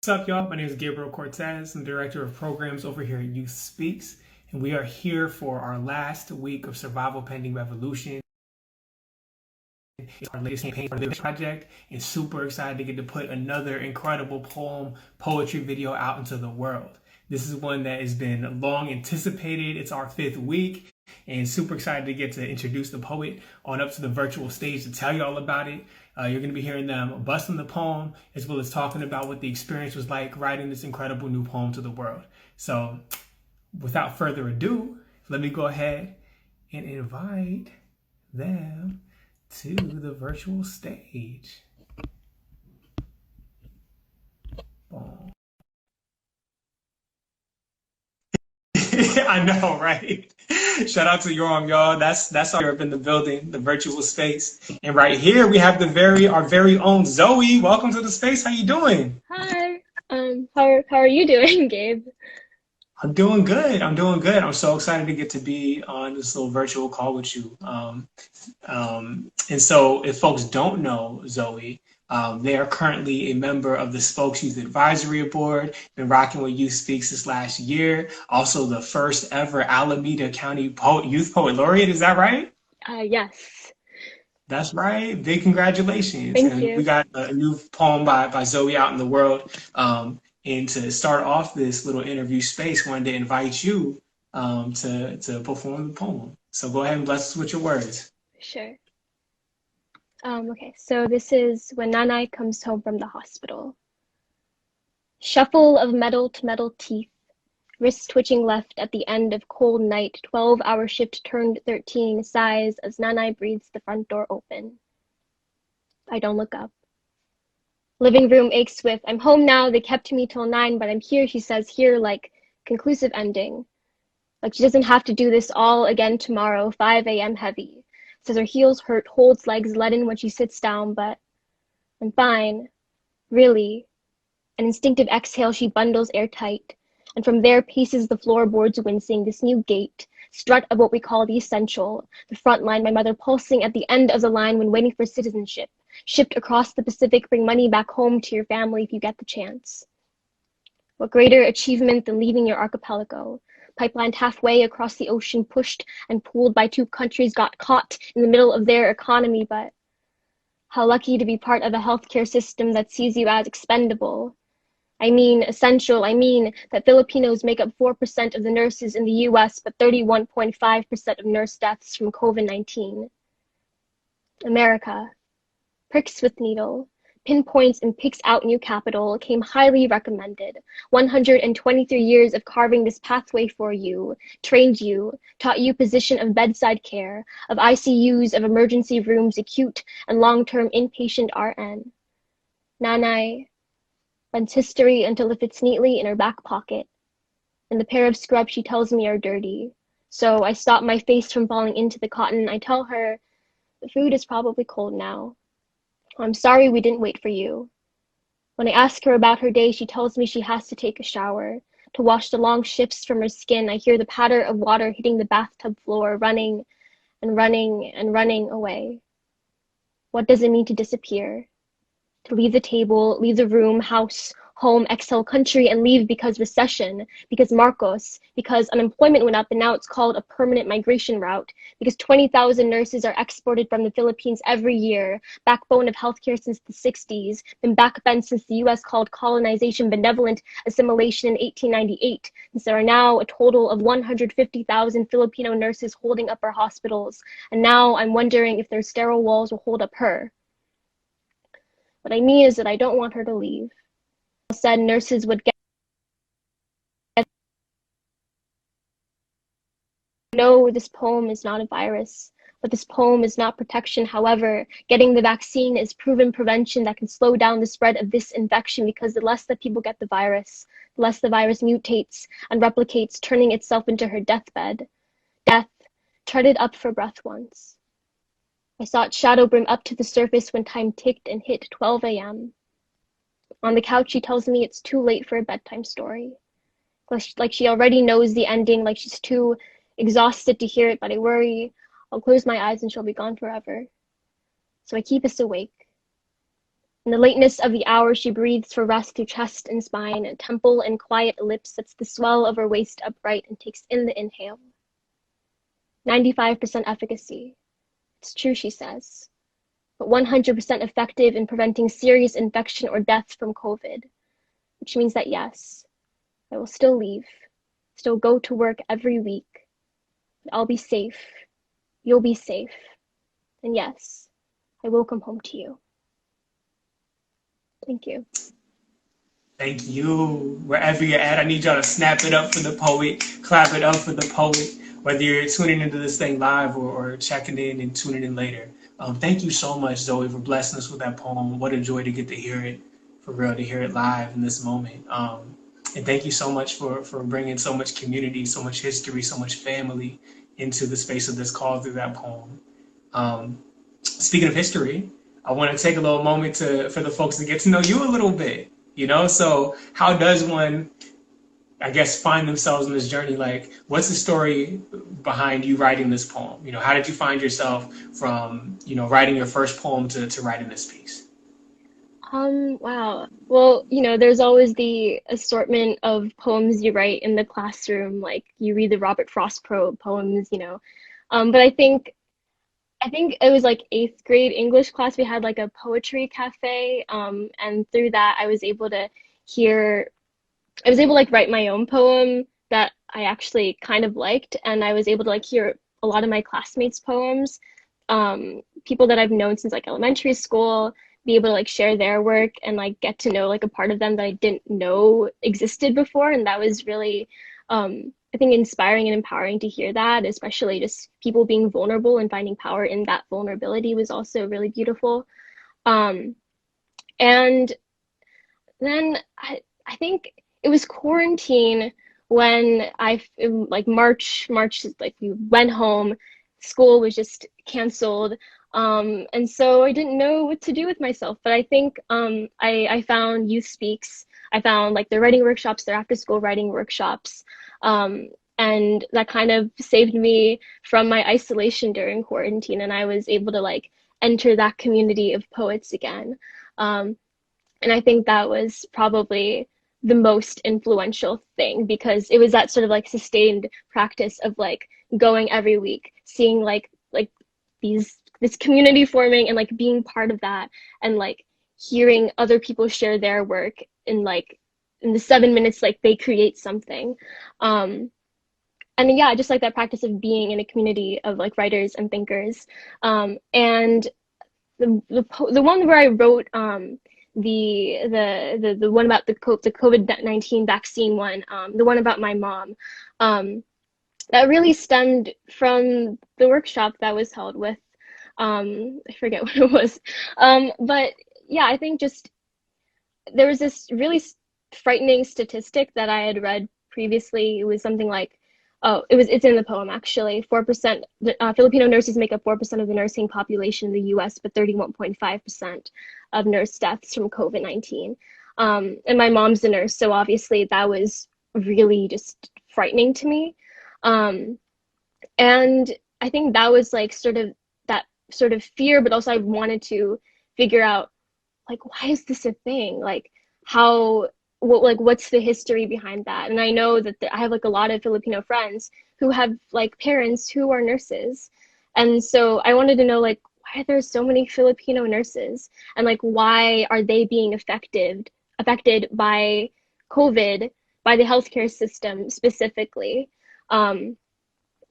What's up, y'all? My name is Gabriel Cortez. I'm Director of Programs over here at Youth Speaks, and we are here for our last week of Survival Pending Revolution. It's our latest campaign for the project, and super excited to get to put another incredible poetry video out into the world. This is one that has been long anticipated. It's our 5th week, and super excited to get to introduce the poet on up to the virtual stage to tell you all about it. You're going to be hearing them busting the poem as well as talking about what the experience was like writing this incredible new poem to the world. So without further ado, let me go ahead and invite them to the virtual stage. Boom. I know, right? Shout out to Yoram, y'all. That's our up in the building, the virtual space. And right here we have our very own Zoe. Welcome to the space. How you doing? Hi. How are you doing, Gabe? I'm doing good. I'm doing good. I'm so excited to get to be on this little virtual call with you. And so, if folks don't know Zoe, they are currently a member of the Spokes Youth Advisory Board, been rocking with Youth Speaks this last year. Also, the first ever Alameda County Youth Poet Laureate. Is that right? Yes. That's right. Big congratulations. Thank And we you. got a new poem by Zoe out in the world. And to start off this little interview space, wanted to invite you to perform the poem. So go ahead and bless us with your words. Sure. Okay, so this is when Nanai comes home from the hospital. Shuffle of metal to metal teeth, wrist twitching left at the end of cold night, 12-hour shift turned 13, sighs as Nanai breathes the front door open. I don't look up. Living room aches with, I'm home now, they kept me till 9, but I'm here, she says, here, like, conclusive ending. Like she doesn't have to do this all again tomorrow, 5 a.m. heavy. Says her heels hurt, holds legs leaden when she sits down, but I'm fine. Really. An instinctive exhale she bundles airtight, and from there paces the floorboards wincing, this new gait, strut of what we call the essential, the front line, my mother pulsing at the end of the line when waiting for citizenship, shipped across the Pacific, bring money back home to your family if you get the chance. What greater achievement than leaving your archipelago, pipelined halfway across the ocean, pushed and pulled by two countries, got caught in the middle of their economy, but how lucky to be part of a healthcare system that sees you as expendable. I mean essential. I mean that Filipinos make up 4% of the nurses in the US, but 31.5% of nurse deaths from COVID-19. America, pricks with needle, pinpoints and picks out new capital, came highly recommended. 123 years of carving this pathway for you, trained you, taught you position of bedside care, of ICUs, of emergency rooms, acute and long-term inpatient RN. Nanay lends history until it fits neatly in her back pocket, and the pair of scrubs she tells me are dirty. So I stop my face from falling into the cotton. I tell her, the food is probably cold now. I'm sorry we didn't wait for you. When I ask her about her day, she tells me she has to take a shower. To wash the long shifts from her skin, I hear the patter of water hitting the bathtub floor, running and running and running away. What does it mean to disappear? To leave the table, leave the room, house, home, exhale country, and leave because recession, because Marcos, because unemployment went up and now it's called a permanent migration route, because 20,000 nurses are exported from the Philippines every year, backbone of healthcare since the 60s, been backbend since the US called colonization benevolent assimilation in 1898, since there are now a total of 150,000 Filipino nurses holding up our hospitals, and now I'm wondering if their sterile walls will hold up her. What I mean is that I don't want her to leave. Said nurses would get. No, this poem is not a virus, but this poem is not protection. However, getting the vaccine is proven prevention that can slow down the spread of this infection, because the less that people get the virus, the less the virus mutates and replicates, turning itself into her deathbed. Death, treaded up for breath once. I saw its shadow brim up to the surface when time ticked and hit 12 a.m. On the couch, she tells me it's too late for a bedtime story. Like she already knows the ending, like she's too exhausted to hear it, but I worry I'll close my eyes and she'll be gone forever. So I keep us awake. In the lateness of the hour, she breathes for rest through chest and spine, a temple and quiet ellipse sets the swell of her waist upright and takes in the inhale. 95% efficacy. It's true, she says, but 100% effective in preventing serious infection or death from COVID, which means that yes, I will still leave, still go to work every week, but I'll be safe, you'll be safe, and yes, I will come home to you. Thank you. Thank you. Wherever you're at, I need y'all to snap it up for the poet, clap it up for the poet, whether you're tuning into this thing live or checking in and tuning in later. Thank you so much, Zoe, for blessing us with that poem. What a joy to get to hear it, for real, to hear it live in this moment. And thank you so much for bringing so much community, so much history, so much family into the space of this call through that poem. Speaking of history, I want to take a little moment for the folks to get to know you a little bit. So how does one, I guess, find themselves in this journey? Like, what's the story behind you writing this poem? How did you find yourself from, writing your first poem to writing this piece? Wow. Well, there's always the assortment of poems you write in the classroom, like you read the Robert Frost poems. But I think it was like eighth grade English class. We had like a poetry cafe, and through that, hear, I was able to like write my own poem that I actually kind of liked, and I was able to like hear a lot of my classmates' poems, people that I've known since like elementary school, be able to like share their work and like get to know like a part of them that I didn't know existed before, and that was really, I think, inspiring and empowering to hear that, especially just people being vulnerable and finding power in that vulnerability was also really beautiful. Um, and then I think it was quarantine when like March, like we went home, school was just canceled. And so I didn't know what to do with myself, but I think I found Youth Speaks. I found like the writing workshops, their after school writing workshops. Um, and that kind of saved me from my isolation during quarantine, and I was able to like enter that community of poets again. Um, and I think that was probably the most influential thing, because it was that sort of like sustained practice of like going every week, seeing like this community forming and like being part of that, and like hearing other people share their work in like in the 7 minutes like they create something. Um, and yeah, just like that practice of being in a community of like writers and thinkers. And the one where I wrote the one about the COVID-19 vaccine one, the one about my mom, that really stemmed from the workshop that was held with, I forget what it was, but yeah, I think just there was this really frightening statistic that I had read previously. It was something like, oh, it's in the poem actually. 4%, Filipino nurses make up 4% of the nursing population in the U.S., but 31.5% of nurse deaths from COVID-19. And my mom's a nurse, so obviously that was really just frightening to me. Um, and I think that was like that sort of fear, but also I wanted to figure out, like, why is this a thing? Like, what's the history behind that? And I know that I have like a lot of Filipino friends who have like parents who are nurses. And so I wanted to know, like, why are there so many Filipino nurses, and like why are they being affected by COVID, by the healthcare system specifically.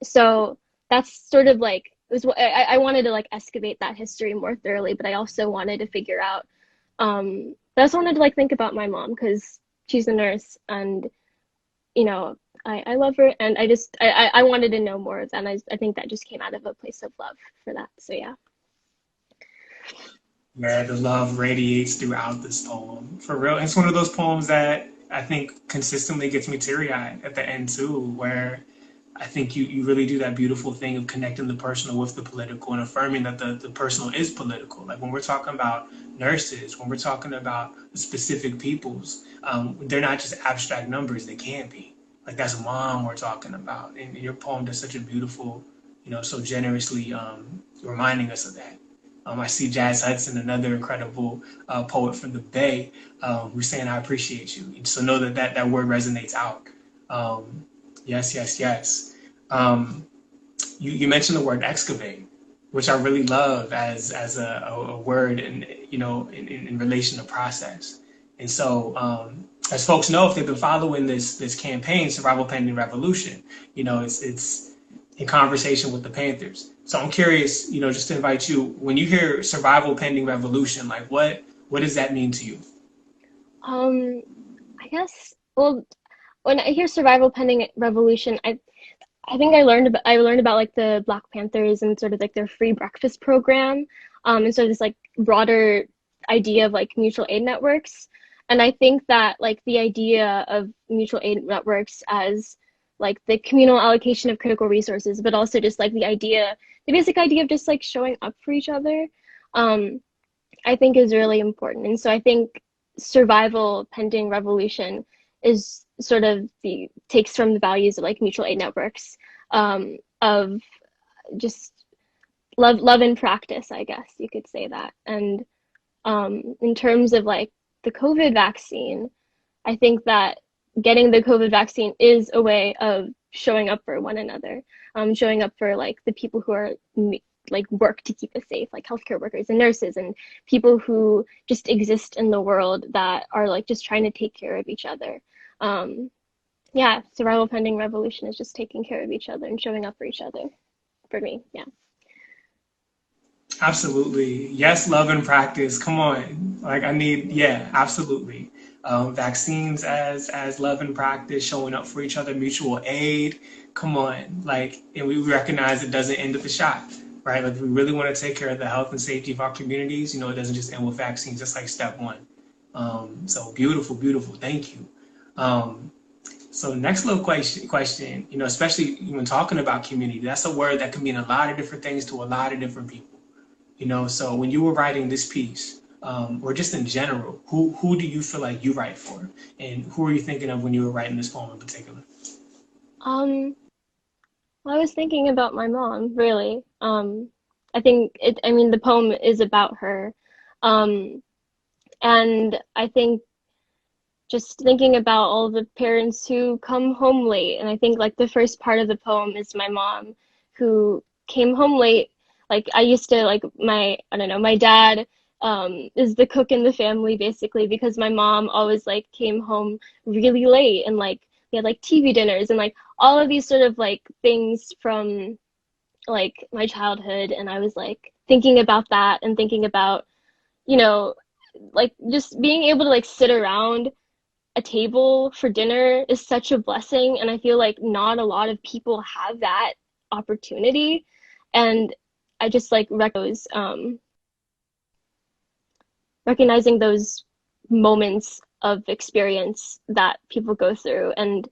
So that's sort of like, it was what I wanted to like excavate that history more thoroughly, but I also wanted to figure out, I also wanted to like think about my mom, because she's a nurse, and I love her, and I wanted to know more, and I think that just came out of a place of love for that. So yeah. Yeah, the love radiates throughout this poem. For real. It's one of those poems that I think consistently gets me teary eyed at the end too, where I think you really do that beautiful thing of connecting the personal with the political and affirming that the personal is political. Like when we're talking about nurses, when we're talking about specific peoples, they're not just abstract numbers, they can be. Like that's mom we're talking about. And your poem does such a beautiful, so generously reminding us of that. I see Jazz Hudson, another incredible poet from the Bay, who's saying, I appreciate you. So know that word resonates out. Yes, yes, yes. Um, you mentioned the word excavate, which I really love as a word in relation to process. And so, as folks know, if they've been following this campaign, Survival Pending Revolution, it's in conversation with the Panthers. So I'm curious, just to invite you, when you hear Survival Pending Revolution, like what does that mean to you? Um, I guess, well, when I hear survival pending revolution, I think I learned about like the Black Panthers and sort of like their free breakfast program, and sort of this like broader idea of like mutual aid networks. And I think that like the idea of mutual aid networks as like the communal allocation of critical resources, but also just like the basic idea of just like showing up for each other, um, I think is really important. And so I think survival pending revolution is sort of the takes from the values of like mutual aid networks, of just love in practice, I guess you could say that. And in terms of like the COVID vaccine, I think that getting the COVID vaccine is a way of showing up for one another, showing up for like the people who are like work to keep us safe, like healthcare workers and nurses and people who just exist in the world that are like just trying to take care of each other. Um, yeah, survival pending revolution is just taking care of each other and showing up for each other for me. Yeah. Absolutely. Yes, love and practice. Come on. Like I need, yeah, absolutely. Vaccines as love and practice, showing up for each other, mutual aid. Come on. Like, and we recognize it doesn't end at the shot, right? Like, if we really want to take care of the health and safety of our communities, it doesn't just end with vaccines. That's like step one. So beautiful, beautiful. Thank you. Um, so next little question, especially when talking about community, that's a word that can mean a lot of different things to a lot of different people. So when you were writing this piece, or just in general, who do you feel like you write for, and who are you thinking of when you were writing this poem in particular? Um, well, I was thinking about my mom, really. I think I mean, the poem is about her. Um, and I think just thinking about all the parents who come home late. And I think like the first part of the poem is my mom who came home late. Like I used to like I don't know, my dad is the cook in the family basically because my mom always like came home really late and like we had like TV dinners and like all of these sort of like things from like my childhood. And I was like thinking about that and thinking about, you know, like just being able to like sit around a table for dinner is such a blessing, and I feel like not a lot of people have that opportunity. And I just like recognizing those moments of experience that people go through. And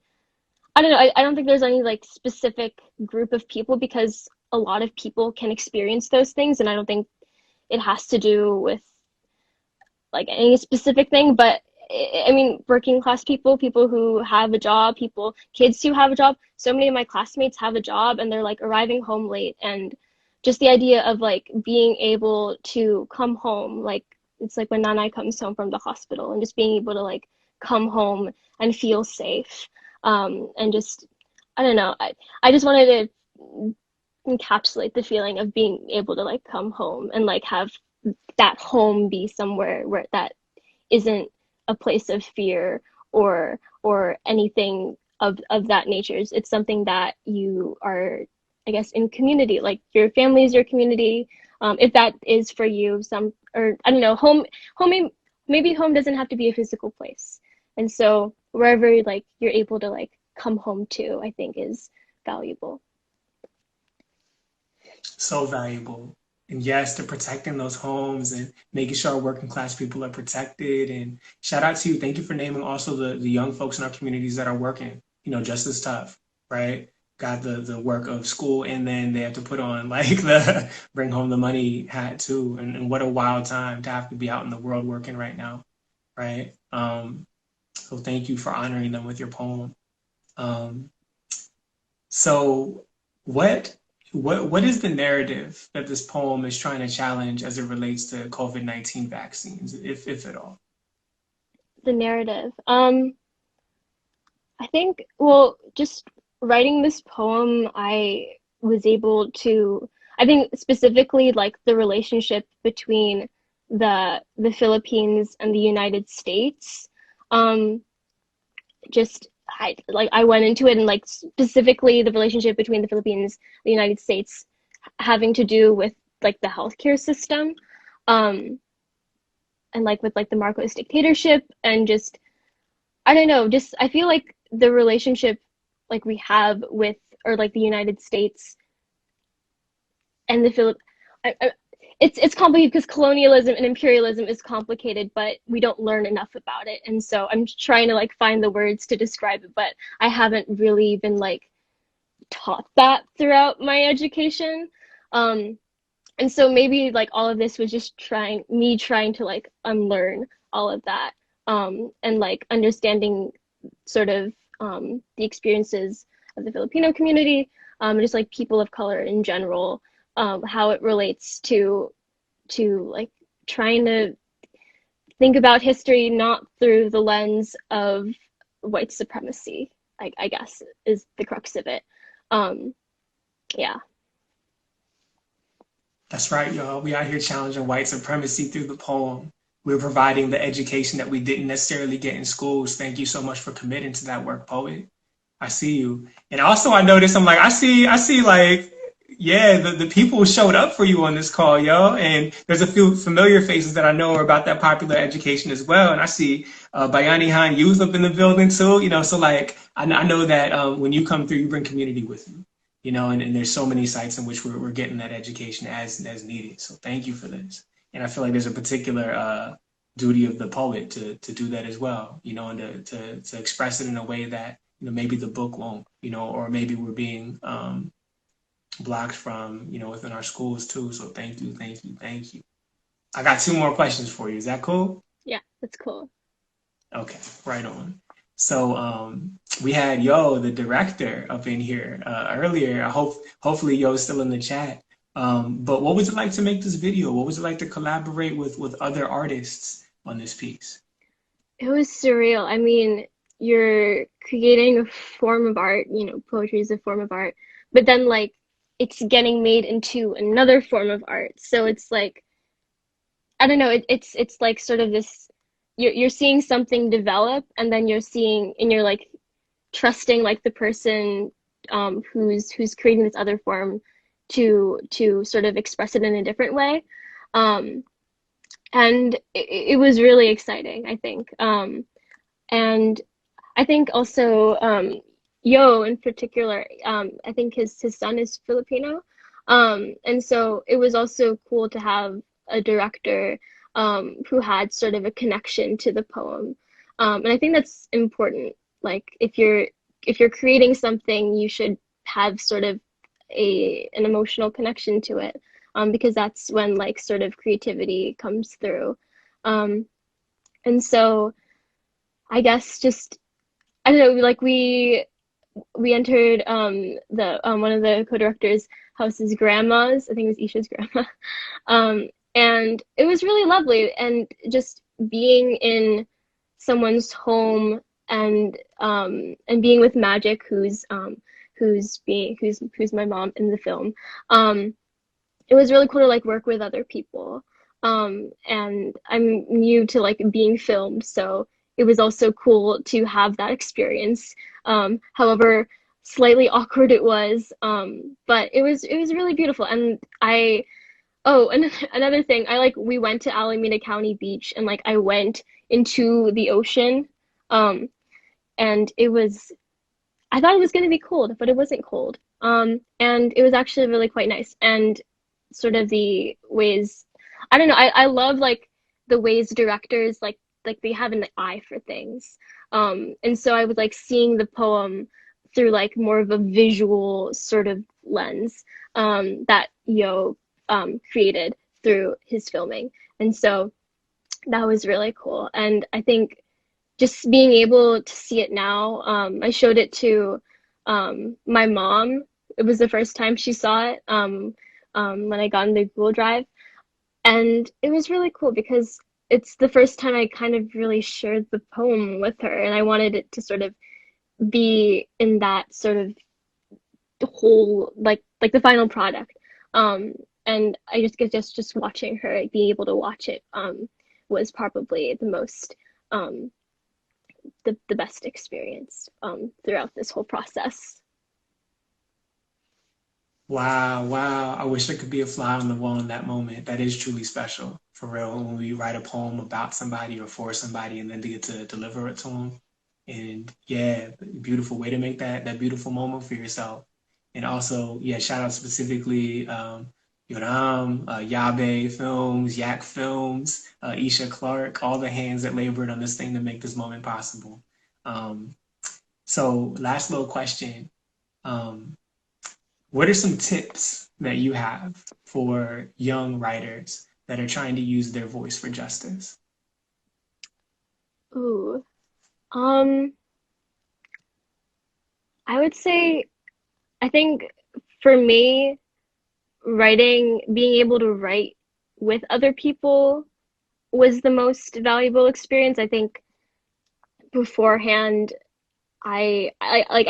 I don't know, I don't think there's any like specific group of people because a lot of people can experience those things, and I don't think it has to do with like any specific thing, but I mean, working class people, people who have a job, kids who have a job. So many of my classmates have a job and they're like arriving home late. And just the idea of like being able to come home, like it's like when Nanai comes home from the hospital and just being able to like come home and feel safe. And just, I don't know, I just wanted to encapsulate the feeling of being able to like come home and like have that home be somewhere where that isn't a place of fear or anything of that nature. It's something that you are, I guess, in community. Like your family is your community. If that is for you, some or I don't know, home maybe home doesn't have to be a physical place. And so wherever like you're able to like come home to, I think is valuable. So valuable. And yes, to protecting those homes and making sure our working class people are protected. And shout out to you. Thank you for naming also the young folks in our communities that are working, just as tough, right? Got the work of school, and then they have to put on like the bring home the money hat too. And what a wild time to have to be out in the world working right now, right? So thank you for honoring them with your poem. Um, so what What is the narrative that this poem is trying to challenge as it relates to COVID-19 vaccines, if at all? The narrative. I think, well, just writing this poem, I was able to, I think specifically like the relationship between the Philippines and the United States. Um, just I went into it and like specifically the relationship between the Philippines, the United States, having to do with like the healthcare system, um, and like with like the Marcos dictatorship and just I don't know, just I feel like the relationship like we have with or like the United States and the Philip it's complicated because colonialism and imperialism is complicated, but we don't learn enough about it. And so I'm trying to like find the words to describe it, but I haven't really been like taught that throughout my education. Um and so maybe like all of this was just trying to like unlearn all of that and like understanding sort of the experiences of the Filipino community, and just like people of color in general, how it relates to like trying to think about history not through the lens of white supremacy. I guess is the crux of it. Um, yeah. That's right, y'all. We out here challenging white supremacy through the poem. We're providing the education that we didn't necessarily get in schools. Thank you so much for committing to that work, poet. I see you. And also I noticed I'm like, I see like, yeah, the people showed up for you on this call, yo. And there's a few familiar faces that I know are about that popular education as well. And I see Bayani Han Youth up in the building too, so like I know that when you come through, you bring community with you, and there's so many sites in which we're getting that education as needed. So thank you for this. And I feel like there's a particular duty of the poet to do that as well, and to express it in a way that maybe the book won't, or maybe we're being blocked from, within our schools too. So thank you, thank you, thank you. I got two more questions for you. Is that cool? Yeah, that's cool. Okay, right on. So we had Yo, the director, up in here earlier. Hopefully Yo's still in the chat. But what was it like to make this video? What was it like to collaborate with other artists on this piece? It was surreal. I mean, you're creating a form of art, poetry is a form of art, but then like it's getting made into another form of art. So it's like I don't know, it's like sort of this you're seeing something develop and then you're like trusting like the person who's creating this other form to sort of express it in a different way. Um and it was really exciting, I think. And I think also Yo in particular, I think his son is Filipino, and so it was also cool to have a director who had sort of a connection to the poem, and I think that's important. Like if you're creating something, you should have sort of an emotional connection to it, because that's when like sort of creativity comes through, um, and so. I guess just I don't know, like we entered the one of the co-directors' house's grandma's, I think it was Isha's grandma. And it was really lovely and just being in someone's home and being with Magic who's my mom in the film. It was really cool to like work with other people. And I'm new to like being filmed, so it was also cool to have that experience. However slightly awkward it was, but it was really beautiful. And and another thing, we went to Alameda County Beach and like I went into the ocean, um, and I thought it was gonna be cold, but it wasn't cold. And it was actually really quite nice. And sort of the ways I don't know, I love like the ways directors like they have an eye for things. And so I was like seeing the poem through like more of a visual sort of lens that Yo created through his filming. And so that was really cool. And I think just being able to see it now, I showed it to my mom it was the first time she saw it when I got in the Google Drive. And it was really cool because it's the first time I kind of really shared the poem with her, and I wanted it to sort of be in that sort of whole like the final product. Um, and I just watching her, like, being able to watch it was probably the most um, the best experience throughout this whole process. Wow, wow. I wish I could be a fly on the wall in that moment. That is truly special, for real. When we write a poem about somebody or for somebody and then to get to deliver it to them. And yeah, beautiful way to make that beautiful moment for yourself. And also, yeah, shout out specifically Yoram, Yabe Films, Yak Films, Isha Clark, all the hands that labored on this thing to make this moment possible. Um, so last little question. Um, what are some tips that you have for young writers that are trying to use their voice for justice? Ooh, um, I would say I think for me, being able to write with other people was the most valuable experience. I think beforehand, I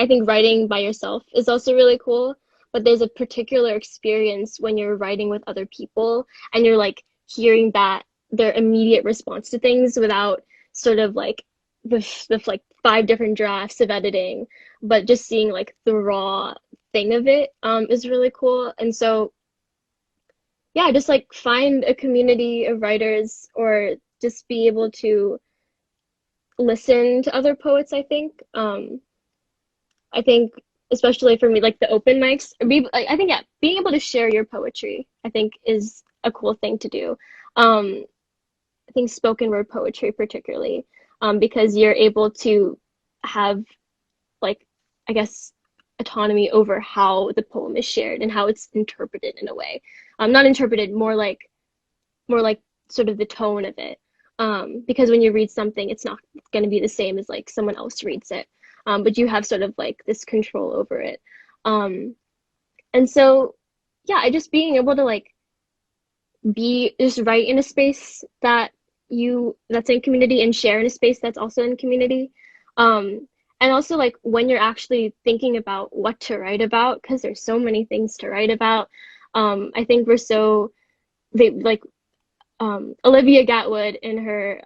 think writing by yourself is also really cool, but there's a particular experience when you're writing with other people and you're like hearing that their immediate response to things without sort of like the like five different drafts of editing, but just seeing like the raw thing of it is really cool. And so yeah, just like find a community of writers or just be able to listen to other poets, I think especially for me, like the open mics, I think yeah, being able to share your poetry, I think is a cool thing to do. I think spoken word poetry particularly, because you're able to have like I guess autonomy over how the poem is shared and how it's interpreted in a way. Not interpreted, more like sort of the tone of it. Because when you read something, it's not going to be the same as like someone else reads it. But you have sort of like this control over it. Um, and so, yeah, I just being able to like be just write in a space that's in community and share in a space that's also in community. And also like when you're actually thinking about what to write about, because there's so many things to write about. I think they like Olivia Gatwood in her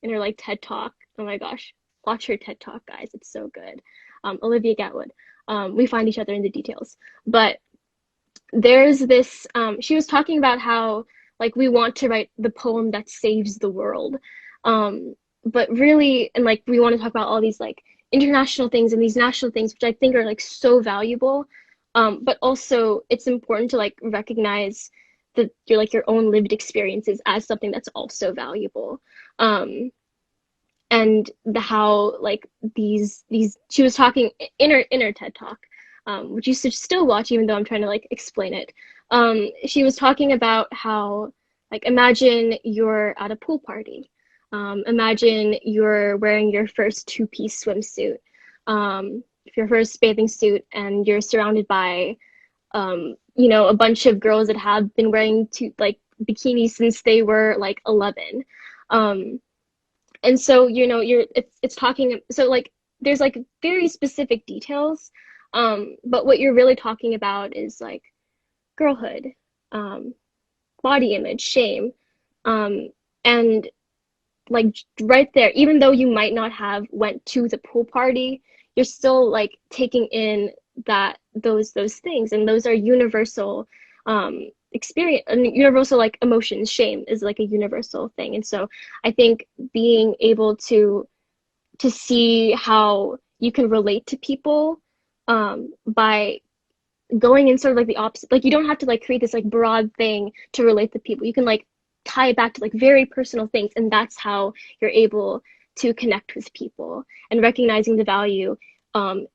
like TED Talk. Oh my gosh, watch her TED Talk, guys. It's so good. Olivia Gatwood. We find each other in the details. But there's this she was talking about how like we want to write the poem that saves the world. But really and like we want to talk about all these like international things and these national things, which I think are like so valuable. But also it's important to like recognize your own lived experiences as something that's also valuable. And the how like these she was talking in her TED Talk, which you should still watch even though I'm trying to like explain it. She was talking about how like imagine you're at a pool party. Imagine you're wearing your first two-piece swimsuit, your first bathing suit, and you're surrounded by a bunch of girls that have been wearing like bikinis since they were like 11. Um, and so it's talking so like there's like very specific details, but what you're really talking about is like girlhood, um, body image, shame, um, and like right there, even though you might not have went to the pool party, you're still like taking in those things, and those are universal experience and universal like emotions. Shame is like a universal thing, and so I think being able to see how you can relate to people by going in sort of like the opposite. Like you don't have to like create this like broad thing to relate to people. You can like tie it back to like very personal things, and that's how you're able to connect with people. And recognizing the value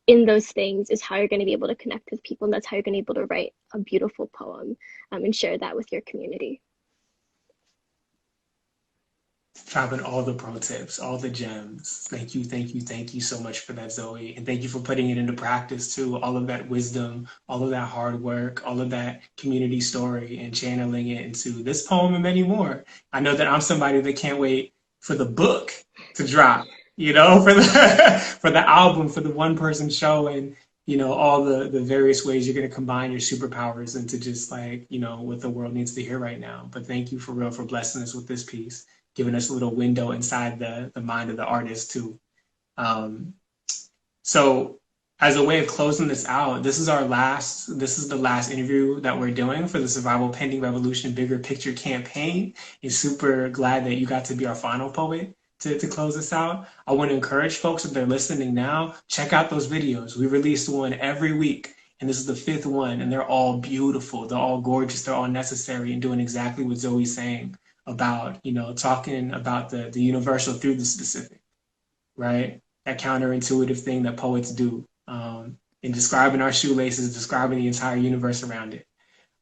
in those things is how you're going to be able to connect with people, and that's how you're going to be able to write a beautiful poem and share that with your community. Dropping all the pro tips, all the gems. Thank you, thank you, thank you so much for that, Zoe. And thank you for putting it into practice too. All of that wisdom, all of that hard work, all of that community story and channeling it into this poem and many more. I know that I'm somebody that can't wait for the book to drop, for the for the album, for the one person show and all the various ways you're going to combine your superpowers into just like, what the world needs to hear right now. But thank you for real for blessing us with this piece, giving us a little window inside the mind of the artist too. Um, so as a way of closing this out, this is the last interview that we're doing for the Survival Pending Revolution Bigger Picture campaign. And super glad that you got to be our final poet to close this out. I want to encourage folks, if they're listening now, check out those videos. We release one every week, and this is the 5th one, and they're all beautiful. They're all gorgeous. They're all necessary and doing exactly what Zoe's saying about, talking about the universal through the specific, right? That counterintuitive thing that poets do in describing our shoelaces, describing the entire universe around it.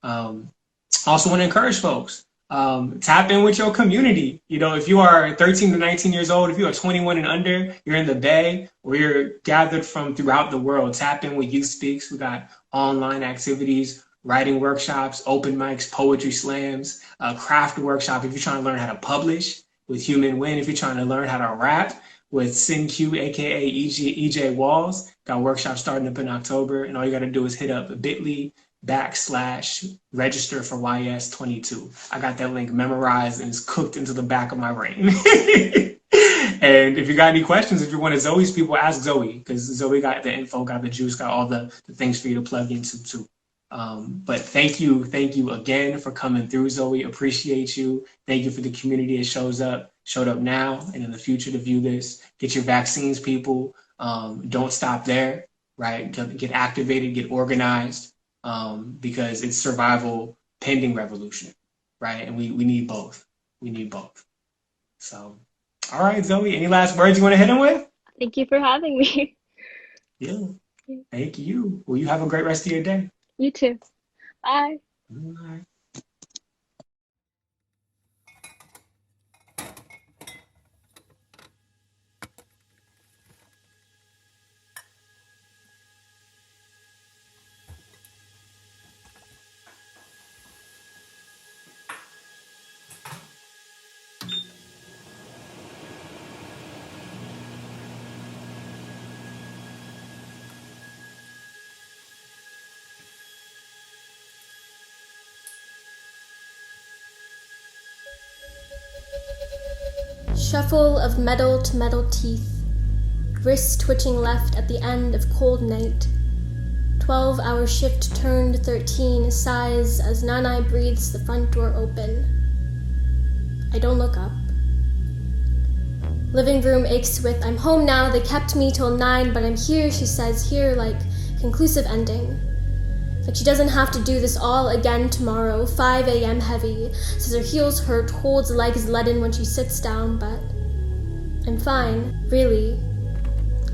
Also want to encourage folks, tap in with your community. If you are 13 to 19 years old, if you are 21 and under, you're in the Bay, or you're gathered from throughout the world, tap in with Youth Speaks. We got online activities, writing workshops, open mics, poetry slams, craft workshop if you're trying to learn how to publish with Human Win, if you're trying to learn how to rap with SynQ, aka EJ Walls. Got workshops starting up in October, and all you got to do is hit up bit.ly/register for YS22. I got that link memorized and it's cooked into the back of my brain. And if you got any questions, if you're one of Zoe's people, ask Zoe, because Zoe got the info, got the juice, got all the things for you to plug into too. But thank you again for coming through, Zoe. Appreciate you. Thank you for the community that showed up now and in the future to view this. Get your vaccines, people. Don't stop there, right? Get activated, get organized, because it's survival pending revolution, right? And we need both. We need both. So, all right, Zoe, any last words you want to hit him with? Thank you for having me. Yeah. Thank you. Well, you have a great rest of your day. You too. Bye. Bye. Shuffle of metal to metal teeth, wrist twitching left at the end of cold night. 12-hour shift turned 13, sighs as Nanai breathes the front door open. I don't look up. Living room aches with, I'm home now, they kept me till 9, but I'm here, she says, here like conclusive ending. Like she doesn't have to do this all again tomorrow, 5 a.m. heavy, says her heels hurt, holds legs leaden when she sits down, but I'm fine, really.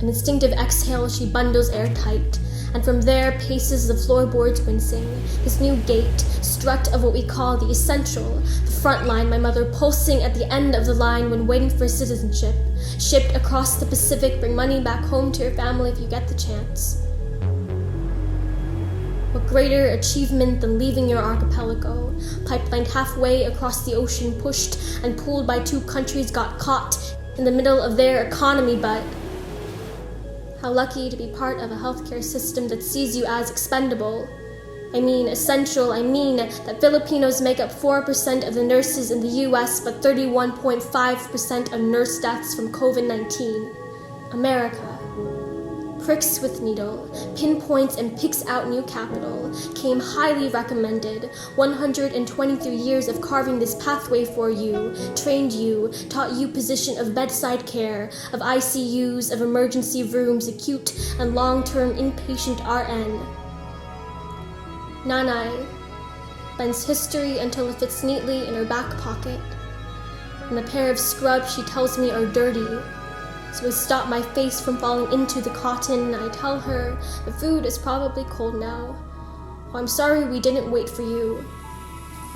An instinctive exhale, she bundles airtight, and from there paces the floorboards wincing, this new gate, strut of what we call the essential, the front line, my mother pulsing at the end of the line when waiting for citizenship, shipped across the Pacific, bring money back home to your family if you get the chance. What greater achievement than leaving your archipelago, pipelined halfway across the ocean, pushed and pulled by 2 countries, got caught in the middle of their economy, but how lucky to be part of a healthcare system that sees you as expendable. I mean essential, I mean that Filipinos make up 4% of the nurses in the US, but 31.5% of nurse deaths from COVID-19. America. Pricks with needle, pinpoints and picks out new capital, came highly recommended. 123 years of carving this pathway for you, trained you, taught you position of bedside care, of ICUs, of emergency rooms, acute and long-term inpatient RN. Nanai bends history until it fits neatly in her back pocket, and the pair of scrubs she tells me are dirty, so I stop my face from falling into the cotton. I tell her the food is probably cold now. Oh, I'm sorry we didn't wait for you.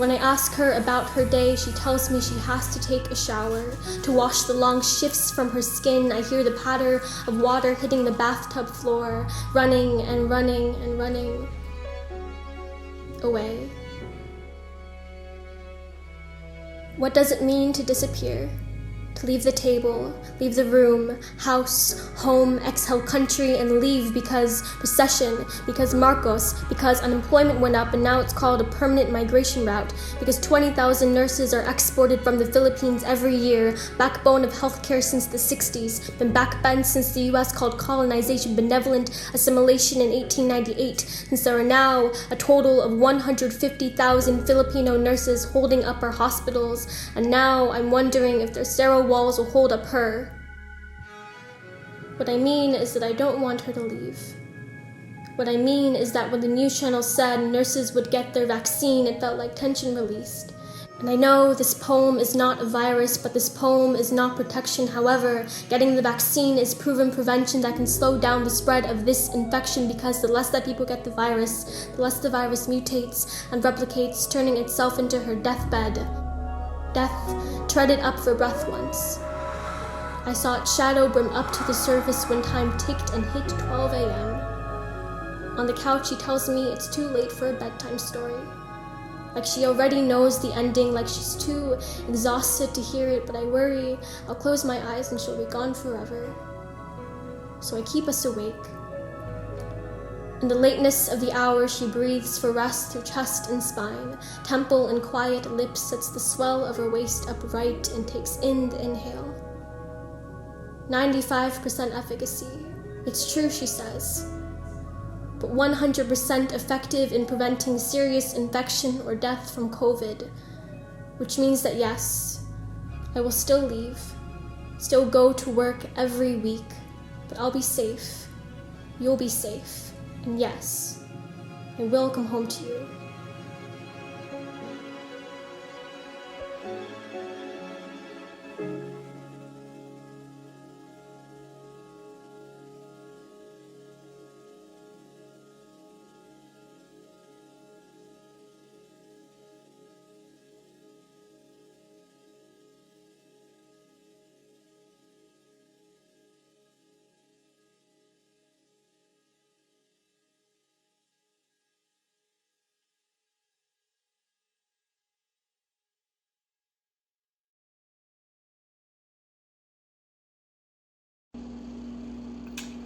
When I ask her about her day, she tells me she has to take a shower. To wash the long shifts from her skin, I hear the patter of water hitting the bathtub floor, running and running and running away. What does it mean to disappear? To leave the table, leave the room, house, home, exhale country, and leave because recession, because Marcos, because unemployment went up and now it's called a permanent migration route, because 20,000 nurses are exported from the Philippines every year, backbone of healthcare since the 60s, been backbent since the US called colonization benevolent assimilation in 1898, since there are now a total of 150,000 Filipino nurses holding up our hospitals, and now I'm wondering if their sterile walls will hold up her. What I mean is that I don't want her to leave. What I mean is that when the news channel said nurses would get their vaccine, it felt like tension released. And I know this poem is not a virus, but this poem is not protection. However, getting the vaccine is proven prevention that can slow down the spread of this infection, because the less that people get the virus, the less the virus mutates and replicates, turning itself into her deathbed. Death treaded up for breath once. I saw its shadow brim up to the surface when time ticked and hit 12 a.m. On the couch, she tells me it's too late for a bedtime story. Like she already knows the ending, like she's too exhausted to hear it, but I worry I'll close my eyes and she'll be gone forever. So I keep us awake. In the lateness of the hour, she breathes for rest through chest and spine. Temple and quiet lips sets the swell of her waist upright and takes in the inhale. 95% efficacy. It's true, she says. But 100% effective in preventing serious infection or death from COVID. Which means that yes, I will still leave, still go to work every week, but I'll be safe. You'll be safe. And yes, I will come home to you.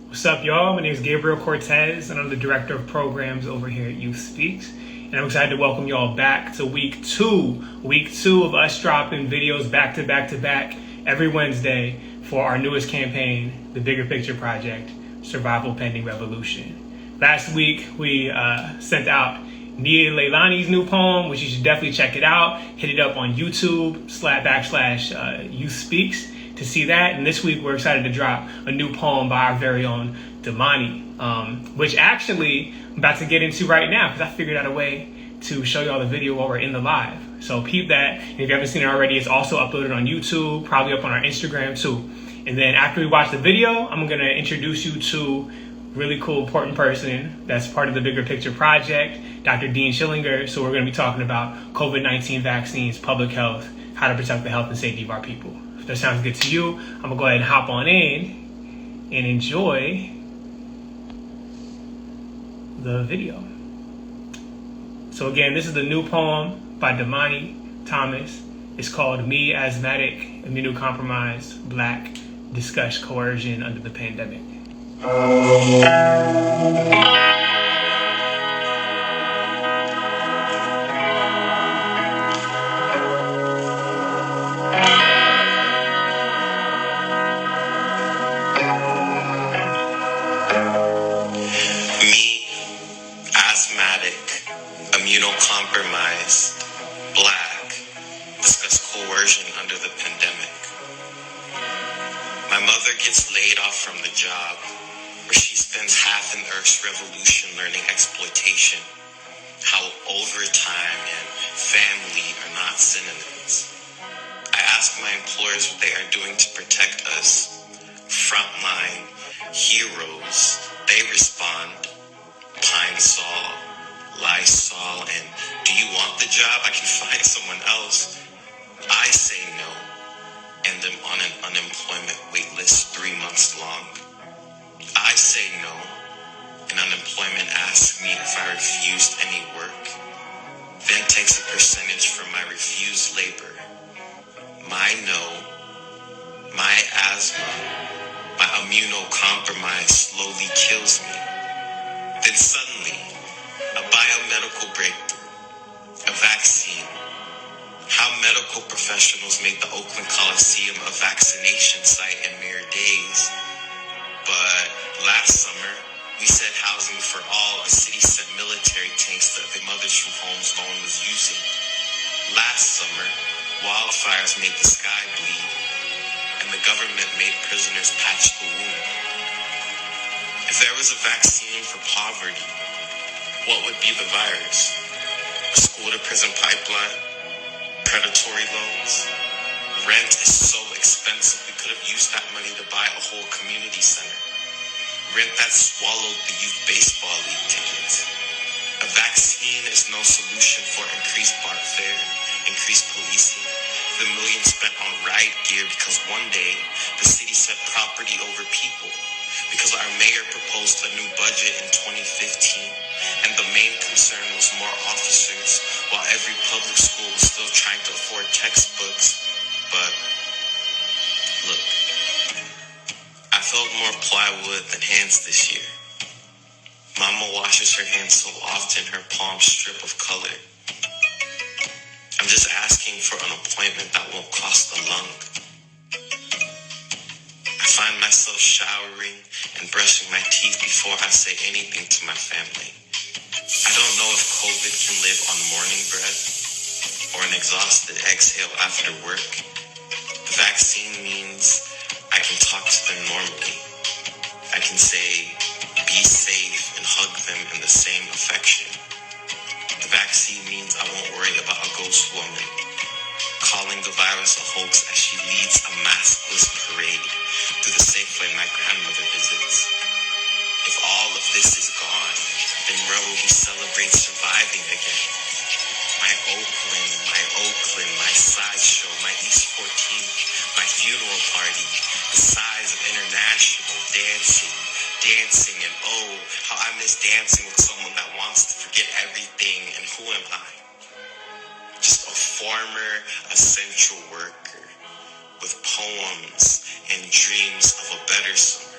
What's up, y'all? My name is Gabriel Cortez, and I'm the Director of Programs over here at Youth Speaks. And I'm excited to welcome y'all back to week two of us dropping videos back to back every Wednesday for our newest campaign, the Bigger Picture Project, Survival Pending Revolution. Last week, we sent out Nia Leilani's new poem, which you should definitely check it out. Hit it up on YouTube / Youth Speaks to see that. And this week we're excited to drop a new poem by our very own Damani, which actually I'm about to get into right now because I figured out a way to show y'all the video while we're in the live. So peep that. And if you haven't seen it already, it's also uploaded on YouTube, probably up on our Instagram too. And then after we watch the video, I'm gonna introduce you to a really cool, important person that's part of the Bigger Picture Project, Dr. Dean Schillinger. So we're gonna be talking about COVID-19 vaccines, public health, how to protect the health and safety of our people. If that sounds good to you, I'm gonna go ahead and hop on in and enjoy the video. So again, this is the new poem by Damani Thomas. It's called Me, Asthmatic, Immunocompromised, Black, Discuss Coercion Under the Pandemic. Immunocompromised, Black, discuss coercion under the pandemic. My mother gets laid off from the job where she spends half an Earth's revolution learning exploitation, how overtime and family are not synonyms. I ask my employers what they are doing to protect us, frontline heroes. They respond, Pine Sol, Lysol, and do you want the job? I can find someone else. I say no, and am on an unemployment wait list 3 months long. I say no, and unemployment asks me if I refused any work, then takes a percentage from my refused labor. My no, my asthma, my immunocompromise slowly kills me. Then suddenly, a biomedical breakthrough, a vaccine. How medical professionals made the Oakland Coliseum a vaccination site in mere days. But last summer, we said housing for all. A city sent military tanks to evict mothers from homes no one was using. Last summer, wildfires made the sky bleed, and the government made prisoners patch the wound. If there was a vaccine for poverty, what would be the virus? A school-to-prison pipeline? Predatory loans? Rent is so expensive, we could have used that money to buy a whole community center. Rent that swallowed the youth baseball league tickets. A vaccine is no solution for increased BART fare, increased policing, the millions spent on ride gear because one day the city set property over people, because our mayor proposed a new budget in 2015, and the main concern was more officers, while every public school was still trying to afford textbooks. But look, I felt more plywood than hands this year. Mama washes her hands so often her palms strip of color. I'm just asking for an appointment that won't cost a lung. I find myself showering and brushing my teeth before I say anything to my family. I don't know if COVID can live on morning breath or an exhausted exhale after work. The vaccine means I can talk to them normally. I can say, be safe, and hug them in the same affection. The vaccine means I won't worry about a ghost woman calling the virus a hoax as she leads a maskless parade through the Safeway my grandmother visits. If all of this is gone, then where will we celebrate surviving again? My Oakland, my sideshow, my East 14th, my funeral party, the size of international dancing, and oh, how I miss dancing with someone that wants to forget everything, and who am I? Just a former essential worker with poems and dreams of a better summer.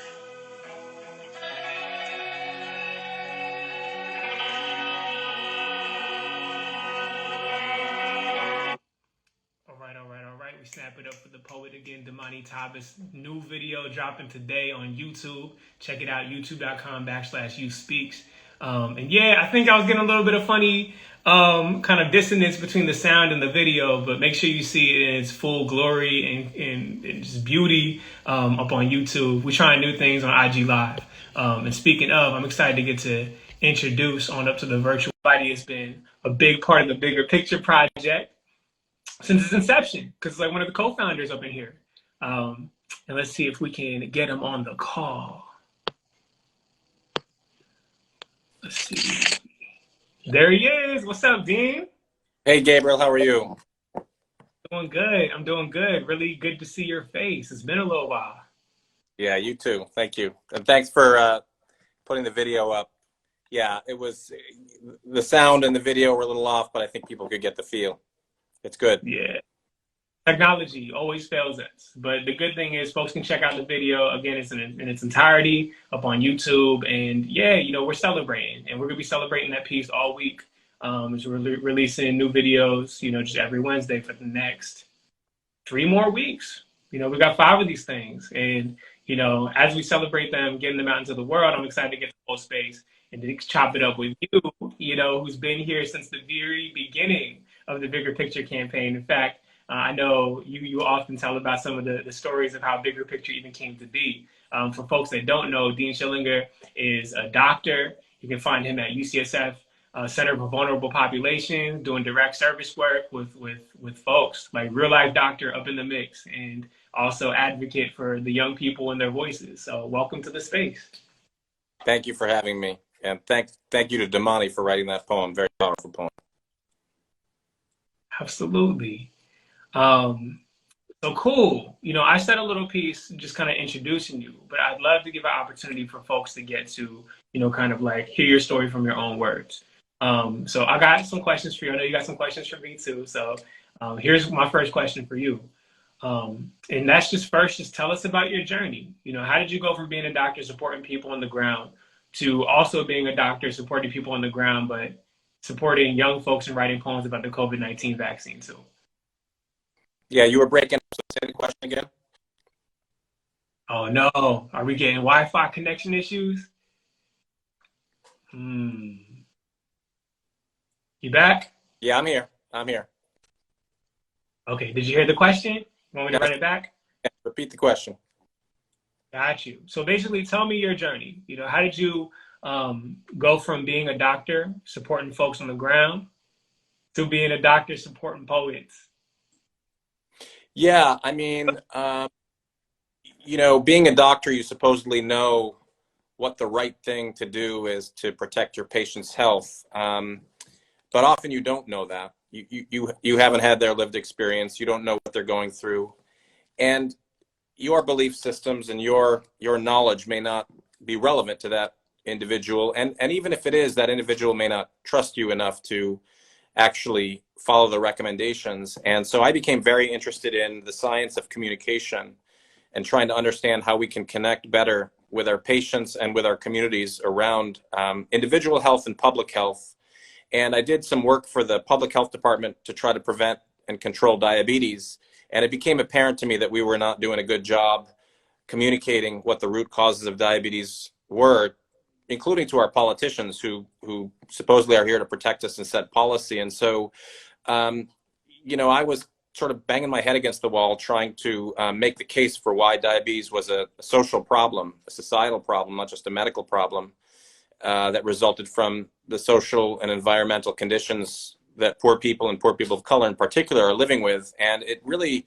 All right. We snap it up for the poet again, Damani Thomas. New video dropping today on YouTube. Check it out, youtube.com/YouSpeaks. And yeah, I think I was getting a little bit of funny kind of dissonance between the sound and the video, but make sure you see it in its full glory and just beauty up on YouTube. We're trying new things on IG Live. And speaking of, I'm excited to get to introduce on up to the virtual body. It's been a big part of the Bigger Picture project since its inception, because it's like one of the co-founders up in here. And let's see if we can get him on the call. Let's see. There he is. What's up, Dean? Hey, Gabriel. How are you? Doing good. I'm doing good. Really good to see your face. It's been a little while. Yeah, you too. Thank you. And thanks for putting the video up. Yeah, it was, the sound and the video were a little off, but I think people could get the feel. It's good. Yeah. Technology always fails us. But the good thing is folks can check out the video. Again, it's in its entirety up on YouTube. And yeah, you know, we're celebrating. And we're going to be celebrating that piece all week. As we're releasing new videos, you know, just every Wednesday for the next 3 more weeks. You know, we got 5 of these things. And, you know, as we celebrate them, getting them out into the world, I'm excited to get the whole space and to chop it up with you know, who's been here since the very beginning of the Bigger Picture campaign. In fact, I know you often tell about some of the stories of how Bigger Picture even came to be. For folks that don't know, Dean Schillinger is a doctor. You can find him at UCSF Center for Vulnerable Populations, doing direct service work with folks, like real life doctor up in the mix, and also advocate for the young people and their voices. So welcome to the space. Thank you for having me. And thank you to Damani for writing that poem. Very powerful poem. Absolutely. So cool. I said a little piece just kind of introducing you, but I'd love to give an opportunity for folks to get to, kind of like hear your story from your own words. So I got some questions for you. I know you got some questions for me too. So here's my first question for you. And that's just tell us about your journey. How did you go from being a doctor supporting people on the ground to also being a doctor supporting people on the ground, but supporting young folks and writing poems about the COVID-19 vaccine too? Yeah, you were breaking up. So say the question again. Oh no, are we getting Wi-Fi connection issues? You back? Yeah, I'm here. I'm here. Okay, did you hear the question? You want me to Yes. run it back? Yeah, repeat the question. Got you. So basically, tell me your journey. How did you go from being a doctor supporting folks on the ground to being a doctor supporting poets? Yeah, I mean, being a doctor, you supposedly know what the right thing to do is to protect your patient's health. But often you don't know that. You haven't had their lived experience. You don't know what they're going through. And your belief systems and your knowledge may not be relevant to that individual. And even if it is, that individual may not trust you enough to actually follow the recommendations. And so I became very interested in the science of communication and trying to understand how we can connect better with our patients and with our communities around individual health and public health. And I did some work for the public health department to try to prevent and control diabetes. And it became apparent to me that we were not doing a good job communicating what the root causes of diabetes were, including to our politicians who supposedly are here to protect us and set policy. And so, I was sort of banging my head against the wall trying to make the case for why diabetes was a social problem, a societal problem, not just a medical problem that resulted from the social and environmental conditions that poor people and poor people of color in particular are living with. And it really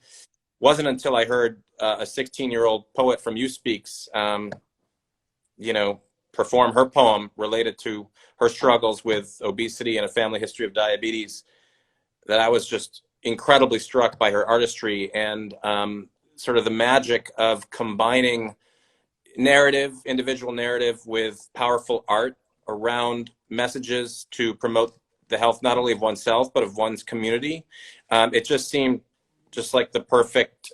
wasn't until I heard a 16-year-old poet from You Speaks, perform her poem related to her struggles with obesity and a family history of diabetes that I was just incredibly struck by her artistry and sort of the magic of combining individual narrative with powerful art around messages to promote the health not only of oneself but of one's community. It just seemed just like the perfect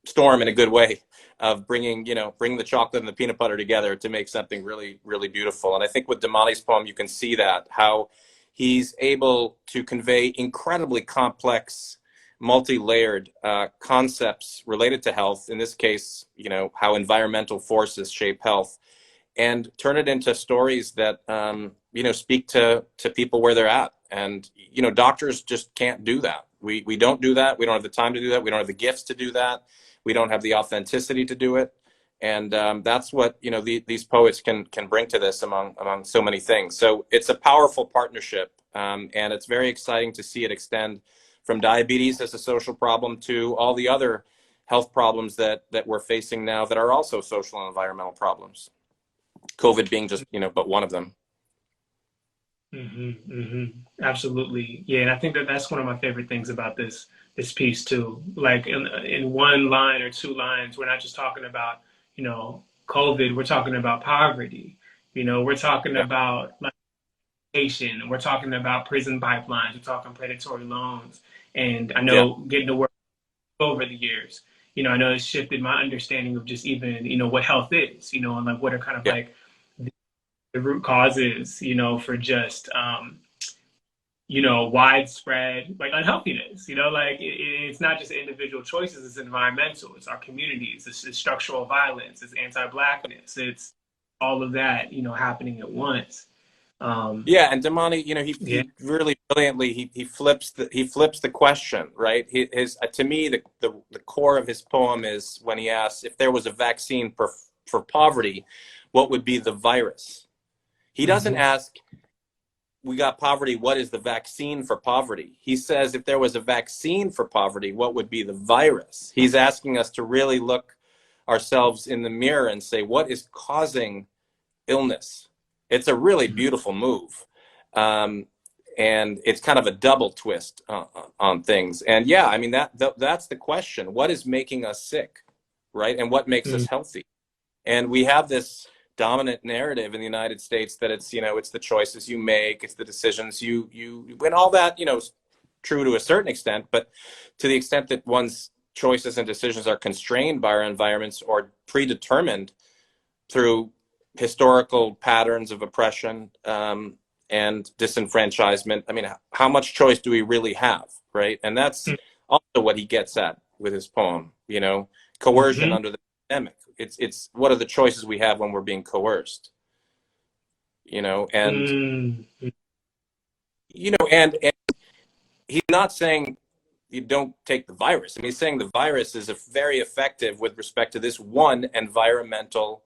storm in a good way of bringing the chocolate and the peanut butter together to make something really, really beautiful. And I think with Damani's poem, you can see that, how he's able to convey incredibly complex, multi-layered concepts related to health, in this case, how environmental forces shape health, and turn it into stories that, speak to people where they're at. And, doctors just can't do that. We don't do that. We don't have the time to do that. We don't have the gifts to do that. We don't have the authenticity to do it. And that's what, these poets can bring to this among so many things. So it's a powerful partnership. And it's very exciting to see it extend from diabetes as a social problem to all the other health problems that we're facing now that are also social and environmental problems. COVID being just, but one of them. Absolutely. Yeah. And I think that's one of my favorite things about this piece too. Like in one line or two lines, we're not just talking about, COVID, we're talking about poverty. We're talking about like education, we're talking about prison pipelines, we're talking predatory loans. And I know getting to work over the years, I know it's shifted my understanding of just even, what health is, and like what are kind of like the root causes, for just, widespread like unhealthiness, like it's not just individual choices, it's environmental, it's our communities, it's structural violence, it's anti-Blackness, it's all of that, happening at once. And Damani, he really brilliantly, he flips the question, right? To me, the core of his poem is when he asks if there was a vaccine for poverty, what would be the virus? He doesn't ask, we got poverty, what is the vaccine for poverty? He says, if there was a vaccine for poverty, what would be the virus? He's asking us to really look ourselves in the mirror and say, what is causing illness? It's a really beautiful move. And it's kind of a double twist on things. And yeah, I mean, that's the question. What is making us sick, right? And what makes us healthy? And we have this dominant narrative in the United States that it's, it's the choices you make, it's the decisions you and all that, is true to a certain extent, but to the extent that one's choices and decisions are constrained by our environments or predetermined through historical patterns of oppression, and disenfranchisement. I mean, how much choice do we really have, right? And that's also what he gets at with his poem, coercion under the pandemic. It's what are the choices we have when we're being coerced, and and he's not saying you don't take the virus. I mean, he's saying the virus is very effective with respect to this one environmental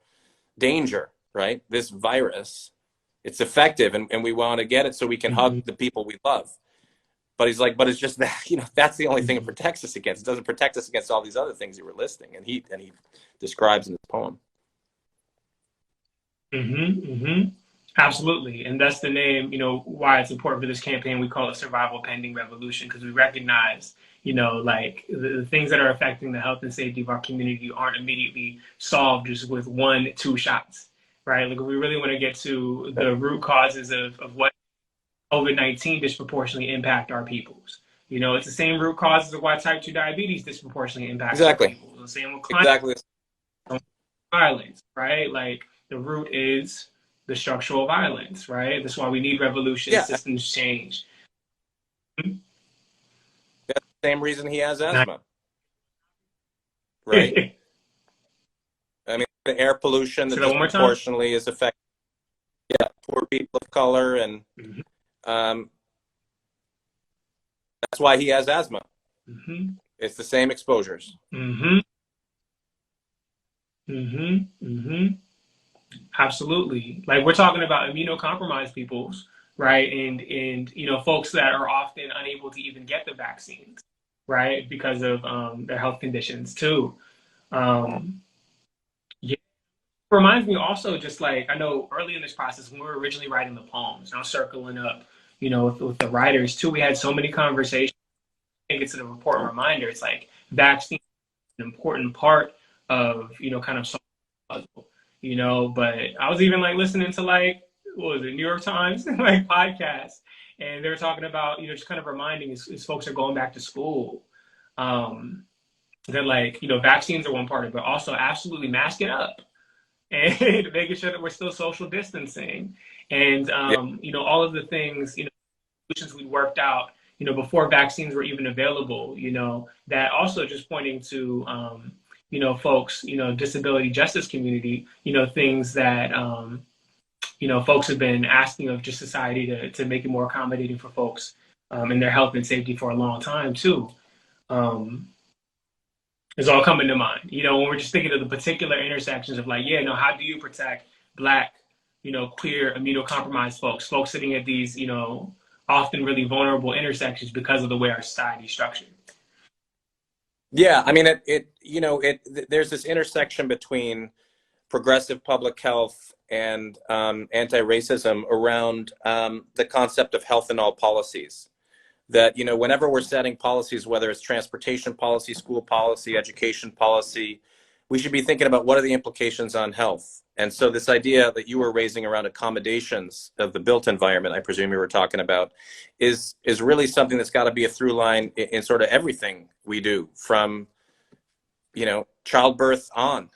danger, right? This virus, it's effective, and we want to get it so we can hug the people we love. But he's like, but it's just that, that's the only thing it protects us against. It doesn't protect us against all these other things you were listing, and he describes in his poem. Absolutely. And that's the name, why it's important for this campaign. We call it Survival Pending Revolution, because we recognize, like the things that are affecting the health and safety of our community aren't immediately solved just with 1-2 shots, right? Like, we really want to get to the root causes of what COVID-19 disproportionately impact our peoples. It's the same root causes of why type 2 diabetes disproportionately impacts our people. The same with climate violence, right? Like, the root is the structural violence, right? That's why we need revolution, systems change. That's the same reason he has asthma, right? I mean, the air pollution that disproportionately is affecting poor people of color, and that's why he has asthma. It's the same exposures. Absolutely. Like, we're talking about immunocompromised peoples, right? And folks that are often unable to even get the vaccines, right? Because of their health conditions too. It reminds me also, just like, I know early in this process when we were originally writing the poems, and I was circling up, with the writers too, we had so many conversations. I think it's an important reminder. It's like vaccine is an important part of, kind of social puzzle, but I was even like listening to, like, what was it, New York Times, like, podcasts, and they were talking about, just kind of reminding as folks are going back to school, that, like, vaccines are one part of it, but also absolutely masking up and making sure that we're still social distancing, and all of the things, solutions we worked out, before vaccines were even available, that also just pointing to, folks, disability justice community, things that, folks have been asking of just society to make it more accommodating for folks, in their health and safety for a long time too. Is all coming to mind, when we're just thinking of the particular intersections of, like, how do you protect Black, queer, immunocompromised folks sitting at these, often really vulnerable intersections because of the way our society is structured. Yeah, I mean, there's this intersection between progressive public health and anti-racism around the concept of health in all policies. That, whenever we're setting policies, whether it's transportation policy, school policy, education policy, we should be thinking about what are the implications on health. And so this idea that you were raising around accommodations of the built environment, I presume you were talking about, is really something that's got to be a through line in sort of everything we do, from, childbirth on,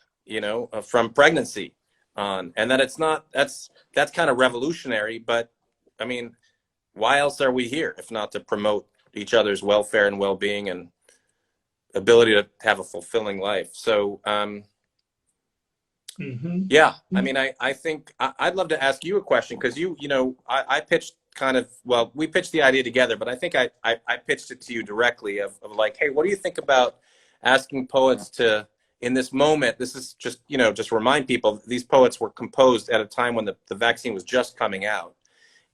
from pregnancy on. And that it's not, that's kind of revolutionary, but I mean, why else are we here if not to promote each other's welfare and well-being and ability to have a fulfilling life? So, yeah, I mean, I think I'd love to ask you a question, because I pitched we pitched the idea together, but I think I pitched it to you directly of like, hey, what do you think about asking poets to, in this moment, this is just, just remind people, these poets were composed at a time when the vaccine was just coming out.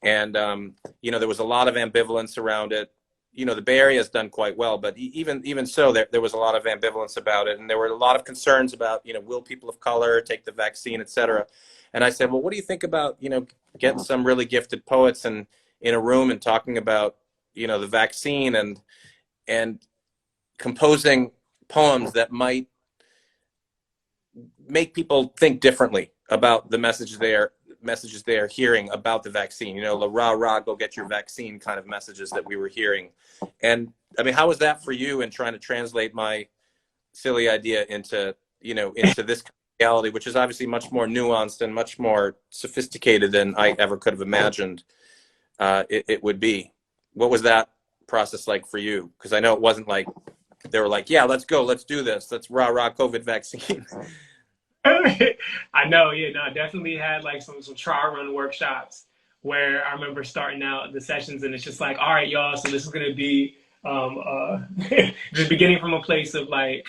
And, there was a lot of ambivalence around it. the Bay Area has done quite well, but even so, there was a lot of ambivalence about it, and there were a lot of concerns about, will people of color take the vaccine, et cetera. And I said, well, what do you think about, getting some really gifted poets and in a room and talking about, the vaccine and composing poems that might make people think differently about the messages they are hearing about the vaccine, the rah rah go get your vaccine kind of messages that we were hearing. And I mean, how was that for you in trying to translate my silly idea into this reality, which is obviously much more nuanced and much more sophisticated than I ever could have imagined it would be? What was that process like for you? Because I know it wasn't like they were like, yeah, let's go, let's do this, let's rah rah COVID vaccine. I know, yeah, no, I definitely had like some trial run workshops where I remember starting out the sessions, and it's just like, all right, y'all, so this is gonna be just beginning from a place of like,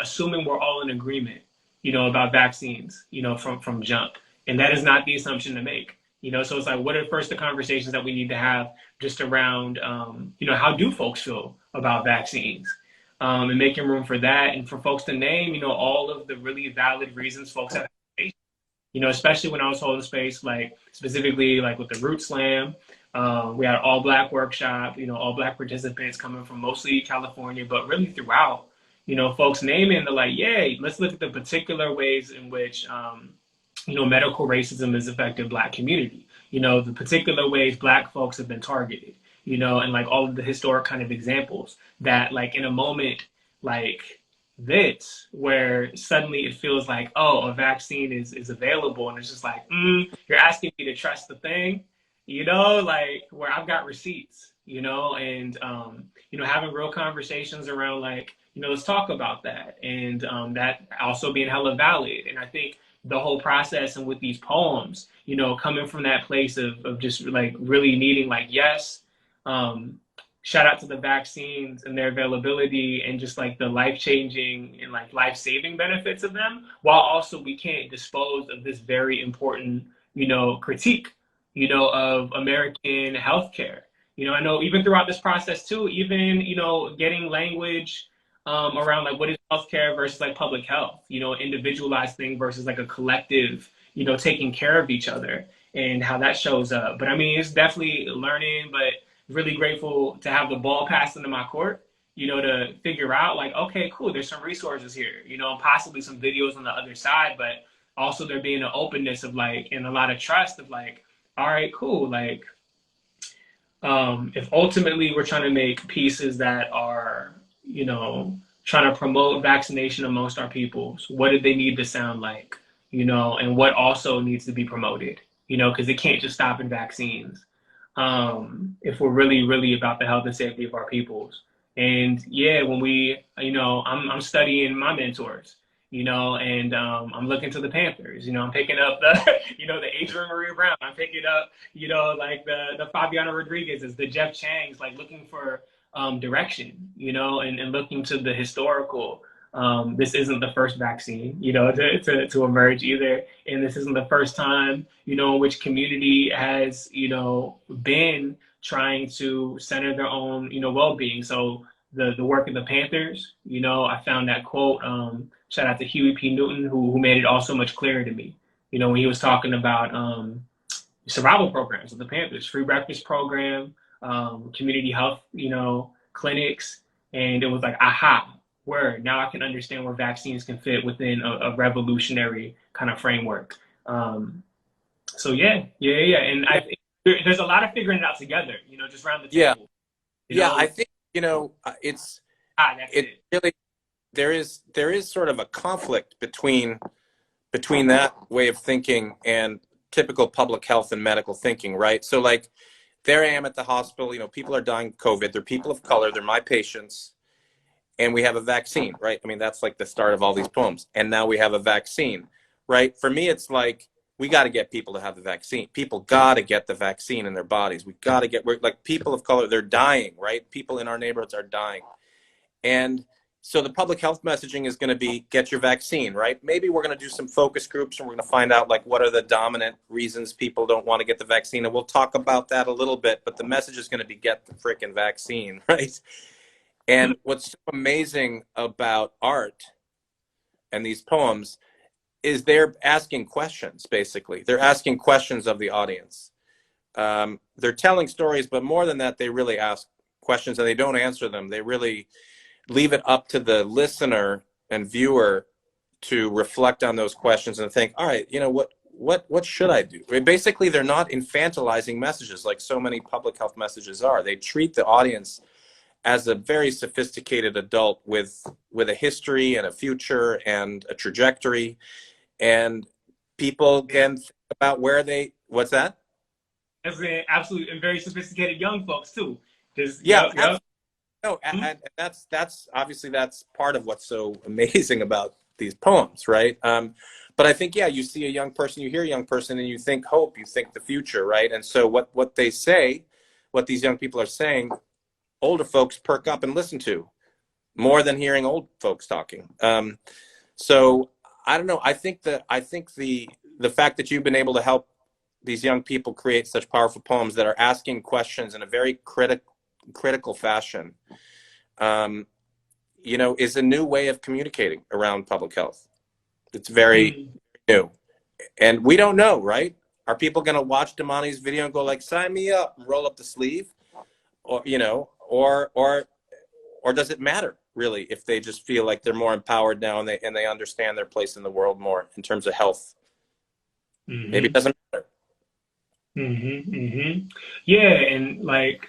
assuming we're all in agreement, about vaccines, from jump, and that is not the assumption to make. So it's like, what are first the conversations that we need to have just around, how do folks feel about vaccines? And making room for that, and for folks to name, all of the really valid reasons folks have, especially when I was holding space, like specifically like with the Root Slam, we had all Black workshop, all Black participants coming from mostly California, but really throughout, folks naming the like, yay, let's look at the particular ways in which, medical racism has affected Black community, the particular ways Black folks have been targeted, and like all of the historic kind of examples that like in a moment like this, where suddenly it feels like, oh, a vaccine is available. And it's just like, you're asking me to trust the thing, like where I've got receipts, and, having real conversations around like, let's talk about that. And that also being hella valid. And I think the whole process and with these poems, coming from that place of just like really needing like, yes, shout out to the vaccines and their availability and just like the life-changing and like life-saving benefits of them, while also we can't dispose of this very important, critique, of American healthcare. I know even throughout this process too, even, getting language around like what is healthcare versus like public health, individualized thing versus like a collective, taking care of each other and how that shows up. But I mean, it's definitely learning, but really grateful to have the ball passed into my court, to figure out like, okay, cool, there's some resources here, and possibly some videos on the other side, but also there being an openness of like, and a lot of trust of like, all right, cool, like, if ultimately we're trying to make pieces that are, trying to promote vaccination amongst our peoples, what do they need to sound like, and what also needs to be promoted, because it can't just stop in vaccines. If we're really, really about the health and safety of our peoples. And yeah, when we, I'm studying my mentors, and I'm looking to the Panthers, I'm picking up the, the Adrian Maria Brown, I'm picking up, like the Fabiana Rodriguez's, the Jeff Chang's, like looking for direction, and looking to the historical. This isn't the first vaccine, to emerge either. And this isn't the first time, in which community has, been trying to center their own, well-being. So the work of the Panthers, I found that quote, shout out to Huey P. Newton, who made it all so much clearer to me, when he was talking about survival programs of the Panthers, free breakfast program, community health, clinics. And it was like, aha, word, now I can understand where vaccines can fit within a revolutionary kind of framework. So yeah. And I think there's a lot of figuring it out together, just around the table. I think, it's really, there is sort of a conflict between that way of thinking and typical public health and medical thinking, right? So like, there I am at the hospital, people are dying of COVID, they're people of color, they're my patients, and we have a vaccine, right? I mean, that's like the start of all these poems. And now we have a vaccine, right? For me, it's like, we got to get people to have the vaccine. People got to get the vaccine in their bodies. We got to we're like people of color, they're dying, right? People in our neighborhoods are dying. And So the public health messaging is going to be get your vaccine, right? Maybe we're going to do some focus groups and we're going to find out like what are the dominant reasons people don't want to get the vaccine. And we'll talk about that a little bit, but the message is going to be get the frickin' vaccine, right? And what's so amazing about art and these poems is they're asking questions, basically. They're asking questions of the audience. They're telling stories, but more than that, they really ask questions and they don't answer them. They really leave it up to the listener and viewer to reflect on those questions and think, all right, you know, what should I do? Basically, they're not infantilizing messages like so many public health messages are. They treat the audience as a very sophisticated adult with a history and a future and a trajectory, and people can think about where they, what's that? That's absolutely, and very sophisticated young folks too. Yeah, Yep. no, and that's obviously that's part of what's so amazing about these poems, right? But I think, yeah, you see a young person, you hear a young person, and you think hope, you think the future, right? And so what they say, what these young people are saying, older folks perk up and listen to more than hearing old folks talking. So I don't know. I think the fact that you've been able to help these young people create such powerful poems that are asking questions in a very critical fashion, you know, is a new way of communicating around public health. It's very new, and we don't know, right? Are people going to watch Damani's video and go like, "Sign me up," and roll up the sleeve, or you know, or does it matter really if they just feel like they're more empowered now and they understand their place in the world more in terms of health? Maybe it doesn't matter. Yeah, and like,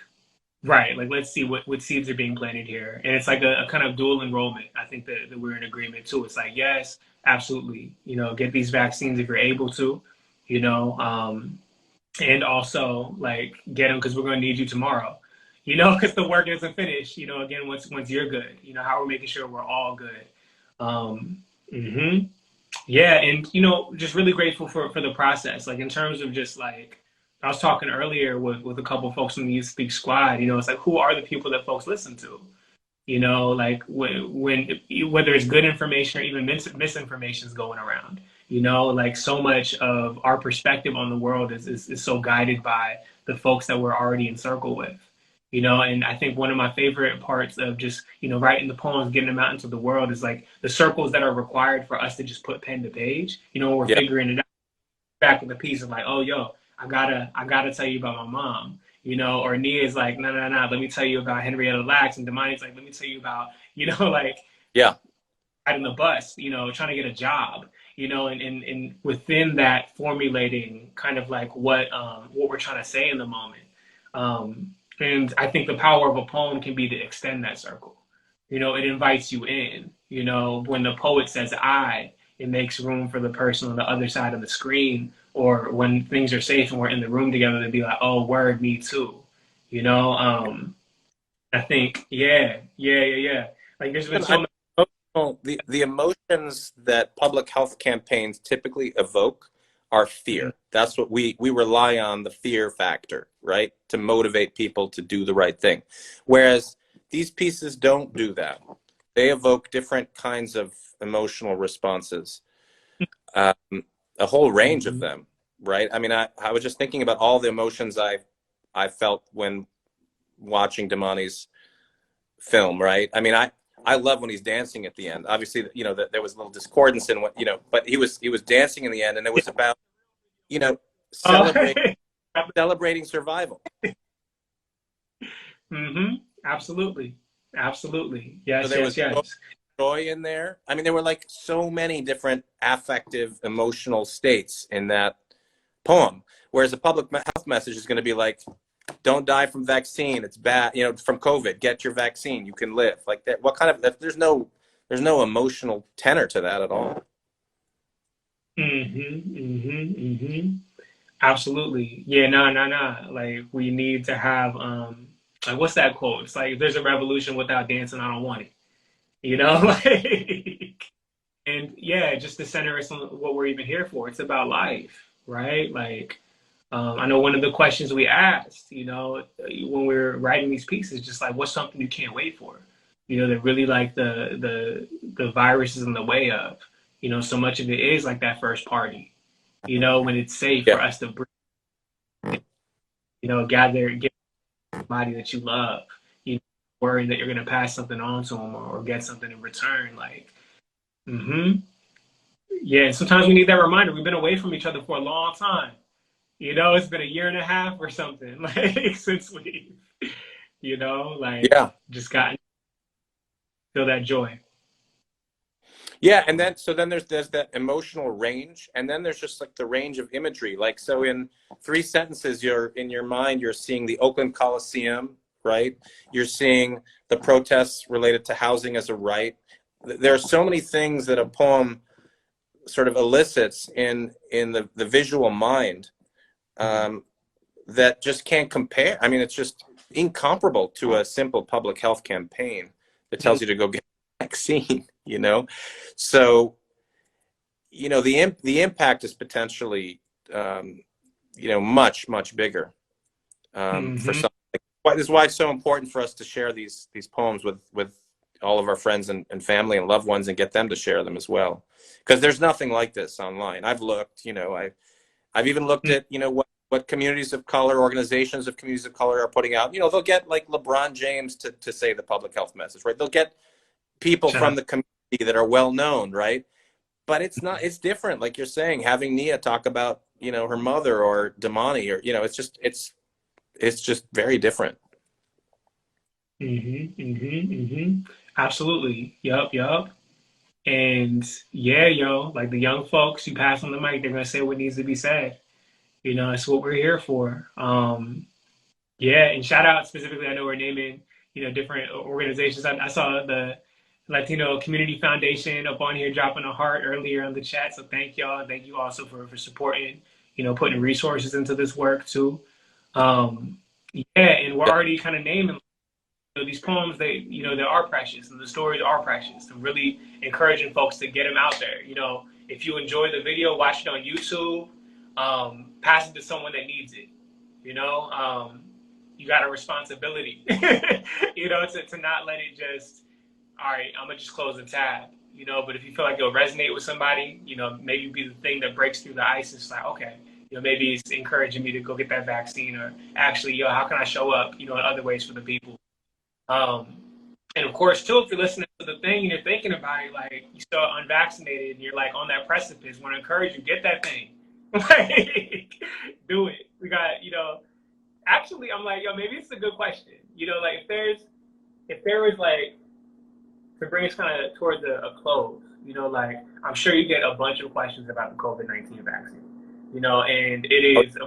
right, like let's see what seeds are being planted here. And it's like a kind of dual enrollment. I think that we're in agreement too. It's like, yes, absolutely, you know, get these vaccines if you're able to, you know, and also like get them because we're going to need you tomorrow, you know, because the work isn't finished, you know, again, once you're good, you know, how we're making sure we're all good. Um, hmm Yeah, and you know, just really grateful for the process. Like in terms of just like I was talking earlier with a couple of folks from the Youth Speak Squad, you know, it's like who are the people that folks listen to? You know, like when whether it's good information or even misinformation is going around. You know, like so much of our perspective on the world is so guided by the folks that we're already in circle with. You know, and I think one of my favorite parts of just, you know, writing the poems, getting them out into the world is like the circles that are required for us to just put pen to page. You know, we're Yeah. figuring it out back in the piece of like, oh, yo, I gotta tell you about my mom. You know, or Nia's like, no, no, no, let me tell you about Henrietta Lacks, and Damani's like, let me tell you about, you know, like Yeah. riding the bus, you know, trying to get a job, you know, and within that formulating kind of like what we're trying to say in the moment. And I think the power of a poem can be to extend that circle. You know, it invites you in. You know, when the poet says I, it makes room for the person on the other side of the screen. Or when things are safe and we're in the room together, to be like, oh, word, me too. You know, I think, yeah. Like there's been so Well, the emotions that public health campaigns typically evoke are fear. That's what we rely on, the fear factor, right? To motivate people to do the right thing. Whereas these pieces don't do that. They evoke different kinds of emotional responses, a whole range of them, right? I mean, I was just thinking about all the emotions I felt when watching Damani's film, right? I mean, I love when he's dancing at the end. Obviously, you know, that there was a little discordance in what, you know, but he was dancing in the end, and it was about, you know, celebrating survival. Absolutely. So Yes, there was yes. joy in there. I mean, there were like so many different affective, emotional states in that poem. Whereas a public health message is going to be like, don't die from vaccine. It's bad. You know, from COVID, get your vaccine. You can live like that. What kind of, there's no emotional tenor to that at all. Absolutely. Yeah, no. Like we need to have like what's that quote? It's like if there's a revolution without dancing, I don't want it. You know, like and yeah, just to center us on what we're even here for. It's about life, right? Like I know one of the questions we asked, you know, when we were writing these pieces, just like what's something you can't wait for? that really like the virus is in the way of. So much of it is like that first party, when it's safe Yeah. for us to breathe, get somebody that you love, you know, worrying that you're gonna pass something on to them or get something in return. Like, yeah. And sometimes we need that reminder. We've been away from each other for a long time. It's been a year and a half or something, like since we, like Yeah. just gotten feel that joy. Yeah, and then so then there's that emotional range, and then there's just like the range of imagery. Like, so in 3 sentences, you're in your mind, you're seeing the Oakland Coliseum, right? You're seeing the protests related to housing as a right. There are so many things that a poem sort of elicits in the visual mind, that just can't compare. I mean, it's just incomparable to a simple public health campaign that tells you to go get a vaccine, So, the impact is potentially, much, much bigger, for Mm-hmm. some. This is why it's so important for us to share these poems with all of our friends and family and loved ones, and get them to share them as well. Because there's nothing like this online. I've looked, I've even looked at, what communities of color, organizations of communities of color are putting out. They'll get like LeBron James to say the public health message, right? They'll get people Shut from up. the community that are well known, right? But it's different. Like you're saying, having Nia talk about, her mother or Damani, or, it's just very different. Mm-hmm. Mm-hmm. Mm-hmm. Absolutely. Yup. And yeah, like the young folks, you pass on the mic, they're gonna say what needs to be said. It's what we're here for. Yeah, and shout out specifically. I know we're naming, different organizations. I saw the Latino Community Foundation up on here dropping a heart earlier on the chat. So thank y'all. Thank you also for supporting, putting resources into this work too. Um, yeah, and we're Yeah. already kind of naming these poems. They are precious, and the stories are precious. And really encouraging folks to get them out there. If you enjoy the video, watch it on YouTube. Pass it to someone that needs it. You got a responsibility, to not let it just, all right, I'm gonna just close the tab, but if you feel like it'll resonate with somebody, maybe be the thing that breaks through the ice. It's like, okay, maybe it's encouraging me to go get that vaccine, or actually, how can I show up, in other ways for the people. Um, and of course, too, if you're listening to the thing and you're thinking about it, like you're still unvaccinated and you're like on that precipice, want to encourage you, get that thing. Like, do it. We got, actually, I'm like, maybe it's a good question. Like if there was like, to bring us kind of towards a close, like I'm sure you get a bunch of questions about the COVID-19 vaccine, and it is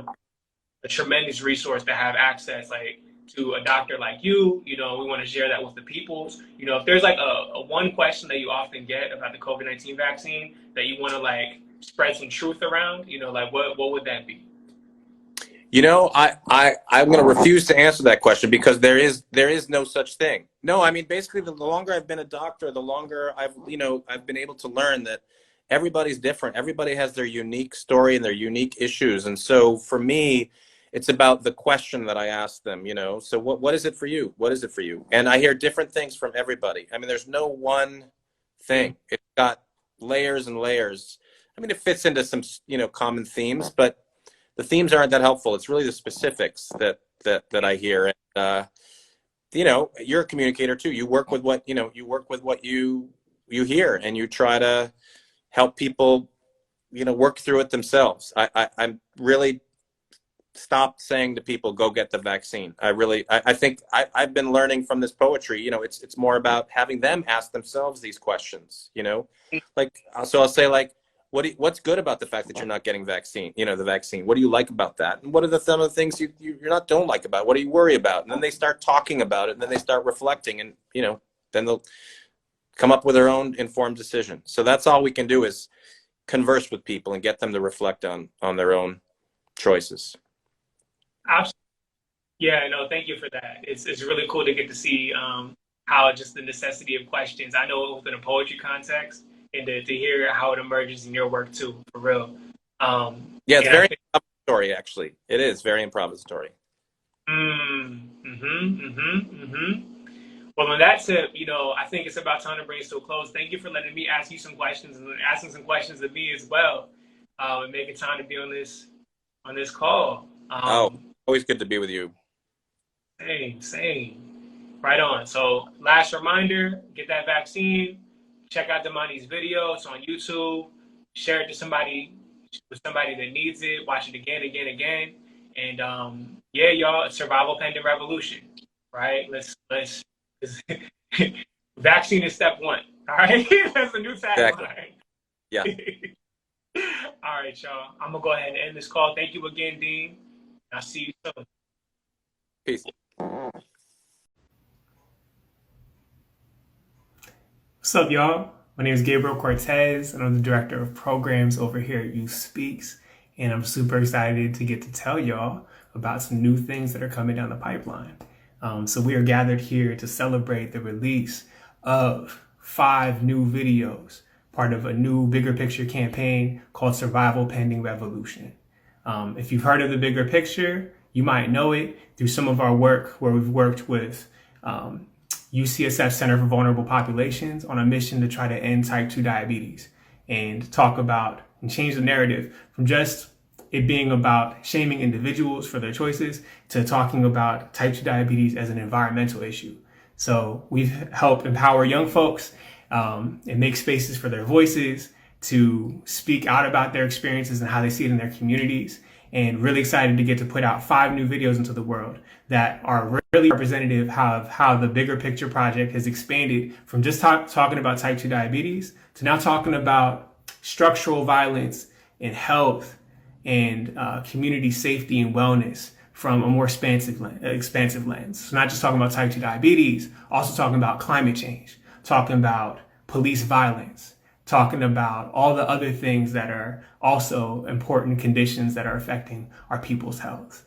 a tremendous resource to have access, like to a doctor like you. We want to share that with the peoples. If there's like a one question that you often get about the COVID-19 vaccine that you want to like spread some truth around, like what would that be? I'm going to refuse to answer that question, because there is no such thing. No, I mean, basically, the longer I've been a doctor, the longer I've been able to learn that everybody's different. Everybody has their unique story and their unique issues. And so for me, it's about the question that I ask them, so what is it for you? What is it for you? And I hear different things from everybody. I mean, there's no one thing. It's got layers and layers. I mean, it fits into some, common themes, but the themes aren't that helpful. It's really the specifics that I hear. And, you're a communicator too. You work with what, you hear, and you try to help people, work through it themselves. I'm really stopped saying to people, go get the vaccine. I think I've been learning from this poetry, it's more about having them ask themselves these questions, like, so I'll say, like, what's good about the fact that you're not getting the vaccine? What do you like about that? And what are some of the things don't like about it? What do you worry about? And then they start talking about it, and then they start reflecting, and, then they'll come up with their own informed decision. So that's all we can do, is converse with people and get them to reflect on their own choices. Absolutely. Yeah, no, thank you for that. It's really cool to get to see how just the necessity of questions. I know within a poetry context, and to hear how it emerges in your work too, for real. Yeah, it's And I very think, improvisatory, actually. It is very improvisatory. well, Well, on that tip, I think it's about time to bring it to a close. Thank you for letting me ask you some questions and asking some questions of me as well, and making time to be on this call. Oh, always good to be with you. Same. Right on. So, last reminder: get that vaccine. Check out Damani's video. It's on YouTube. Share it to somebody that needs it. Watch it again. And yeah, y'all, survival pending revolution. Right? Let's vaccine is step one. All right, that's a new Exactly. tagline. Yeah. All right, y'all. I'm gonna go ahead and end this call. Thank you again, Dean. I'll see you soon. Peace. What's up, y'all? My name is Gabriel Cortez, and I'm the director of programs over here at Youth Speaks. And I'm super excited to get to tell y'all about some new things that are coming down the pipeline. So we are gathered here to celebrate the release of 5 new videos, part of a new bigger picture campaign called Survival Pending Revolution. If you've heard of the bigger picture, you might know it through some of our work where we've worked with UCSF Center for Vulnerable Populations on a mission to try to end type 2 diabetes and talk about and change the narrative from just it being about shaming individuals for their choices to talking about type 2 diabetes as an environmental issue. So we've helped empower young folks and make spaces for their voices to speak out about their experiences and how they see it in their communities. And really excited to get to put out 5 new videos into the world that are really representative of how the bigger picture project has expanded from just talking about type 2 diabetes to now talking about structural violence and health and community safety and wellness from a more expansive lens. So not just talking about type 2 diabetes, also talking about climate change, talking about police violence, talking about all the other things that are also important conditions that are affecting our people's health.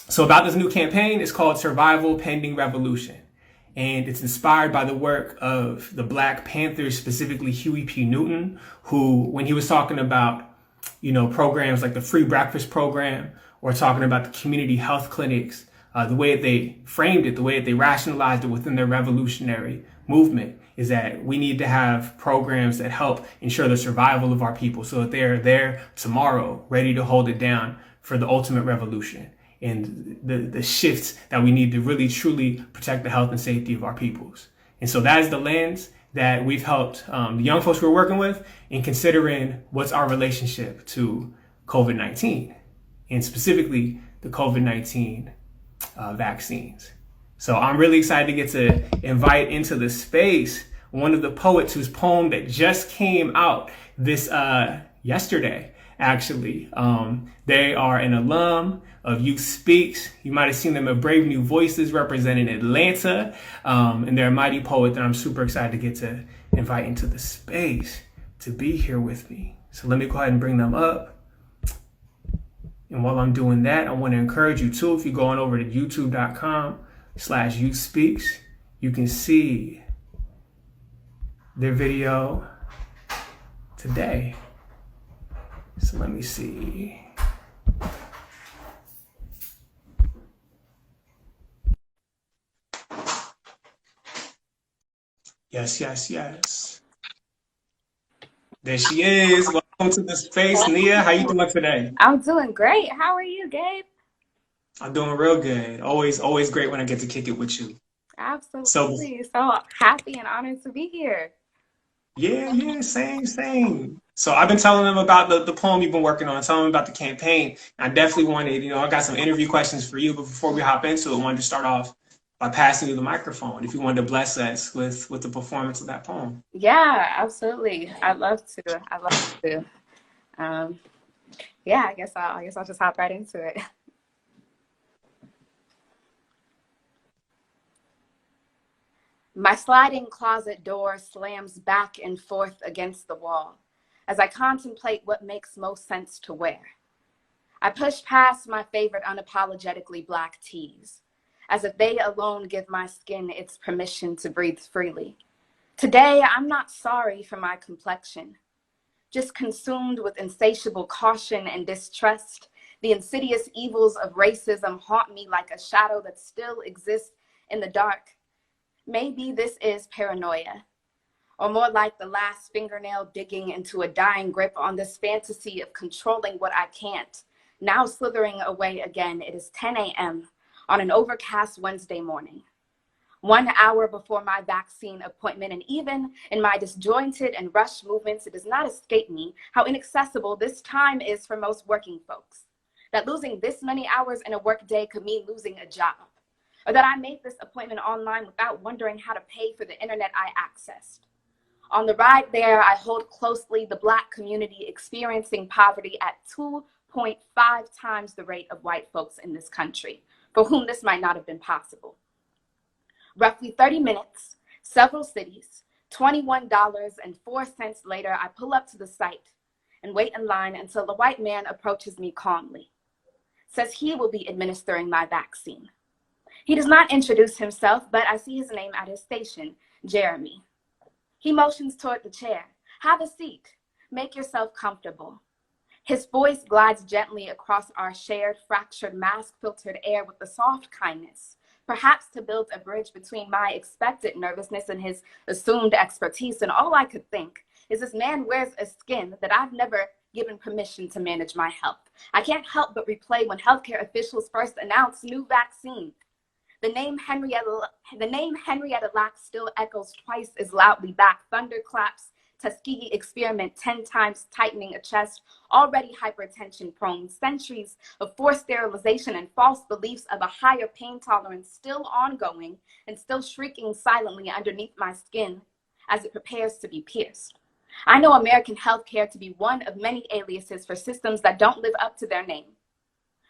So about this new campaign, it's called Survival Pending Revolution. And it's inspired by the work of the Black Panthers, specifically Huey P. Newton, who, when he was talking about, programs like the free breakfast program or talking about the community health clinics, the way that they framed it, the way that they rationalized it within their revolutionary movement is that we need to have programs that help ensure the survival of our people so that they're there tomorrow, ready to hold it down for the ultimate revolution and the shifts that we need to really, truly protect the health and safety of our peoples. And so that is the lens that we've helped the young folks we're working with in considering what's our relationship to COVID-19 and specifically the COVID-19 vaccines. So I'm really excited to get to invite into the space one of the poets whose poem that just came out this yesterday, actually. They are an alum of Youth Speaks. You might have seen them at Brave New Voices representing Atlanta. And they're a mighty poet that I'm super excited to get to invite into the space to be here with me. So let me go ahead and bring them up. And while I'm doing that, I want to encourage you too, if you're going over to youtube.com/YouthSpeaks, you can see their video today. So let me see. Yes. There she is. Welcome to the space, Nia. How you doing today? I'm doing great. How are you, Gabe? I'm doing real good. Always great when I get to kick it with you. Absolutely. So happy and honored to be here. Yeah, same. So I've been telling them about the poem you've been working on, telling them about the campaign. I definitely wanted, I got some interview questions for you, but before we hop into it, I wanted to start off by passing you the microphone if you wanted to bless us with the performance of that poem. Yeah, absolutely. I'd love to. Yeah, I guess I'll just hop right into it. My sliding closet door slams back and forth against the wall as I contemplate what makes most sense to wear. I push past my favorite unapologetically Black tees, as if they alone give my skin its permission to breathe freely. Today, I'm not sorry for my complexion, just consumed with insatiable caution and distrust. The insidious evils of racism haunt me like a shadow that still exists in the dark. Maybe this is paranoia, or more like the last fingernail digging into a dying grip on this fantasy of controlling what I can't. Now slithering away again, it is 10 a.m. on an overcast Wednesday morning. 1 hour before my vaccine appointment, and even in my disjointed and rushed movements, it does not escape me how inaccessible this time is for most working folks. That losing this many hours in a workday could mean losing a job, or that I made this appointment online without wondering how to pay for the internet I accessed. On the ride there, I hold closely the Black community experiencing poverty at 2.5 times the rate of white folks in this country, for whom this might not have been possible. Roughly 30 minutes, several cities, $21.04 later, I pull up to the site and wait in line until the white man approaches me calmly, says he will be administering my vaccine. He does not introduce himself, but I see his name at his station, Jeremy. He motions toward the chair. Have a seat. Make yourself comfortable. His voice glides gently across our shared, fractured, mask-filtered air with a soft kindness, perhaps to build a bridge between my expected nervousness and his assumed expertise. And all I could think is this man wears a skin that I've never given permission to manage my health. I can't help but replay when healthcare officials first announced new vaccine. The name Henrietta Lacks still echoes twice as loudly back. Thunderclaps, Tuskegee experiment, 10 times tightening a chest, already hypertension prone, centuries of forced sterilization and false beliefs of a higher pain tolerance still ongoing and still shrieking silently underneath my skin as it prepares to be pierced. I know American healthcare to be one of many aliases for systems that don't live up to their name.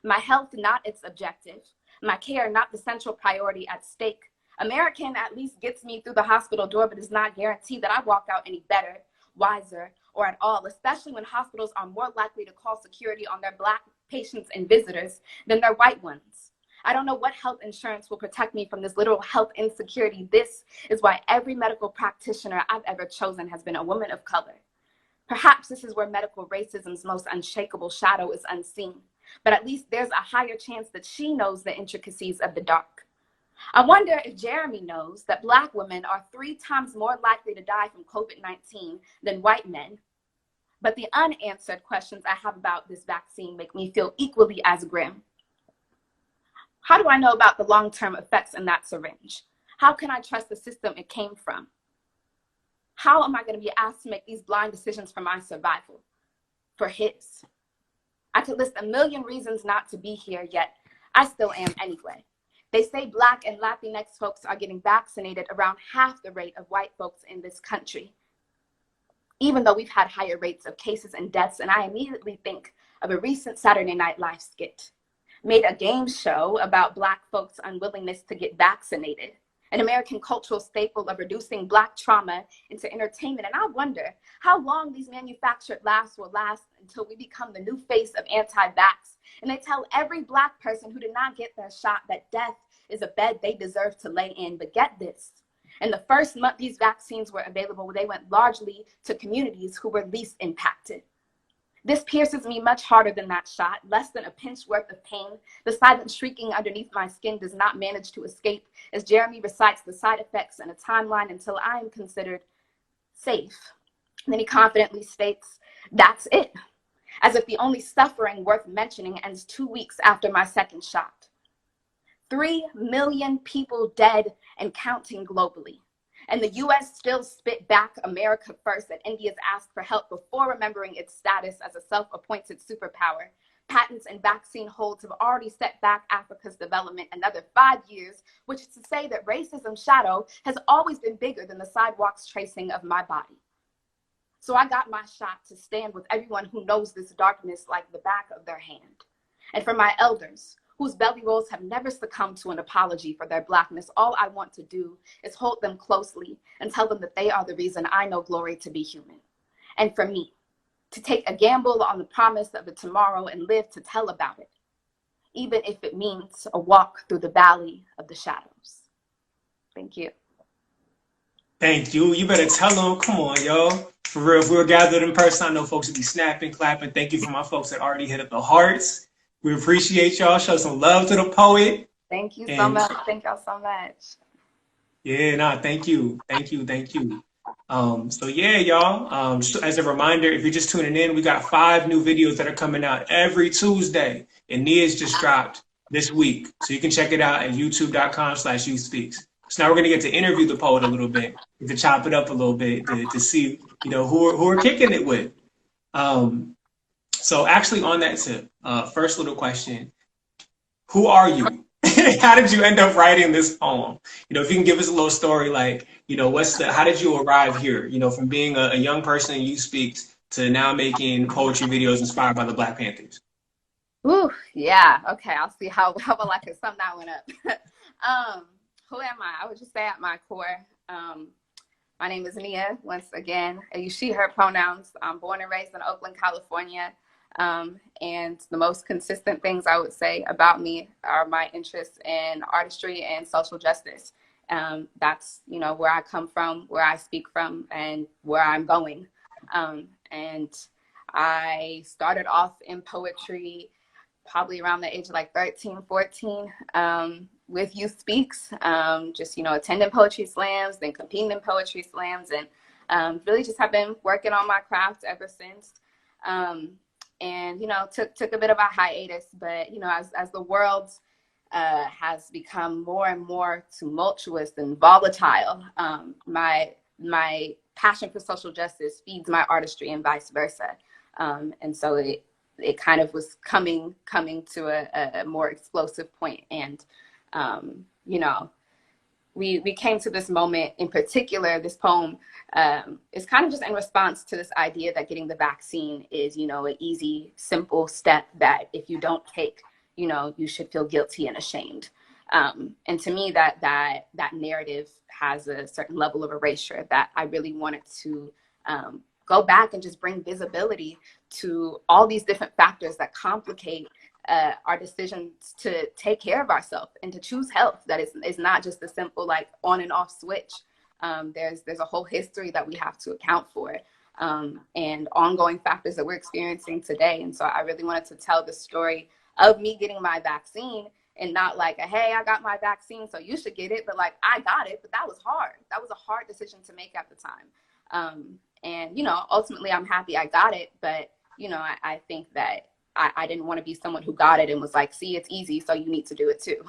My health not its objective, my care not the central priority at stake. American at least gets me through the hospital door, but does not guarantee that I walk out any better, wiser, or at all, especially when hospitals are more likely to call security on their Black patients and visitors than their white ones. I don't know what health insurance will protect me from this literal health insecurity. This is why every medical practitioner I've ever chosen has been a woman of color. Perhaps this is where medical racism's most unshakable shadow is unseen, but at least there's a higher chance that she knows the intricacies of the dark. I wonder if Jeremy knows that Black women are 3 times more likely to die from COVID-19 than white men. But the unanswered questions I have about this vaccine make me feel equally as grim. How do I know about the long-term effects in that syringe? How can I trust the system it came from? How am I going to be asked to make these blind decisions for my survival? For his? I could list a million reasons not to be here, yet I still am anyway. They say Black and Latinx folks are getting vaccinated around half the rate of white folks in this country, even though we've had higher rates of cases and deaths. And I immediately think of a recent Saturday Night Live skit, made a game show about Black folks' unwillingness to get vaccinated, an American cultural staple of reducing Black trauma into entertainment. And I wonder how long these manufactured laughs will last until we become the new face of anti-vax. And they tell every Black person who did not get their shot that death is a bed they deserve to lay in. But get this, in the first month these vaccines were available, they went largely to communities who were least impacted. This pierces me much harder than that shot, less than a pinch worth of pain. The silent shrieking underneath my skin does not manage to escape as Jeremy recites the side effects and a timeline until I am considered safe. And then he confidently states, that's it, as if the only suffering worth mentioning ends 2 weeks after my second shot. 3 million people dead and counting globally. And the US still spit back America first and India's asked for help before remembering its status as a self-appointed superpower. Patents and vaccine holds have already set back Africa's development another 5 years, which is to say that racism's shadow has always been bigger than the sidewalk's tracing of my body. So I got my shot to stand with everyone who knows this darkness like the back of their hand. And for my elders, whose belly rolls have never succumbed to an apology for their Blackness, all I want to do is hold them closely and tell them that they are the reason I know glory to be human. And for me, to take a gamble on the promise of a tomorrow and live to tell about it, even if it means a walk through the valley of the shadows. Thank you. Thank you. You better tell them. Come on, yo. For real, if we were gathered in person, I know folks would be snapping, clapping. Thank you for my folks that already hit up the hearts. We appreciate y'all. Show some love to the poet. Thank you so much. Thank y'all so much. Yeah, no, thank you. Thank you. Thank you. So yeah, y'all, just as a reminder, if you're just tuning in, we got 5 new videos that are coming out every Tuesday, and Nia's just dropped this week. So you can check it out at youtube.com/youthspeaks. So now we're gonna get to interview the poet a little bit, get to chop it up a little bit to see, who we're kicking it with. So actually on that tip, first little question, who are you? How did you end up writing this poem? If you can give us a little story, like, how did you arrive here? From being a young person in Youth Speaks to now making poetry videos inspired by the Black Panthers. Ooh, yeah. Okay, I'll see how well I can sum that one up. Who am I? I would just say at my core, my name is Nia. Once again, I use she, her pronouns. I'm born and raised in Oakland, California. And the most consistent things I would say about me are my interests in artistry and social justice. That's, where I come from, where I speak from, and where I'm going. And I started off in poetry probably around the age of like 13, 14, with Youth Speaks, just, attending poetry slams, then competing in poetry slams, and really just have been working on my craft ever since. And, took a bit of a hiatus, but, as the world has become more and more tumultuous and volatile, my passion for social justice feeds my artistry and vice versa. And so it kind of was coming to a more explosive point. And, we came to this moment in particular, this poem is kind of just in response to this idea that getting the vaccine is, an easy, simple step that if you don't take, you should feel guilty and ashamed. And to me, that narrative has a certain level of erasure that I really wanted to go back and just bring visibility to all these different factors that complicate our decisions to take care of ourselves and to choose health. That is not just a simple like on and off switch. There's a whole history that we have to account for, and ongoing factors that we're experiencing today. And so I really wanted to tell the story of me getting my vaccine, and not like hey, I got my vaccine, so you should get it, but like I got it, but that was hard. That was a hard decision to make at the time. And, ultimately I'm happy I got it, but, I think that I didn't want to be someone who got it and was like, see, it's easy, so you need to do it too.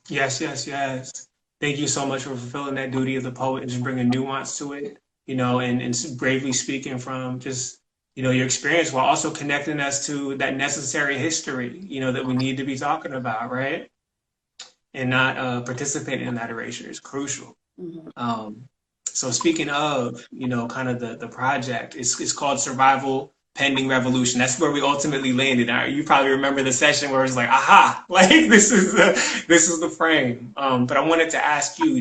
Yes, yes, yes. Thank you so much for fulfilling that duty of the poet and just bringing nuance to it, and bravely speaking from just, your experience while also connecting us to that necessary history, that we need to be talking about, right? And not participating in that erasure is crucial. Mm-hmm. So speaking of, kind of the project, it's called Survival Pending Revolution. That's where we ultimately landed. You probably remember the session where it's like, aha, like this is the frame. But I wanted to ask you,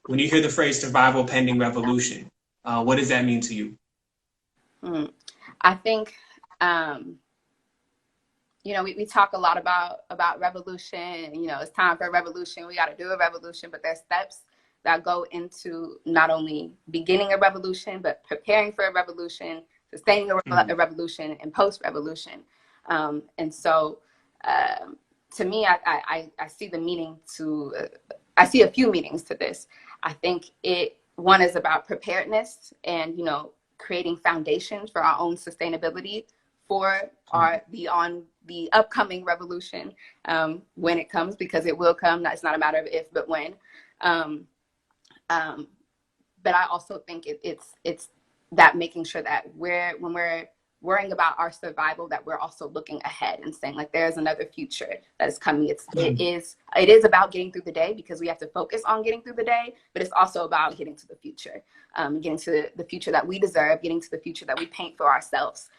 when you hear the phrase survival pending revolution, what does that mean to you? I think, we talk a lot about revolution. It's time for a revolution. We got to do a revolution, but there's steps that go into not only beginning a revolution, but preparing for a revolution, sustaining a revolution, and post-revolution. And so to me, I see the meaning to, I see a few meanings to this. I think one is about preparedness and, creating foundations for our own sustainability for the upcoming revolution when it comes, because it will come. It's not a matter of if, but when. But I also think it's that making sure that when we're worrying about our survival, that we're also looking ahead and saying like there's another future that is coming. It is about getting through the day, because we have to focus on getting through the day, but it's also about getting to the future, getting to the future that we deserve, getting to the future that we paint for ourselves,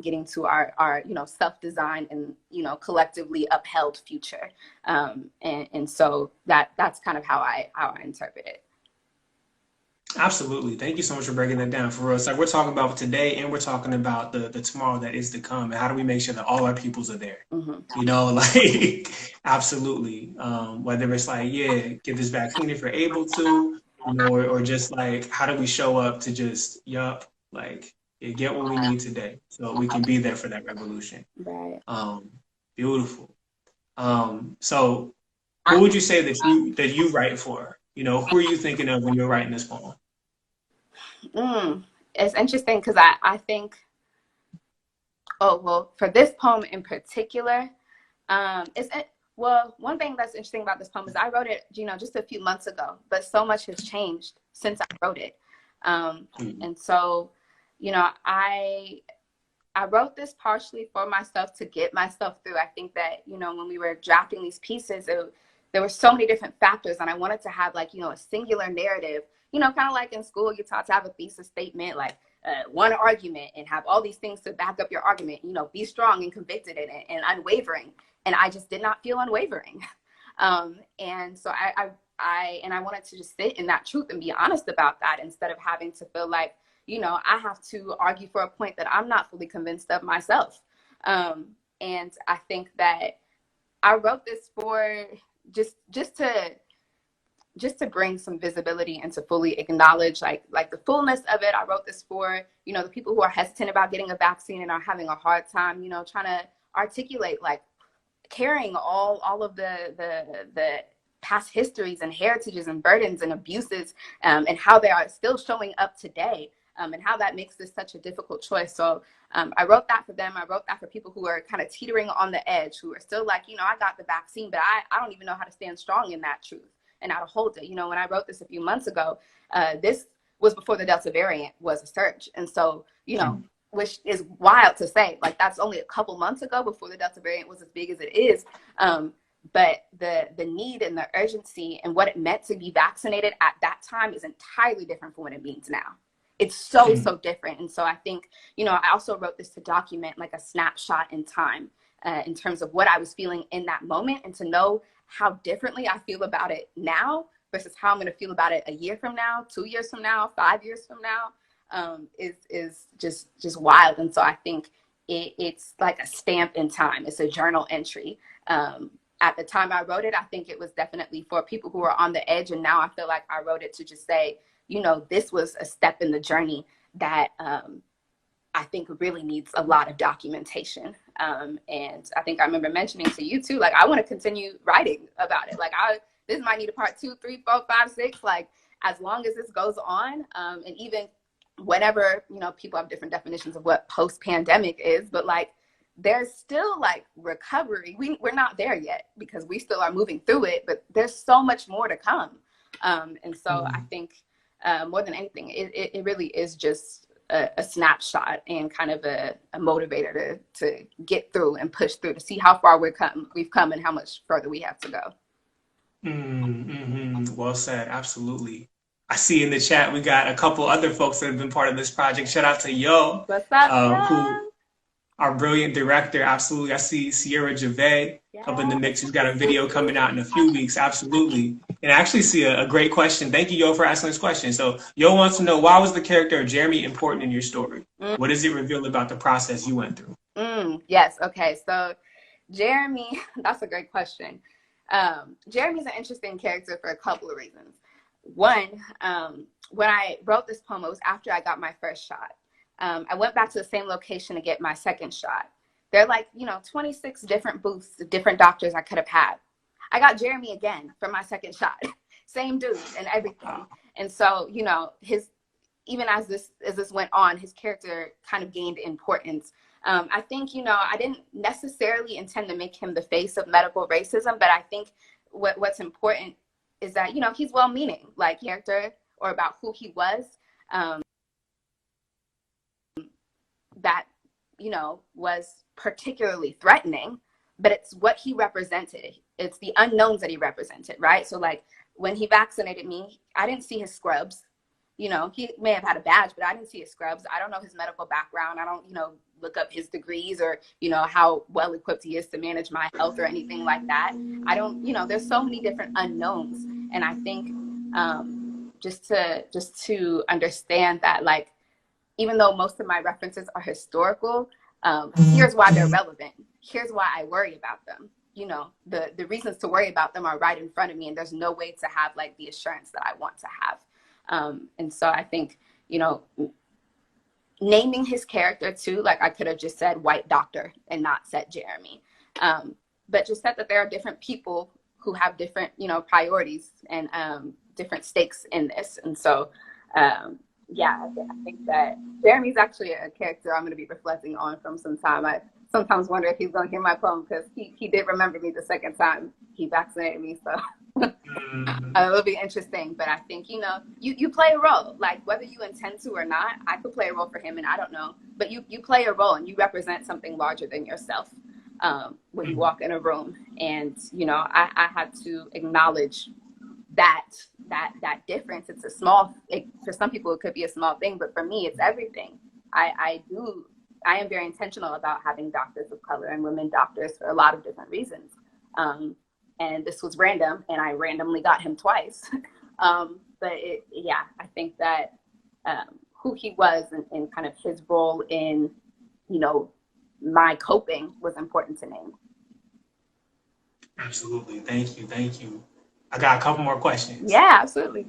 getting to our self-designed and collectively upheld future. And so that's kind of how I interpret it. Absolutely. Thank you so much for breaking that down for real. It's like we're talking about today and we're talking about the tomorrow that is to come. And how do we make sure that all our peoples are there? Mm-hmm. Absolutely. Whether it's like, get this vaccine if you're able to, or just like, how do we show up to just, get what we need today so we can be there for that revolution. Right. Beautiful. So Who would you say that you write for? You know, who are you thinking of when you're writing this poem? It's interesting because I think, oh, well, for this poem in particular, well, one thing that's interesting about this poem is I wrote it, just a few months ago, but so much has changed since I wrote it. And so, I wrote this partially for myself to get myself through. I think that, when we were drafting these pieces, there were so many different factors, and I wanted to have like, a singular narrative, kind of like in school, you're taught to have a thesis statement, like one argument, and have all these things to back up your argument, be strong and convicted and unwavering. And I just did not feel unwavering. And so I wanted to just sit in that truth and be honest about that, instead of having to feel like, I have to argue for a point that I'm not fully convinced of myself. And I think that I wrote this for just to bring some visibility and to fully acknowledge like the fullness of it. I wrote this for, the people who are hesitant about getting a vaccine and are having a hard time, trying to articulate, like, carrying all of the past histories and heritages and burdens and abuses, and how they are still showing up today, and how that makes this such a difficult choice. So I wrote that for them. I wrote that for people who are kind of teetering on the edge, who are still like, I got the vaccine, but I don't even know how to stand strong in that truth and how to hold it. When I wrote this a few months ago, this was before the Delta variant was a surge. And so, which is wild to say, like, that's only a couple months ago, before the Delta variant was as big as it is. But the need and the urgency and what it meant to be vaccinated at that time is entirely different from what it means now. It's so different. And so I think, I also wrote this to document like a snapshot in time, in terms of what I was feeling in that moment, and to know how differently I feel about it now versus how I'm going to feel about it a year from now, 2 years from now, 5 years from now, is just wild. And so I think it's like a stamp in time. It's a journal entry. At the time I wrote it, I think it was definitely for people who are on the edge. And now I feel like I wrote it to just say, this was a step in the journey that I think really needs a lot of documentation. And I think I remember mentioning to you too, like, I want to continue writing about it. Like, this might need a part 2, 3, 4, 5, 6, like, as long as this goes on. And even whenever, people have different definitions of what post-pandemic is, but like, there's still like recovery. We're not there yet because we still are moving through it, but there's so much more to come. And so I think more than anything, it really is just a snapshot and kind of a motivator to get through and push through, to see how far we've come and how much further we have to go. Well said. Absolutely. I see in the chat we got a couple other folks that have been part of this project. Shout out to Yo. What's up, who our brilliant director. Absolutely. I see Sierra Javay up in the mix. She's got a video coming out in a few weeks. Absolutely. And I actually see a great question. Thank you, Yo, for asking this question. So Yo wants to know, why was the character of Jeremy important in your story? What does it reveal about the process you went through? Yes. Okay. So Jeremy, that's a great question. Jeremy's an interesting character for a couple of reasons. One, when I wrote this poem, it was after I got my first shot. I went back to the same location to get my second shot. There are like, 26 different booths, different doctors I could have had. I got Jeremy again for my second shot. Same dude and everything. And so, even as this went on, his character kind of gained importance. I think, I didn't necessarily intend to make him the face of medical racism, but I think what's important is that, he's well-meaning, like, character, or about who he was. That was particularly threatening, but it's what he represented. It's the unknowns that he represented, right? So like, when he vaccinated me, I didn't see his scrubs. He may have had a badge, but I didn't see his scrubs. I don't know his medical background. I don't look up his degrees or how well equipped he is to manage my health or anything like that. I don't, there's so many different unknowns. And I think just to understand that, like, even though most of my references are historical, here's why they're relevant. Here's why I worry about them. The reasons to worry about them are right in front of me, and there's no way to have like the assurance that I want to have. And so I think, naming his character too, like, I could have just said white doctor and not said Jeremy, but just said that there are different people who have different, priorities and different stakes in this. And so, yeah, I think that Jeremy's actually a character I'm going to be reflecting on from some time. I sometimes wonder if he's going to hear my poem, because he did remember me the second time he vaccinated me. So it'll be interesting. But I think, you play a role, like whether you intend to or not. I could play a role for him, and I don't know. But you play a role, and you represent something larger than yourself when you walk in a room. And, I had to acknowledge that difference. It's for some people it could be a small thing, but for me it's everything. I am very intentional about having doctors of color and women doctors for a lot of different reasons, and this was random, and I randomly got him twice. But I think that who he was and kind of his role in my coping was important to name. Absolutely. Thank you. I got a couple more questions. Yeah, absolutely.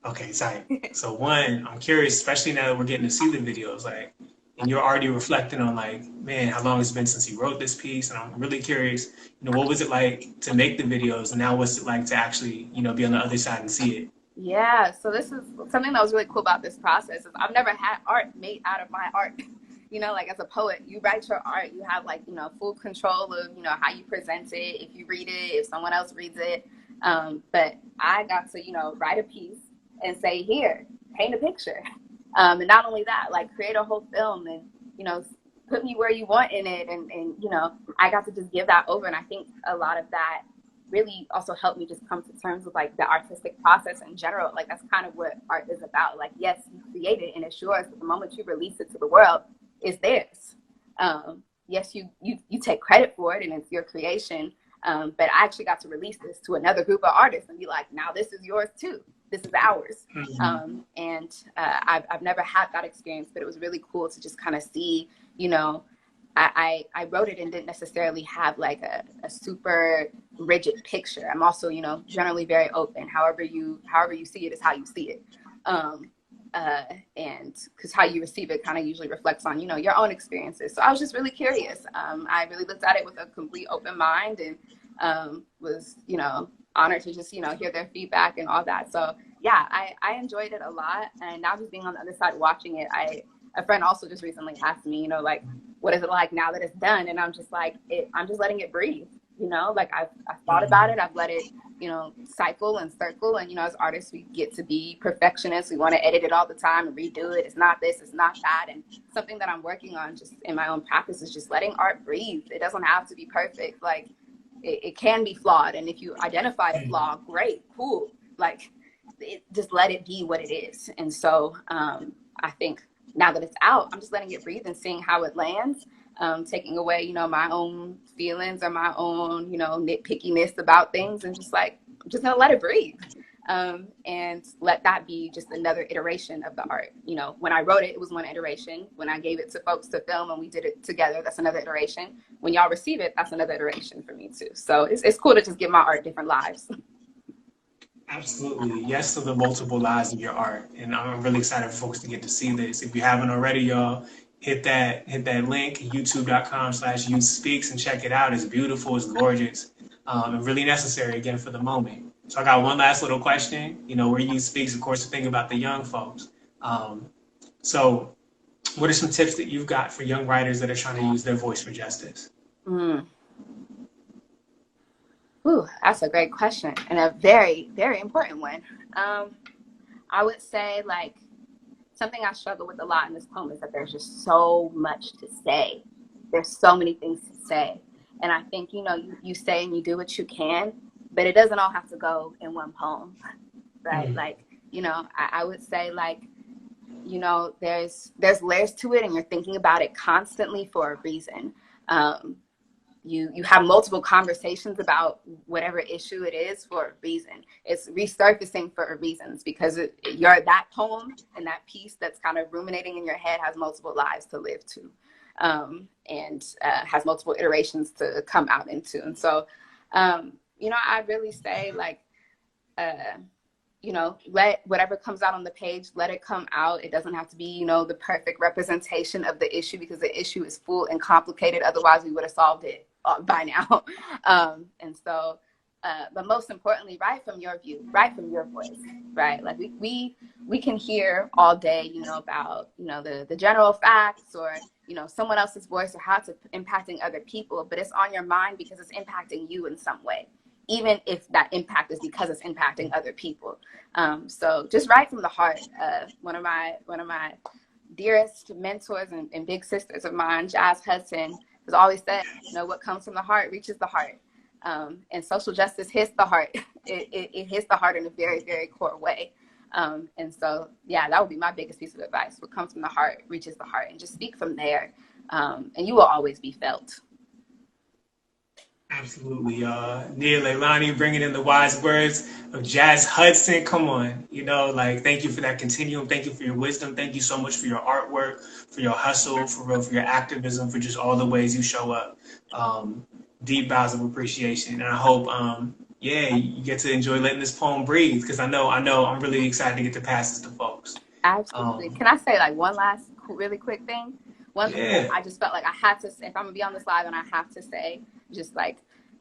Okay, sorry. So one, I'm curious, especially now that we're getting to see the videos, like, and you're already reflecting on, like, man, how long it's been since you wrote this piece. And I'm really curious, what was it like to make the videos, and now what's it like to actually, be on the other side and see it? Yeah, so this is something that was really cool about this process. Is I've never had art made out of my art. Like as a poet, you write your art, you have full control of, how you present it, if you read it, if someone else reads it. But I got to, write a piece and say, here, paint a picture. And not only that, like create a whole film and, put me where you want in it. And I got to just give that over. And I think a lot of that really also helped me just come to terms with like the artistic process in general. Like that's kind of what art is about. Like, yes, you create it and it's yours, but the moment you release it to the world, it's theirs. Yes, you take credit for it and it's your creation. But I actually got to release this to another group of artists and be like, now this is yours too. This is ours. And I've never had that experience, but it was really cool to just kind of see, I wrote it and didn't necessarily have like a super rigid picture. I'm also, generally very open. However you see it is how you see it. And because how you receive it kind of usually reflects on, your own experiences. So I was just really curious. I really looked at it with a complete open mind and was, honored to just, hear their feedback and all that. So yeah, I enjoyed it a lot. And now just being on the other side watching it, a friend also just recently asked me, like, what is it like now that it's done? And I'm just like, I'm just letting it breathe. Like I've thought about it. I've let it, cycle and circle. And, as artists, we get to be perfectionists. We want to edit it all the time and redo it. It's not this, it's not that. And something that I'm working on just in my own practice is just letting art breathe. It doesn't have to be perfect. Like it can be flawed. And if you identify a flaw, great, cool. Like just let it be what it is. And so I think now that it's out, I'm just letting it breathe and seeing how it lands. Taking away, my own feelings or my own, nitpickiness about things, and just like, I'm just gonna let it breathe. And let that be just another iteration of the art. When I wrote it, it was one iteration. When I gave it to folks to film and we did it together, that's another iteration. When y'all receive it, that's another iteration for me too. So it's cool to just give my art different lives. Absolutely. Yes to the multiple lives of your art. And I'm really excited for folks to get to see this. If you haven't already, y'all, hit that link, youtube.com/youthspeaks, and check it out. It's beautiful, it's gorgeous, and really necessary again for the moment. So I got one last little question. Where Youth Speaks, of course, to think about the young folks. So what are some tips that you've got for young writers that are trying to use their voice for justice? Ooh, that's a great question and a very, very important one. I would say like something I struggle with a lot in this poem is that there's just so much to say. There's so many things to say. And I think, you say and you do what you can, but it doesn't all have to go in one poem, right? Like, I would say like, there's layers to it and you're thinking about it constantly for a reason. You have multiple conversations about whatever issue it is for a reason. It's resurfacing for a reason. It's because that poem and that piece that's kind of ruminating in your head has multiple lives to live to, and has multiple iterations to come out into. And so, I really say like, let whatever comes out on the page, let it come out. It doesn't have to be, the perfect representation of the issue, because the issue is full and complicated. Otherwise, we would have solved it by now. And so but most importantly, write from your view, write from your voice, right? Like we can hear all day, about, the general facts or, someone else's voice or how it's impacting other people, but it's on your mind because it's impacting you in some way, even if that impact is because it's impacting other people. So just write from the heart. One of my dearest mentors and big sisters of mine, Jazz Hudson, has always said, what comes from the heart reaches the heart. And social justice hits the heart. It hits the heart in a very, very core way. And so, yeah, that would be my biggest piece of advice. What comes from the heart reaches the heart, and just speak from there. And you will always be felt. Absolutely. Nia Leilani bringing in the wise words of Jazz Hudson. Come on. Thank you for that continuum. Thank you for your wisdom. Thank you so much for your artwork, for your hustle, for your activism, for just all the ways you show up. Deep bows of appreciation. And I hope, you get to enjoy letting this poem breathe, because I know I'm really excited to get to pass this to folks. Absolutely. Can I say one last really quick thing? One thing I just felt like I had to say, if I'm gonna be on this live, and I have to say, just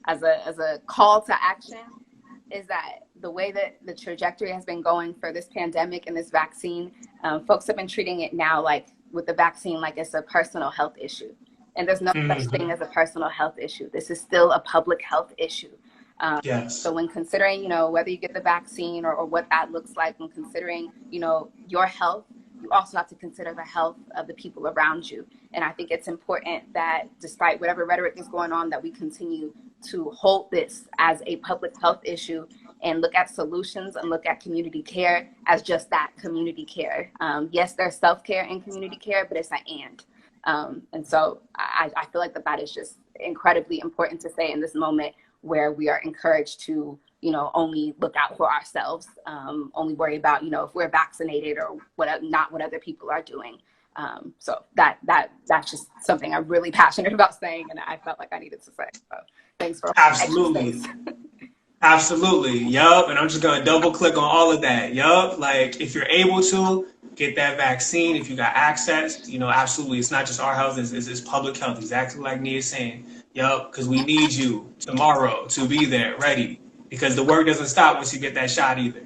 as a call to action, is that the way that the trajectory has been going for this pandemic and this vaccine, folks have been treating it now with the vaccine like it's a personal health issue. And there's no such thing as a personal health issue. This is still a public health issue. Yes. So when considering, whether you get the vaccine or what that looks like, when considering, your health, you also have to consider the health of the people around you. And I think it's important that despite whatever rhetoric is going on, that we continue to hold this as a public health issue and look at solutions and look at community care as just that, community care. Yes, there's self-care and community care, but it's an and. And so I feel like that is just incredibly important to say in this moment where we are encouraged to, only look out for ourselves, only worry about, if we're vaccinated or not what other people are doing. So that's just something I'm really passionate about saying, and I felt like I needed to say. So thanks for absolutely. Absolutely. Yup. And I'm just going to double click on all of that. Yup. If you're able to get that vaccine, if you got access, absolutely. It's not just our health, it's public health. Exactly like Nia's saying. Yup. Because we need you tomorrow to be there ready, because the work doesn't stop once you get that shot either.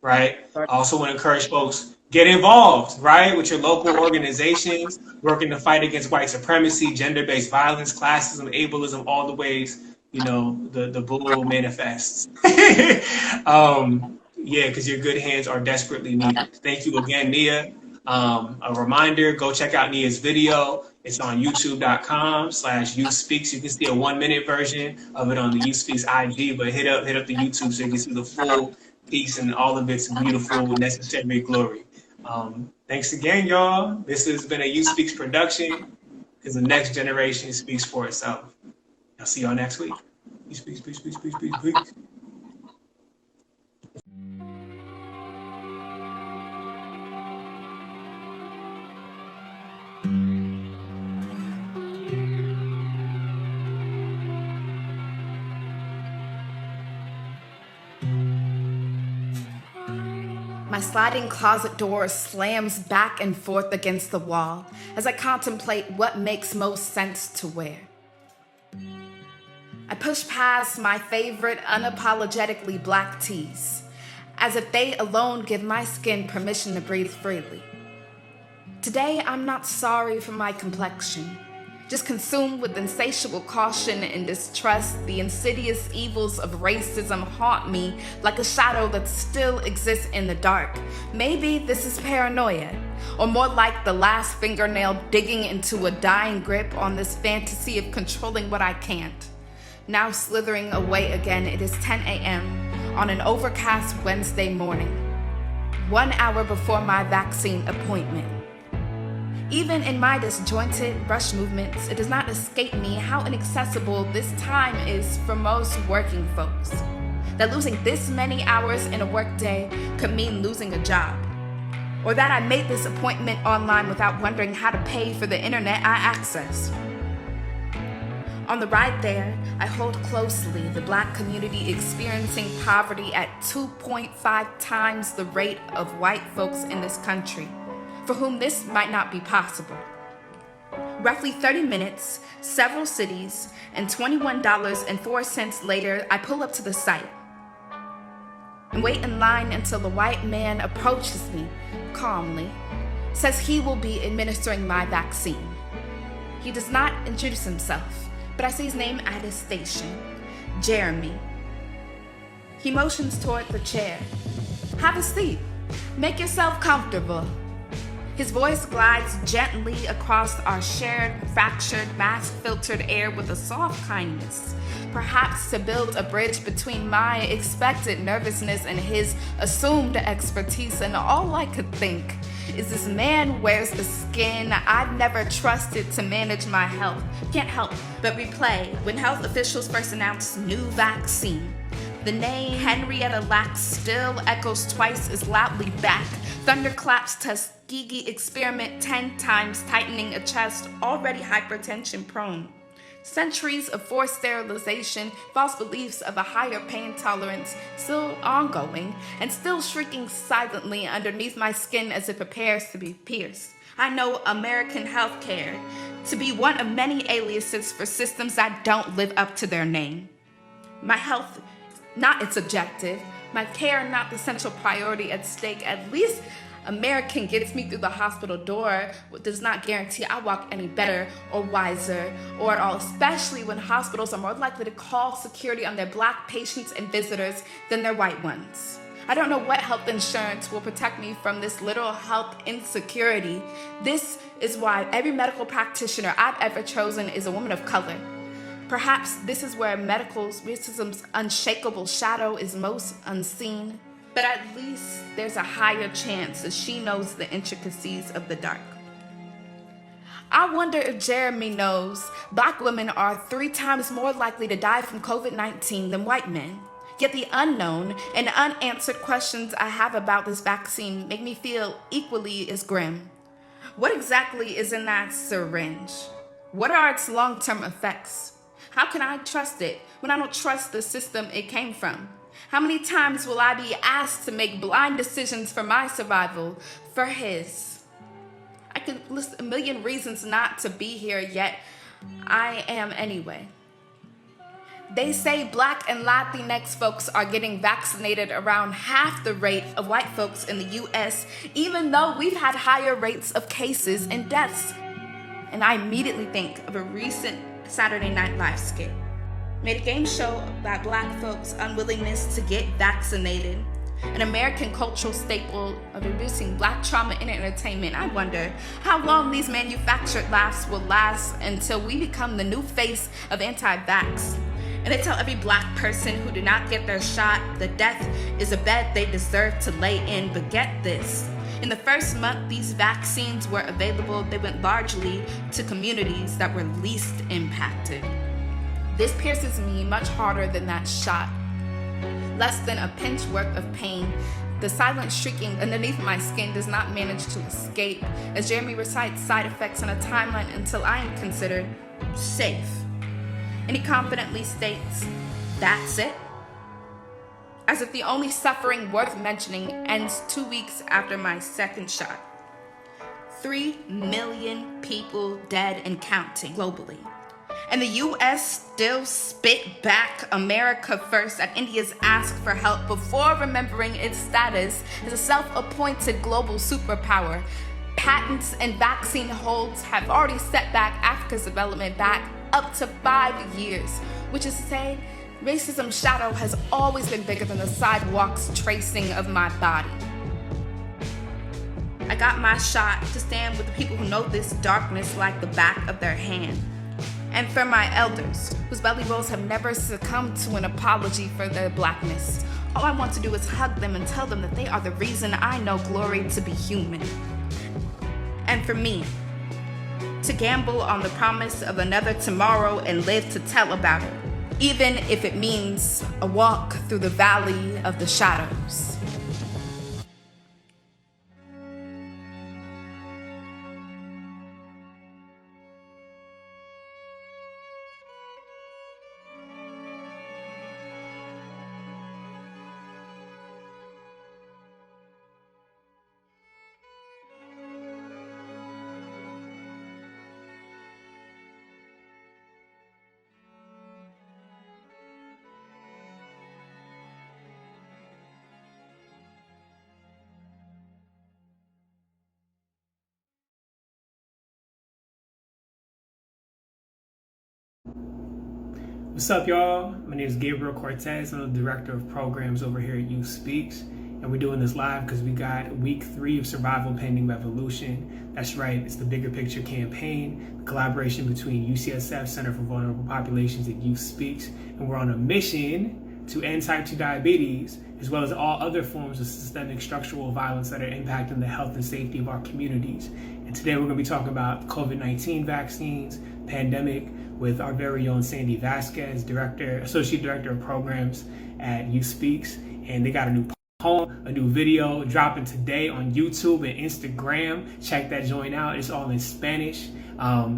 Right. I also want to encourage folks, get involved, right, with your local organizations, working to fight against white supremacy, gender-based violence, classism, ableism, all the ways the bull manifests. Because your good hands are desperately needed. Thank you again, Nia. A reminder, go check out Nia's video. It's on youtube.com/YouthSpeaks. You can see a 1-minute version of it on the YouthSpeaks IG, but hit up the YouTube so you can see the full piece and all of its beautiful, necessary glory. Thanks again, y'all. This has been a YouthSpeaks production, because the next generation speaks for itself. I'll see y'all next week. Peace. My sliding closet door slams back and forth against the wall as I contemplate what makes most sense to wear. I push past my favorite unapologetically black tees, as if they alone give my skin permission to breathe freely. Today, I'm not sorry for my complexion, just consumed with insatiable caution and distrust. The insidious evils of racism haunt me like a shadow that still exists in the dark. Maybe this is paranoia, or more like the last fingernail digging into a dying grip on this fantasy of controlling what I can't. Now slithering away again, it is 10 a.m. on an overcast Wednesday morning, 1 hour before my vaccine appointment. Even in my disjointed rush movements, it does not escape me how inaccessible this time is for most working folks. That losing this many hours in a workday could mean losing a job. Or that I made this appointment online without wondering how to pay for the internet I access. On the ride there, I hold closely the Black community experiencing poverty at 2.5 times the rate of white folks in this country, for whom this might not be possible. Roughly 30 minutes, several cities, and $21.04 later, I pull up to the site and wait in line until the white man approaches me calmly, says he will be administering my vaccine. He does not introduce himself, but I see his name at his station, Jeremy. He motions toward the chair. Have a seat. Make yourself comfortable. His voice glides gently across our shared, fractured, mask-filtered air with a soft kindness, perhaps to build a bridge between my expected nervousness and his assumed expertise. And all I could think is this man wears the skin I've never trusted to manage my health. Can't help but replay when health officials first announced new vaccine. The name Henrietta Lacks still echoes twice as loudly back. Thunderclaps Tuskegee experiment 10 times, tightening a chest already hypertension prone. Centuries of forced sterilization, false beliefs of a higher pain tolerance, still ongoing, and still shrieking silently underneath my skin as it prepares to be pierced. I know American healthcare to be one of many aliases for systems that don't live up to their name. My health, not its objective. My care, not the central priority at stake. At least American gets me through the hospital door, what does not guarantee I walk any better or wiser or at all, especially when hospitals are more likely to call security on their Black patients and visitors than their white ones. I don't know what health insurance will protect me from this literal health insecurity. This is why every medical practitioner I've ever chosen is a woman of color. Perhaps this is where medical racism's unshakable shadow is most unseen, but at least there's a higher chance that she knows the intricacies of the dark. I wonder if Jeremy knows Black women are 3 times more likely to die from COVID-19 than white men. Yet the unknown and unanswered questions I have about this vaccine make me feel equally as grim. What exactly is in that syringe? What are its long-term effects? How can I trust it when I don't trust the system it came from? How many times will I be asked to make blind decisions for my survival, for his? I could list a million reasons not to be here, yet I am anyway. They say Black and Latinx folks are getting vaccinated around half the rate of white folks in the US, even though we've had higher rates of cases and deaths. And I immediately think of a recent Saturday Night Live skit. Made a game show about Black folks' unwillingness to get vaccinated, an American cultural staple of reducing Black trauma in entertainment. I wonder how long these manufactured laughs will last until we become the new face of anti-vax. And they tell every Black person who did not get their shot that death is a bed they deserve to lay in. But get this. In the first month these vaccines were available, they went largely to communities that were least impacted. This pierces me much harder than that shot. Less than a pinch worth of pain. The silent shrieking underneath my skin does not manage to escape as Jeremy recites side effects on a timeline until I am considered safe. And he confidently states, that's it? As if the only suffering worth mentioning ends 2 weeks after my second shot. 3 million people dead and counting globally. And the US still spit back America first at India's ask for help before remembering its status as a self-appointed global superpower. Patents and vaccine holds have already set back Africa's development back up to 5 years, which is to say, racism's shadow has always been bigger than the sidewalk's tracing of my body. I got my shot to stand with the people who know this darkness like the back of their hand. And for my elders, whose belly rolls have never succumbed to an apology for their Blackness, all I want to do is hug them and tell them that they are the reason I know glory to be human. And for me, to gamble on the promise of another tomorrow and live to tell about it, even if it means a walk through the valley of the shadows. What's up, y'all? My name is Gabriel Cortez. I'm the Director of Programs over here at Youth Speaks. And we're doing this live because we got week 3 of Survival Pending Revolution. That's right, it's the Bigger Picture campaign, the collaboration between UCSF Center for Vulnerable Populations and Youth Speaks. And we're on a mission to end type 2 diabetes, as well as all other forms of systemic structural violence that are impacting the health and safety of our communities. And today we're going to be talking about COVID-19 vaccines, pandemic, with our very own Sandy Vasquez, Associate Director of Programs at Youth Speaks. And they got a new poem, a new video dropping today on YouTube and Instagram. Check that joint out. It's all in Spanish.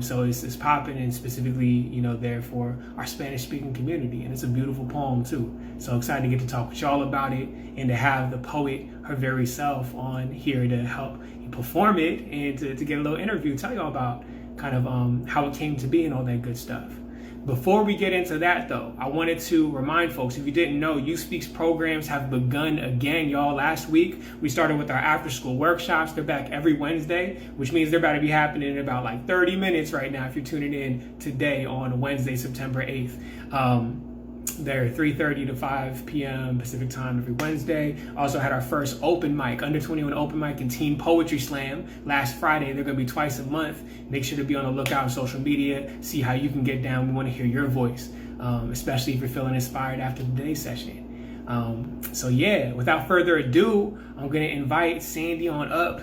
So it's popping, and specifically, there for our Spanish-speaking community. And it's a beautiful poem too. So excited to get to talk with y'all about it and to have the poet, her very self, on here to help perform it and to get a little interview, tell y'all about kind of how it came to be and all that good stuff. Before we get into that though, I wanted to remind folks, if you didn't know, Youth Speaks programs have begun again, y'all. Last week, we started with our after school workshops. They're back every Wednesday, which means they're about to be happening in about like 30 minutes right now if you're tuning in today on Wednesday, September 8th. They're 3:30 to 5 p.m. Pacific time every Wednesday. Also had our first open mic, under 21 open mic and teen poetry slam last Friday. They're going to be twice a month. Make sure to be on the lookout on social media. See how you can get down. We want to hear your voice, especially if you're feeling inspired after today's session. So yeah, without further ado, I'm going to invite Sandy on up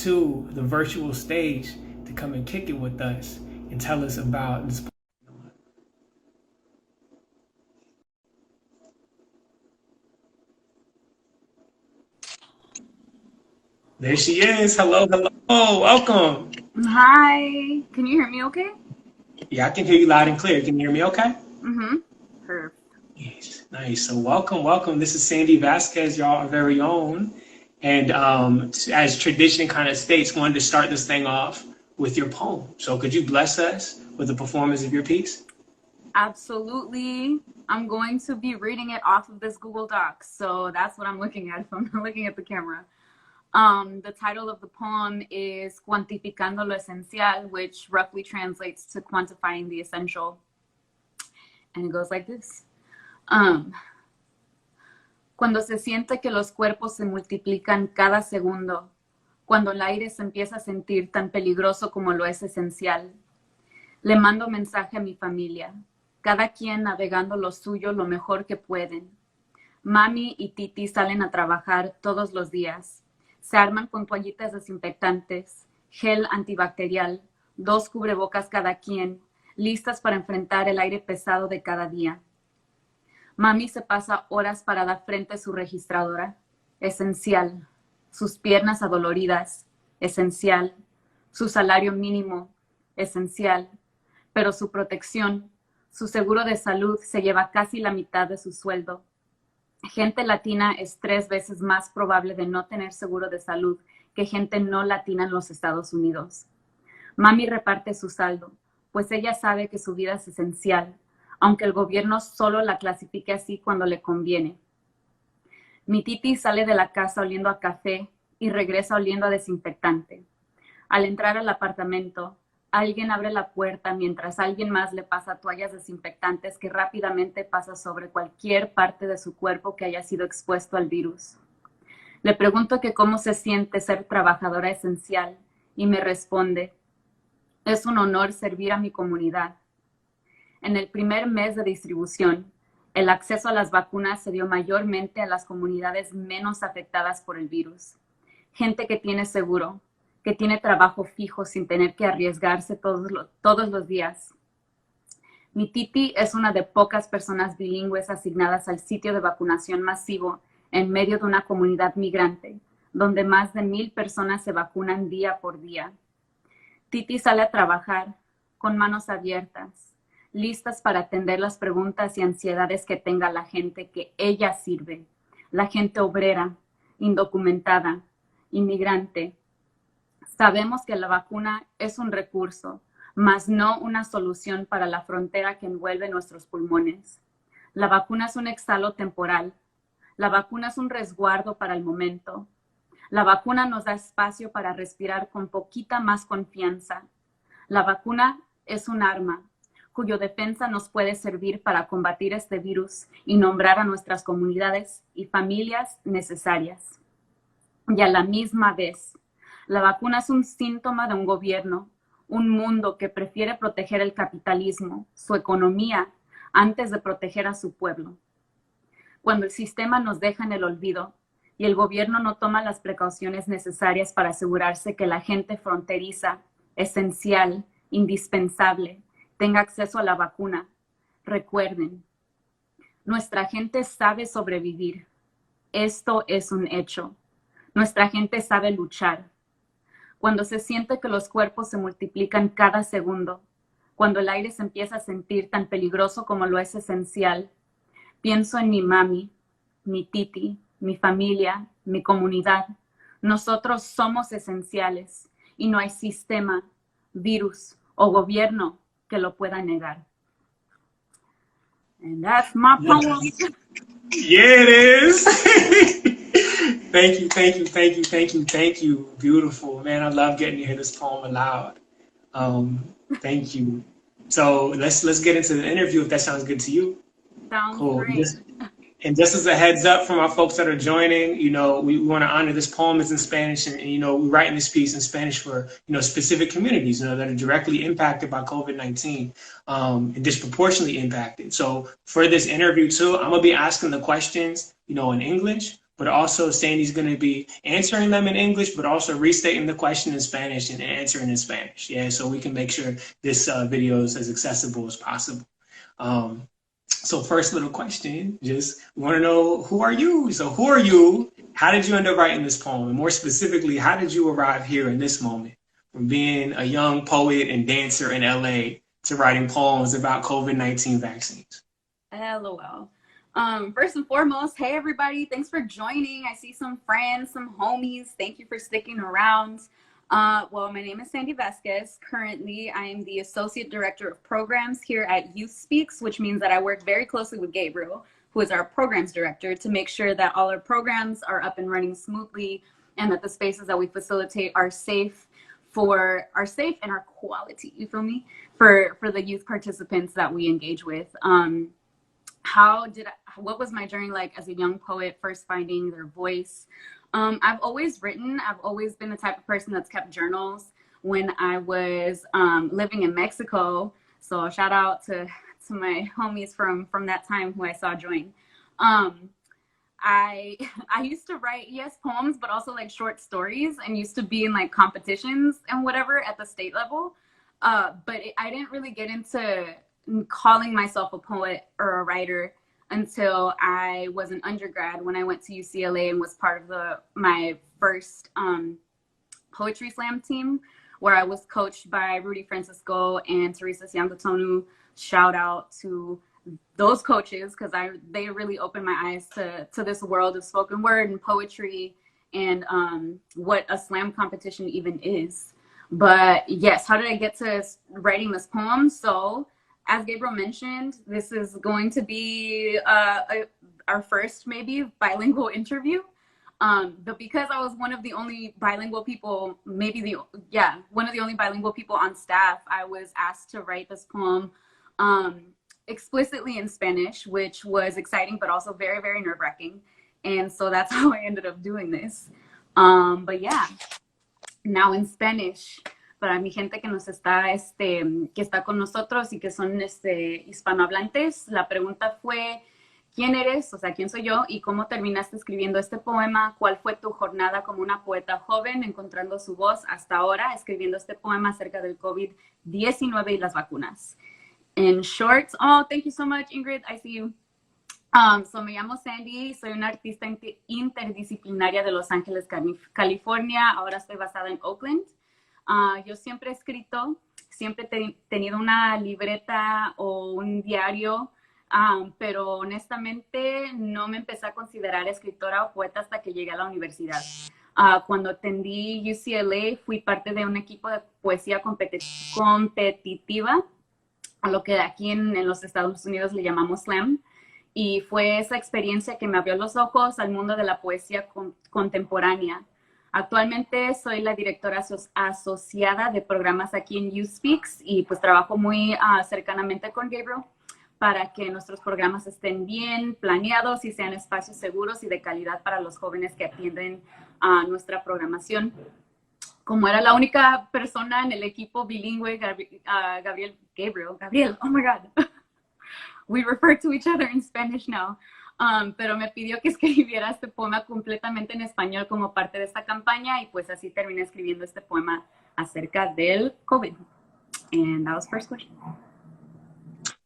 to the virtual stage to come and kick it with us and tell us about this. There she is. Hello, welcome. Hi, can you hear me okay? Yeah, I can hear you loud and clear. Can you hear me okay? Mm-hmm. Perfect. Yes, nice. So welcome. This is Sandy Vasquez, y'all, our very own. And as tradition kind of states, wanted to start this thing off with your poem. So could you bless us with the performance of your piece? Absolutely. I'm going to be reading it off of this Google Docs. So that's what I'm looking at if I'm not looking at the camera. The title of the poem is Cuantificando lo Esencial, which roughly translates to quantifying the essential. And it goes like this. Cuando se siente que los cuerpos se multiplican cada segundo, cuando el aire se empieza a sentir tan peligroso como lo es esencial, le mando mensaje a mi familia, cada quien navegando lo suyo lo mejor que pueden. Mami y Titi salen a trabajar todos los días. Se arman con toallitas desinfectantes, gel antibacterial, 2 cubrebocas cada quien, listas para enfrentar el aire pesado de cada día. Mami se pasa horas parada frente a su registradora, esencial. Sus piernas adoloridas, esencial. Su salario mínimo, esencial. Pero su protección, su seguro de salud se lleva casi la mitad de su sueldo. Gente latina es 3 veces más probable de no tener seguro de salud que gente no latina en los Estados Unidos. Mami reparte su saldo, pues ella sabe que su vida es esencial, aunque el gobierno solo la clasifique así cuando le conviene. Mi Titi sale de la casa oliendo a café y regresa oliendo a desinfectante. Al entrar al apartamento, alguien abre la puerta mientras alguien más le pasa toallas desinfectantes que rápidamente pasa sobre cualquier parte de su cuerpo que haya sido expuesto al virus. Le pregunto que cómo se siente ser trabajadora esencial y me responde, es un honor servir a mi comunidad. En el primer mes de distribución, el acceso a las vacunas se dio mayormente a las comunidades menos afectadas por el virus. Gente que tiene seguro, que tiene trabajo fijo sin tener que arriesgarse todos los días. Mi Titi es una de pocas personas bilingües asignadas al sitio de vacunación masivo en medio de una comunidad migrante, donde más de 1,000 personas se vacunan día por día. Titi sale a trabajar con manos abiertas, listas para atender las preguntas y ansiedades que tenga la gente que ella sirve, la gente obrera, indocumentada, inmigrante. Sabemos que la vacuna es un recurso, mas no una solución para la frontera que envuelve nuestros pulmones. La vacuna es un exhalo temporal. La vacuna es un resguardo para el momento. La vacuna nos da espacio para respirar con poquita más confianza. La vacuna es un arma, cuyo defensa nos puede servir para combatir este virus y nombrar a nuestras comunidades y familias necesarias. Y a la misma vez, la vacuna es un síntoma de un gobierno, un mundo que prefiere proteger el capitalismo, su economía, antes de proteger a su pueblo. Cuando el sistema nos deja en el olvido y el gobierno no toma las precauciones necesarias para asegurarse que la gente fronteriza, esencial, indispensable, tenga acceso a la vacuna, recuerden, nuestra gente sabe sobrevivir. Esto es un hecho. Nuestra gente sabe luchar. Cuando se siente que los cuerpos se multiplican cada segundo, cuando el aire se empieza a sentir tan peligroso como lo es esencial, pienso en mi mami, mi titi, mi familia, mi comunidad. Nosotros somos esenciales y no hay sistema, virus o gobierno que lo pueda negar. And that's my poem. Yeah, it is. Thank you, thank you, thank you, thank you, thank you. Beautiful, man. I love getting to hear this poem aloud. Thank you. So let's get into the interview if that sounds good to you. Sounds Cool. great. And just as a heads up from our folks that are joining, we want to honor this poem is in Spanish, and we're writing this piece in Spanish for specific communities that are directly impacted by COVID-19 and disproportionately impacted. So for this interview too, I'm gonna be asking the questions in English, but also Sandy's gonna be answering them in English, but also restating the question in Spanish and answering in Spanish. Yeah, so we can make sure this video is as accessible as possible. So first little question, just want to know, who are you? So who are you? How did you end up writing this poem? And more specifically, how did you arrive here in this moment from being a young poet and dancer in LA to writing poems about COVID-19 vaccines? LOL. First and foremost, hey everybody, thanks for joining. I see some friends, some homies. Thank you for sticking around. Well, my name is Sandy Vasquez. Currently, I am the Associate Director of Programs here at Youth Speaks, which means that I work very closely with Gabriel, who is our Programs Director, to make sure that all our programs are up and running smoothly and that the spaces that we facilitate are safe and are quality, you feel me, for the youth participants that we engage with. What was my journey like as a young poet, first finding their voice? I've always written. I've always been the type of person that's kept journals when I was living in Mexico. So shout out to my homies from that time who I saw join. I used to write, yes, poems, but also like short stories, and used to be in like competitions and whatever at the state level. But I didn't really get into calling myself a poet or a writer until I was an undergrad, when I went to UCLA and was part of my first poetry slam team, where I was coached by Rudy Francisco and Teresa Siangotonu. Shout out to those coaches, because they really opened my eyes to this world of spoken word and poetry and what a slam competition even is. But yes, how did I get to writing this poem? So, as Gabriel mentioned, this is going to be our first maybe bilingual interview. But because I was one of the only bilingual people, one of the only bilingual people on staff, I was asked to write this poem explicitly in Spanish, which was exciting, but also very, very nerve-wracking. And so that's how I ended up doing this. But yeah, now in Spanish. Para mi gente que nos está, que está con nosotros y que son hispanohablantes, la pregunta fue, ¿quién eres? O sea, ¿quién soy yo? ¿Y cómo terminaste escribiendo este poema? ¿Cuál fue tu jornada como una poeta joven, encontrando su voz hasta ahora, escribiendo este poema acerca del COVID-19 y las vacunas? In short, oh, thank you so much, Ingrid, I see you. So me llamo Sandy, soy una artista interdisciplinaria de Los Ángeles, California. Ahora estoy basada en Oakland. Yo siempre he escrito, siempre he tenido una libreta o un diario, pero honestamente no me empecé a considerar escritora o poeta hasta que llegué a la universidad. Cuando atendí UCLA, fui parte de un equipo de poesía competitiva, a lo que aquí en los Estados Unidos le llamamos slam. Y fue esa experiencia que me abrió los ojos al mundo de la poesía contemporánea. Actualmente soy la directora asociada de programas aquí en YouSpeaks y pues trabajo muy cercanamente con Gabriel para que nuestros programas estén bien planeados y sean espacios seguros y de calidad para los jóvenes que atienden nuestra programación. Como era la única persona en el equipo bilingüe, Gabriel, oh my God, we refer to each other in Spanish now. Pero me pidió que escribiera este poema completamente en español como parte de esta campaña y pues así terminé escribiendo este poema acerca del COVID. And that was first question.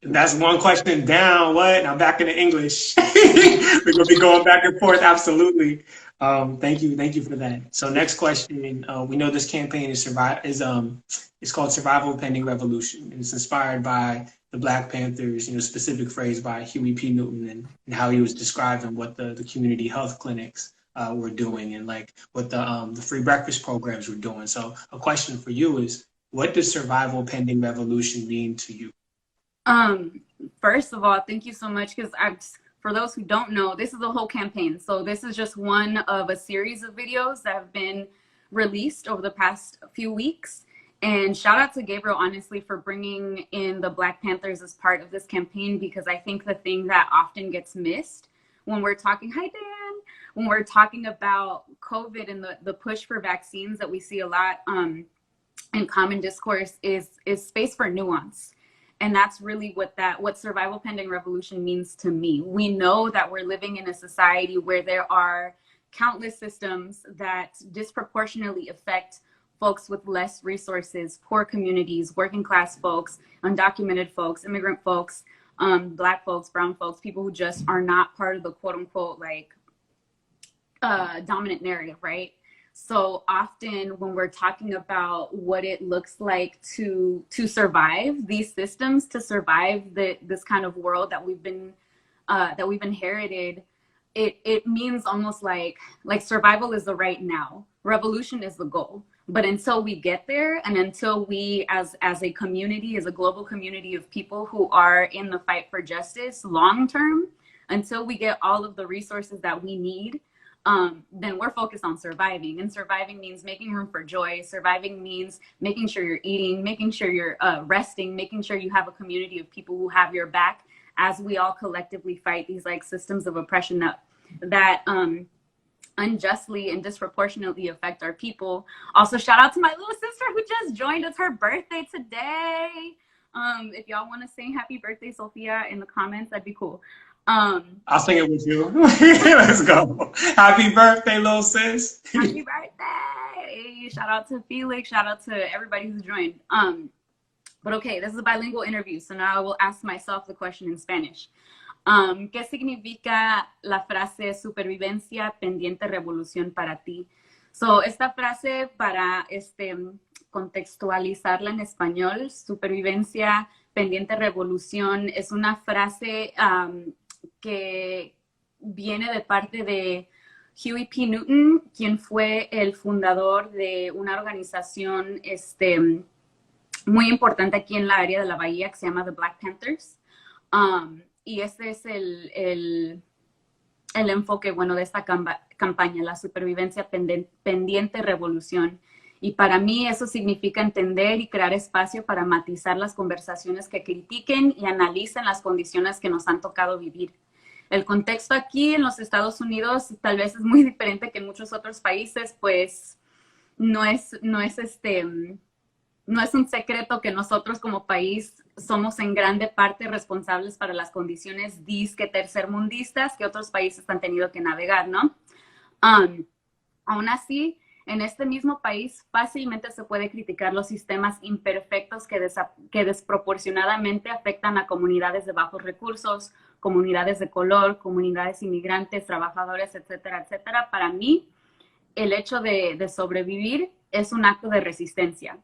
That's one question down. What? Now back into English. We're going to be going back and forth. Absolutely. Thank you for that. So next question. We know this campaign is called Survival Pending Revolution, and it's inspired by the Black Panthers, specific phrase by Huey P. Newton and how he was describing what the community health clinics were doing and like what the free breakfast programs were doing. So a question for you is, what does survival pending revolution mean to you? First of all, thank you so much, because for those who don't know, this is the whole campaign. So this is just one of a series of videos that have been released over the past few weeks. And shout out to Gabriel, honestly, for bringing in the Black Panthers as part of this campaign, because I think the thing that often gets missed when we're talking, hi Dan, when we're talking about COVID and the push for vaccines that we see a lot in common discourse is space for nuance. And that's really what survival pending revolution means to me. We know that we're living in a society where there are countless systems that disproportionately affect folks with less resources, poor communities, working class folks, undocumented folks, immigrant folks, Black folks, brown folks, people who just are not part of the quote unquote like dominant narrative, right? So often when we're talking about what it looks like to survive these systems, to survive this kind of world that we've inherited, it means almost like survival is the right now, revolution is the goal. But until we get there, and until we as a community, as a global community of people who are in the fight for justice long term, until we get all of the resources that we need, then we're focused on surviving. And surviving means making room for joy. Surviving means making sure you're eating, making sure you're resting, making sure you have a community of people who have your back as we all collectively fight these like systems of oppression that unjustly and disproportionately affect our people. Also, shout out to my little sister who just joined. It's her birthday today. If y'all want to sing happy birthday, Sophia, in the comments, that'd be cool. I'll sing it with you. Let's go. Happy birthday, little sis. Happy birthday. Shout out to Felix. Shout out to everybody who's joined. But okay, this is a bilingual interview, so now I will ask myself the question in Spanish. ¿Qué significa la frase supervivencia pendiente revolución para ti? So, esta frase, para contextualizarla en español, supervivencia pendiente revolución, es una frase que viene de parte de Huey P. Newton, quien fue el fundador de una organización muy importante aquí en la área de la Bahía que se llama The Black Panthers. Y este es el enfoque, bueno, de esta campaña, la supervivencia pendiente revolución. Y para mí eso significa entender y crear espacio para matizar las conversaciones que critiquen y analicen las condiciones que nos han tocado vivir. El contexto aquí en los Estados Unidos tal vez es muy diferente que en muchos otros países, pues no es un secreto que nosotros como país somos en grande parte responsables para las condiciones disque tercermundistas que otros países han tenido que navegar, ¿no? Aún así, en este mismo país fácilmente se puede criticar los sistemas imperfectos que desproporcionadamente afectan a comunidades de bajos recursos, comunidades de color, comunidades inmigrantes, trabajadores, etcétera, etcétera. Para mí, el hecho de sobrevivir es un acto de resistencia.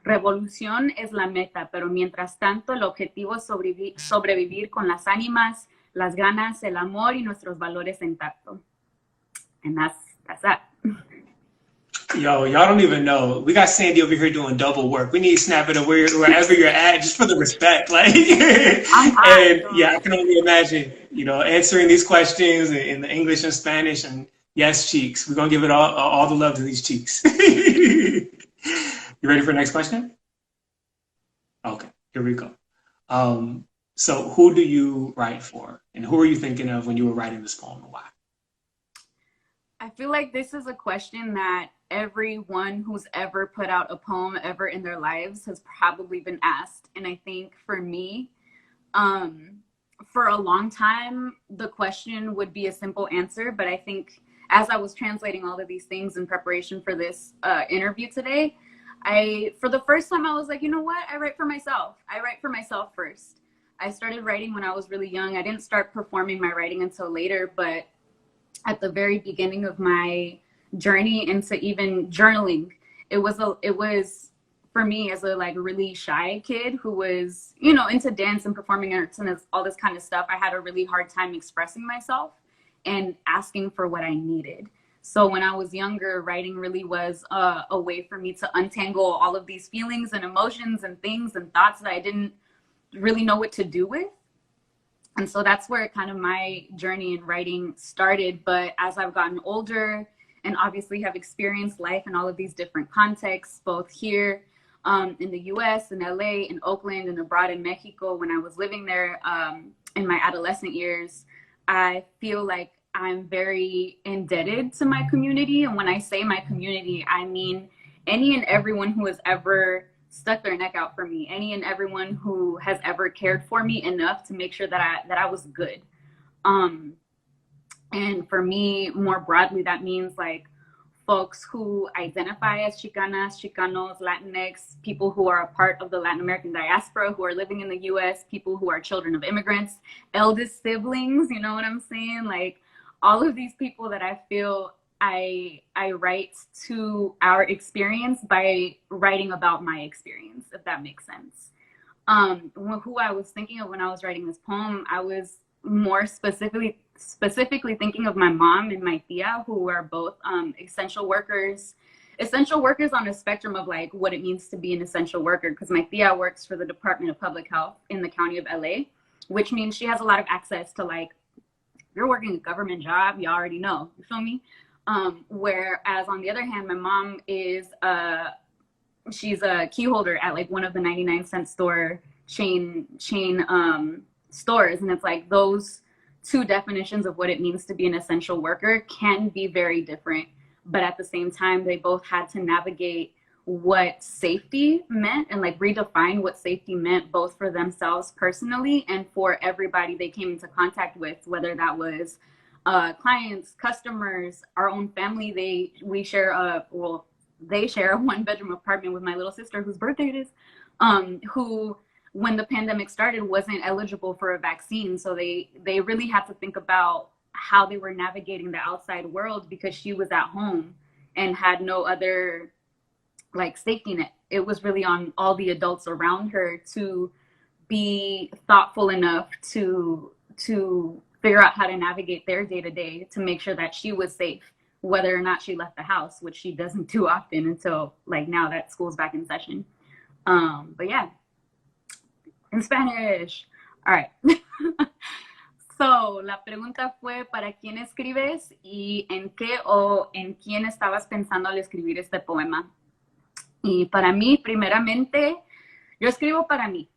Revolución es la meta, pero mientras tanto el objetivo es sobrevivir con las ánimas, las ganas, el amor y nuestros valores intactos. And that's that. Yo, y'all don't even know. We got Sandy over here doing double work. We need to snap it up wherever you're at, just for the respect. Like, and yeah, I can only imagine, answering these questions in the English and Spanish, and Yes, cheeks. We're gonna give it all the love to these cheeks. You ready for the next question? Okay, here we go. So who do you write for? And who are you thinking of when you were writing this poem and why? I feel like this is a question that everyone who's ever put out a poem ever in their lives has probably been asked. And I think for me, for a long time, the question would be a simple answer. But I think as I was translating all of these things in preparation for this interview today, for the first time, I was like, you know what? I write for myself. I write for myself first. I started writing when I was really young. I didn't start performing my writing until later, but at the very beginning of my journey into even journaling, it was for me as a like really shy kid who was, you know, into dance and performing arts and all this kind of stuff. I had a really hard time expressing myself and asking for what I needed. So when I was younger, writing really was a way for me to untangle all of these feelings and emotions and things and thoughts that I didn't really know what to do with. And so that's where kind of my journey in writing started. But as I've gotten older and obviously have experienced life in all of these different contexts, both here in the US, in LA, in Oakland, and abroad in Mexico, when I was living there in my adolescent years, I feel like I'm very indebted to my community. And when I say my community, I mean any and everyone who has ever stuck their neck out for me, any and everyone who has ever cared for me enough to make sure that I was good. And for me, more broadly, that means like folks who identify as Chicanas, Chicanos, Latinx, people who are a part of the Latin American diaspora, who are living in the US, people who are children of immigrants, eldest siblings, you know what I'm saying? Like all of these people that I feel I write to our experience by writing about my experience, if that makes sense. Who I was thinking of when I was writing this poem, I was more specifically thinking of my mom and my tia, who are both essential workers on a spectrum of like what it means to be an essential worker. Because my tia works for the Department of Public Health in the county of LA, which means she has a lot of access to like, if you're working a government job, you already know, you feel me? Whereas on the other hand, my mom is she's a key holder at like one of the 99-cent store chain stores, and it's like those two definitions of what it means to be an essential worker can be very different, but at the same time they both had to navigate what safety meant and like redefine what safety meant, both for themselves personally and for everybody they came into contact with, whether that was clients, customers, our own family. They share a 1-bedroom apartment with my little sister, whose birthday it is, who when the pandemic started wasn't eligible for a vaccine. So they really had to think about how they were navigating the outside world because she was at home and had no other like safety net. It was really on all the adults around her to be thoughtful enough to figure out how to navigate their day-to-day to make sure that she was safe, whether or not she left the house, which she doesn't do often until like now that school's back in session. But yeah, in Spanish. All right. So, la pregunta fue, ¿para quién escribes y en qué o en quién estabas pensando al escribir este poema? Y para mí, primeramente, yo escribo para mí.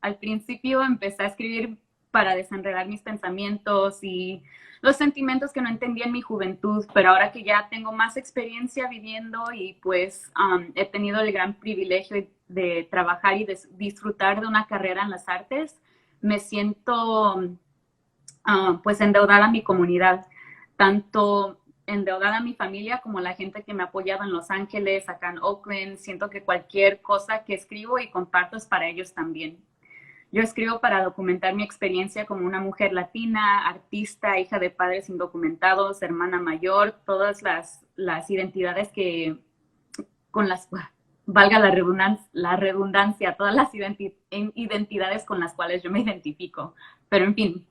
Al principio empecé a escribir para desenredar mis pensamientos y los sentimientos que no entendía en mi juventud, pero ahora que ya tengo más experiencia viviendo y pues he tenido el gran privilegio de trabajar y de disfrutar de una carrera en las artes, me siento pues endeudada a mi comunidad, tanto endeudada a mi familia como la gente que me ha apoyado en Los Ángeles, acá en Oakland. Siento que cualquier cosa que escribo y comparto es para ellos también. Yo escribo para documentar mi experiencia como una mujer latina, artista, hija de padres indocumentados, hermana mayor, todas las identidades que, con las, valga la redundancia, todas las identidades con las cuales yo me identifico. Pero en fin,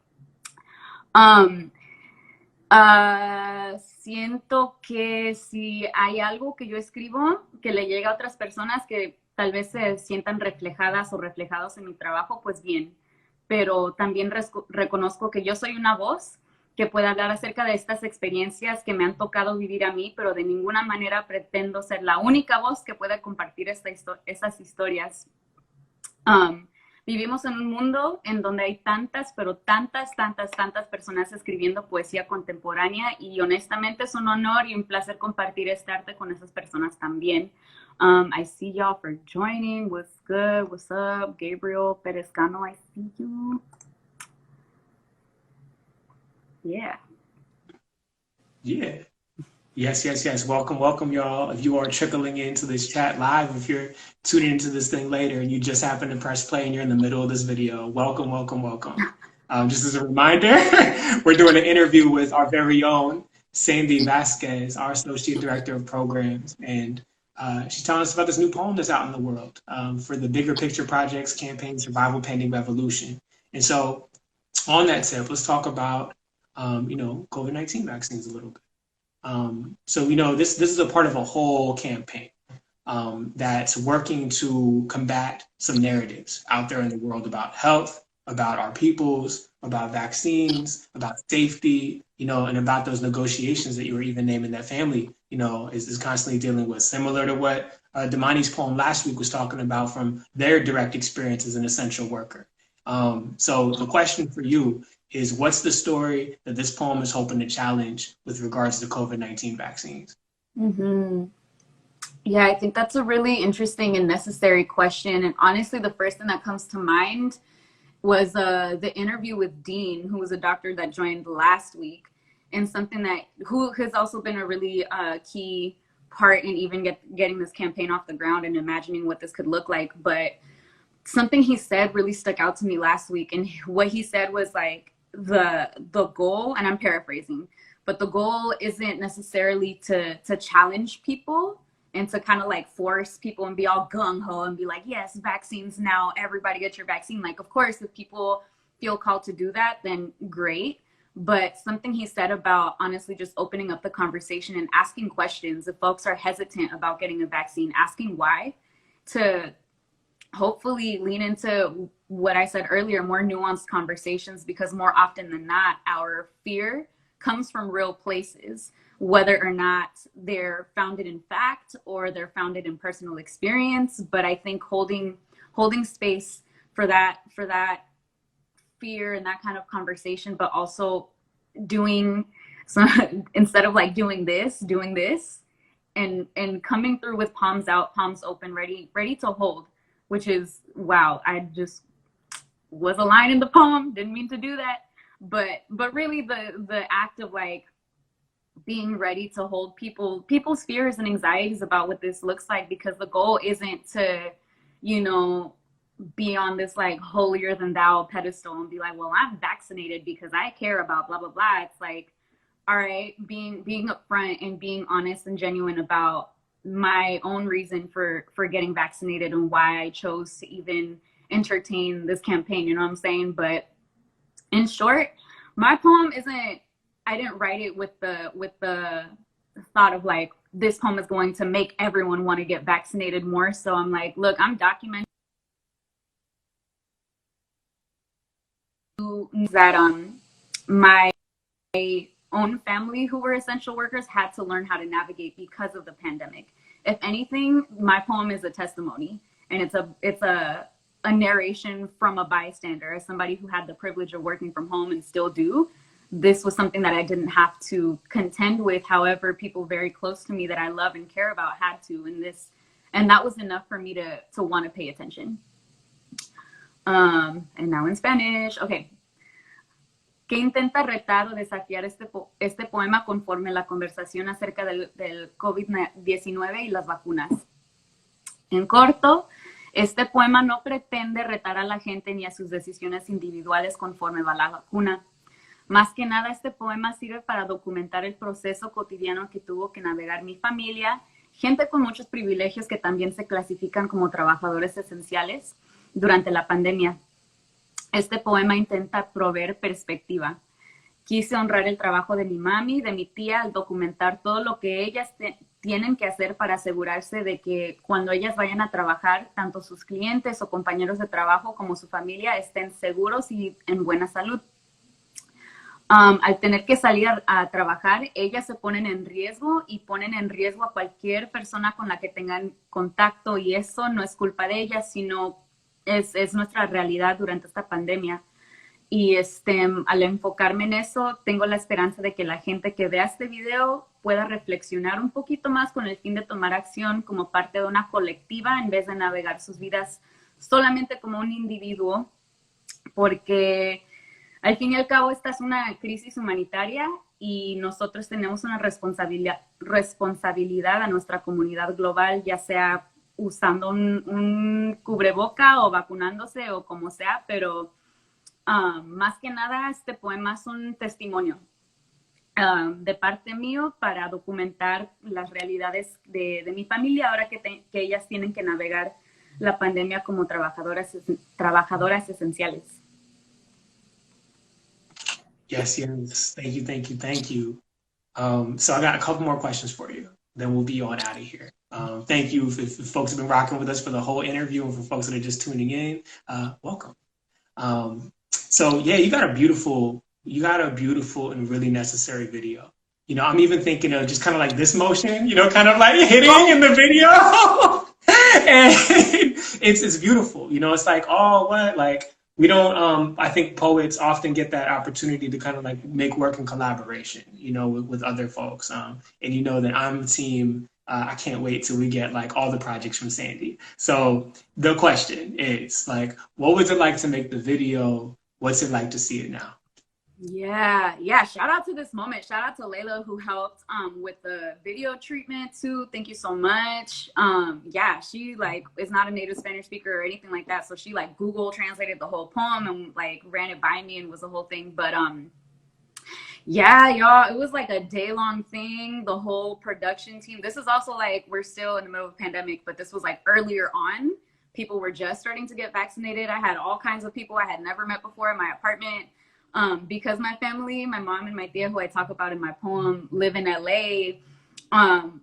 siento que si hay algo que yo escribo que le llega a otras personas que tal vez se sientan reflejadas o reflejados en mi trabajo, pues bien. Pero también reconozco que yo soy una voz que pueda hablar acerca de estas experiencias que me han tocado vivir a mí, pero de ninguna manera pretendo ser la única voz que pueda compartir esas historias. Vivimos en un mundo en donde hay tantas, pero tantas personas escribiendo poesía contemporánea, y honestamente es un honor y un placer compartir este arte con esas personas también. I see y'all for joining. What's good? What's up? Gabriel Perezcano, I see you. Yeah. Yeah. Yes. Welcome, y'all. If you are trickling into this chat live, if you're tuning into this thing later and you just happen to press play and you're in the middle of this video, welcome. Just as a reminder, we're doing an interview with our very own Sandy Vasquez, our Associate Director of Programs, and she's telling us about this new poem that's out in the world for the Bigger Picture Projects Campaign Survival Pending Revolution. And so on that tip, let's talk about, COVID-19 vaccines a little bit. So this is a part of a whole campaign that's working to combat some narratives out there in the world about health, about our peoples, about vaccines, about safety, and about those negotiations that you were even naming that family, is constantly dealing with, similar to what Damani's poem last week was talking about from their direct experience as an essential worker. So the question for you is, what's the story that this poem is hoping to challenge with regards to COVID-19 vaccines? Mm-hmm. Yeah, I think that's a really interesting and necessary question. And honestly, the first thing that comes to mind was the interview with Dean, who was a doctor that joined last week, and something who has also been a really key part in even getting this campaign off the ground and imagining what this could look like. But something he said really stuck out to me last week. And what he said was like, the goal, and I'm paraphrasing, but the goal isn't necessarily to challenge people and to kind of like force people and be all gung-ho and be like, yes, vaccines now, everybody get your vaccine. Like, of course, if people feel called to do that, then great. But something he said about honestly just opening up the conversation and asking questions. If folks are hesitant about getting a vaccine, asking why, to hopefully lean into what I said earlier, more nuanced conversations, because more often than not, our fear comes from real places, whether or not they're founded in fact or they're founded in personal experience. But I think holding space for that fear and that kind of conversation, but also doing, so instead of like doing this, and coming through with palms out, palms open, ready to hold, which is, wow, I just was a line in the poem, didn't mean to do that, but really the act of like being ready to hold people's fears and anxieties about what this looks like, because the goal isn't to, be on this like holier than thou pedestal and be like, well, I'm vaccinated because I care about blah, blah, blah. It's like, all right, being upfront and being honest and genuine about my own reason for getting vaccinated and why I chose to even entertain this campaign, you know what I'm saying? But in short, my poem I didn't write it with the thought of like, this poem is going to make everyone want to get vaccinated more. So I'm like, look, I'm documenting that my own family who were essential workers had to learn how to navigate because of the pandemic. If anything, my poem is a testimony, and it's a narration from a bystander, as somebody who had the privilege of working from home and still do. This was something that I didn't have to contend with. However, people very close to me that I love and care about had to, and that was enough for me to want to pay attention. And now in Spanish. Okay. Que intenta retar o desafiar este poema conforme la conversación acerca del COVID-19 y las vacunas. En corto, este poema no pretende retar a la gente ni a sus decisiones individuales conforme va la vacuna. Más que nada, este poema sirve para documentar el proceso cotidiano que tuvo que navegar mi familia, gente con muchos privilegios que también se clasifican como trabajadores esenciales durante la pandemia. Este poema intenta proveer perspectiva. Quise honrar el trabajo de mi mami, de mi tía, al documentar todo lo que ellas tienen que hacer para asegurarse de que cuando ellas vayan a trabajar, tanto sus clientes o compañeros de trabajo como su familia estén seguros y en buena salud. al tener que salir a trabajar, ellas se ponen en riesgo y ponen en riesgo a cualquier persona con la que tengan contacto, y eso no es culpa de ellas, sino es nuestra realidad durante esta pandemia. Y al enfocarme en eso, tengo la esperanza de que la gente que vea este video pueda reflexionar un poquito más con el fin de tomar acción como parte de una colectiva en vez de navegar sus vidas solamente como un individuo, porque al fin y al cabo esta es una crisis humanitaria y nosotros tenemos una responsabilidad a nuestra comunidad global, ya sea usando un cubreboca o vacunándose o como sea, pero más que nada este poema es un testimonio de parte mío para documentar las realidades de mi familia ahora que ellas tienen que navegar la pandemia como trabajadoras esenciales. Yes, yes. Thank you, thank you, thank you. So I got a couple more questions for you. Then we'll be on out of here. Thank you if folks have been rocking with us for the whole interview, and for folks that are just tuning in, welcome. So yeah, you got a beautiful and really necessary video. You know, I'm even thinking of just kind of like this motion, you know, kind of like hitting in the video. And it's beautiful. You know, it's like, oh, what? Like, we don't, I think poets often get that opportunity to kind of like make work in collaboration, you know, with other folks. And you know that I'm team, I can't wait till we get like all the projects from Sandy. So the question is like, what was it like to make the video? What's it like to see it now? Yeah. Shout out to this moment. Shout out to Layla who helped with the video treatment too. Thank you so much. Yeah, she like is not a native Spanish speaker or anything like that, so she like Google translated the whole poem and like ran it by me and was the whole thing. But yeah, y'all, it was like a day-long thing. The whole production team. This is also like we're still in the middle of a pandemic, but this was like earlier on. People were just starting to get vaccinated. I had all kinds of people I had never met before in my apartment. Because my family, my mom and my tia, who I talk about in my poem, live in LA,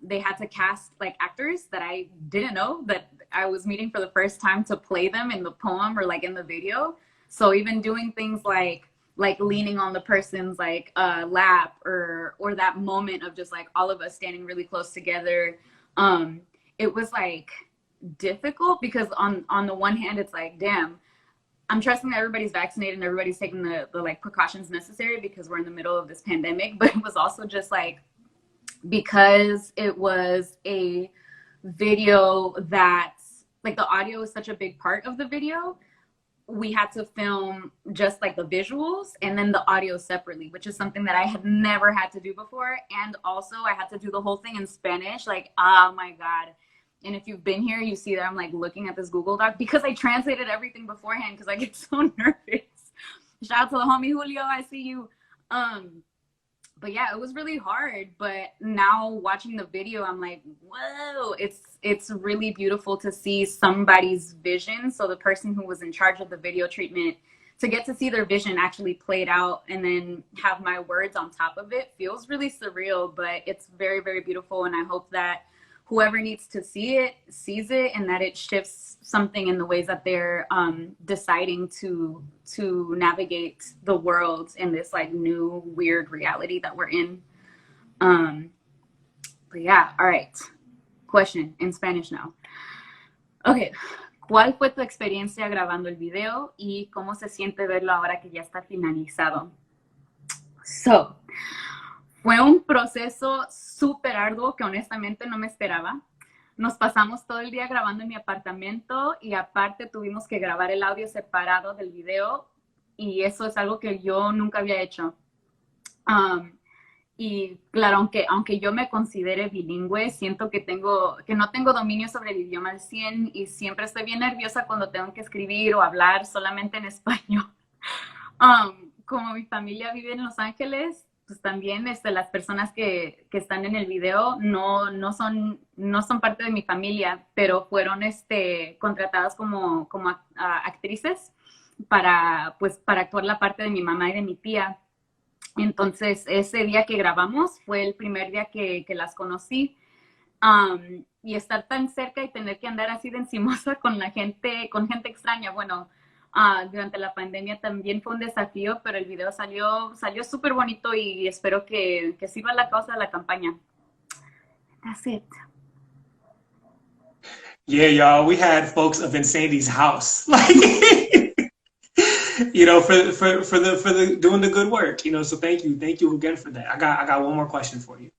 they had to cast like actors that I didn't know that I was meeting for the first time to play them in the poem or like in the video. So even doing things like leaning on the person's like lap or that moment of just like all of us standing really close together, it was like difficult because on the one hand it's like, damn, I'm trusting that everybody's vaccinated and everybody's taking the like precautions necessary because we're in the middle of this pandemic. But it was also just like, because it was a video that like the audio is such a big part of the video, we had to film just like the visuals and then the audio separately, which is something that I had never had to do before. And also I had to do the whole thing in Spanish. Like, oh my God. And if you've been here, you see that I'm like looking at this Google Doc because I translated everything beforehand because I get so nervous. Shout out to the homie Julio, I see you. But yeah, it was really hard. But now watching the video, I'm like, whoa, it's really beautiful to see somebody's vision. So the person who was in charge of the video treatment, to get to see their vision actually played out and then have my words on top of it feels really surreal, but it's very, very beautiful. And I hope that whoever needs to see it sees it and that it shifts something in the ways that they're deciding to navigate the world in this like new weird reality that we're in. But yeah, all right. Question in Spanish now. Okay. ¿Cuál fue tu experiencia grabando el video y cómo se siente verlo ahora que ya está finalizado? So, fue un proceso súper arduo que honestamente no me esperaba. Nos pasamos todo el día grabando en mi apartamento y aparte tuvimos que grabar el audio separado del video y eso es algo que yo nunca había hecho. Y claro, aunque yo me considere bilingüe, siento que no tengo dominio sobre el idioma al 100 y siempre estoy bien nerviosa cuando tengo que escribir o hablar solamente en español. Como mi familia vive en Los Ángeles, pues también las personas que están en el video no son parte de mi familia, pero fueron contratadas como actrices para actuar la parte de mi mamá y de mi tía. Entonces, ese día que grabamos fue el primer día que las conocí. Y estar tan cerca y tener que andar así de encimosa con gente extraña. Bueno, Durante la pandemia también fue un desafío, pero el video salió súper bonito y espero que sirva la causa de la campaña. That's it. Yeah, y'all, we had folks up in Sandy's house, like, you know, for the doing the good work, you know. So thank you again for that. I got one more question for you,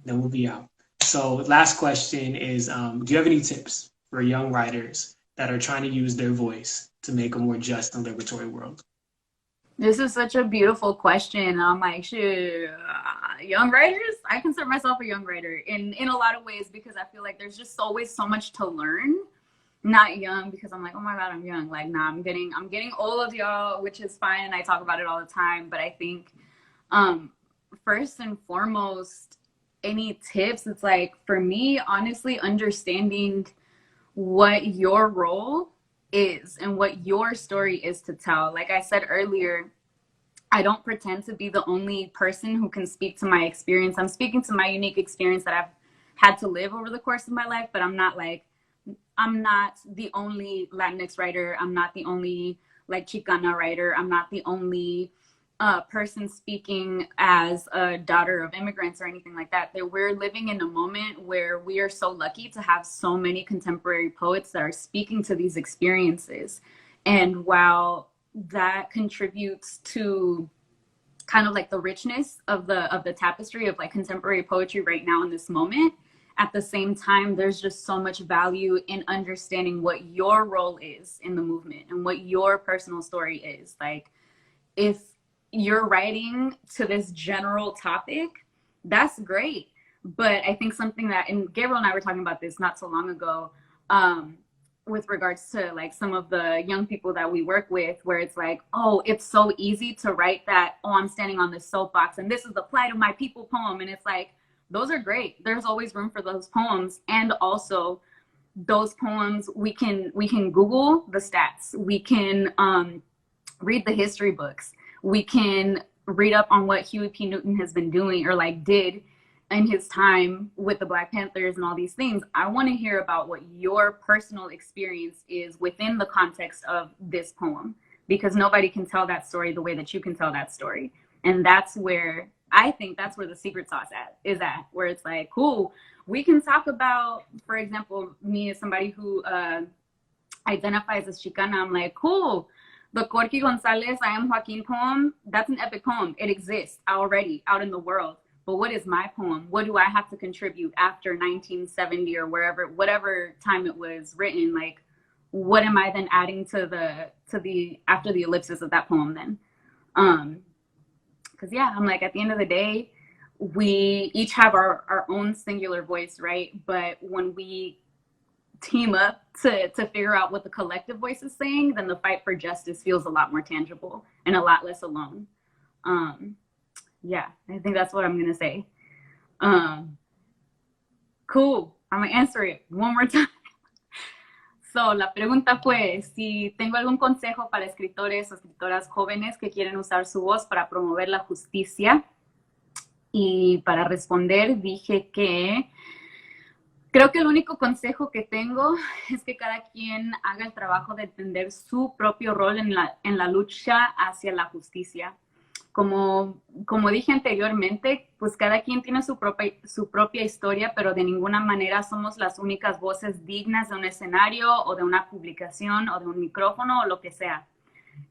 then we'll be out. So last question is, do you have any tips for young writers that are trying to use their voice to make a more just and liberatory world? This is such a beautiful question. I'm like, shoot, young writers? I consider myself a young writer in a lot of ways because I feel like there's just always so much to learn. Not young because I'm like, oh my God, I'm young. Like, nah, I'm getting old of y'all, which is fine. And I talk about it all the time. But I think first and foremost, any tips, it's like, for me, honestly, understanding what your role is and what your story is to tell. Like I said earlier, I don't pretend to be the only person who can speak to my experience. I'm speaking to my unique experience that I've had to live over the course of my life, but I'm not the only Latinx writer. I'm not the only like Chicana writer. I'm not the only person speaking as a daughter of immigrants or anything like that. That we're living in a moment where we are so lucky to have so many contemporary poets that are speaking to these experiences. And while that contributes to kind of like the richness of the tapestry of like contemporary poetry right now in this moment, at the same time, there's just so much value in understanding what your role is in the movement and what your personal story is. Like, if you're writing to this general topic, that's great. But I think something that, and Gabriel and I were talking about this not so long ago, with regards to like some of the young people that we work with, where it's like, oh, it's so easy to write that, oh, I'm standing on this soapbox and this is the plight of my people poem. And it's like, those are great. There's always room for those poems. And also those poems, we can Google the stats. We can read the history books. We can read up on what Huey P. Newton has been doing or like did in his time with the Black Panthers and all these things. I want to hear about what your personal experience is within the context of this poem, because nobody can tell that story the way that you can tell that story. And that's where I think that's where the secret sauce is at, where it's like, cool, we can talk about, for example, me as somebody who identifies as Chicana, I'm like, cool, the Corky Gonzalez, I Am Joaquin poem, that's an epic poem. It exists already out in the world. But what is my poem? What do I have to contribute after 1970 or whatever time it was written? Like, what am I then adding to the after the ellipsis of that poem then? Because yeah, I'm like, at the end of the day, we each have our own singular voice, right? But when we team up to figure out what the collective voice is saying, then the fight for justice feels a lot more tangible and a lot less alone. Yeah, I think that's what I'm gonna say. Cool, I'm gonna answer it one more time. So, la pregunta fue si tengo algún consejo para escritores o escritoras jóvenes que quieren usar su voz para promover la justicia. Y para responder dije que creo que el único consejo que tengo es que cada quien haga el trabajo de entender su propio rol en la lucha hacia la justicia. Como dije anteriormente, pues cada quien tiene su propia historia, pero de ninguna manera somos las únicas voces dignas de un escenario o de una publicación o de un micrófono o lo que sea.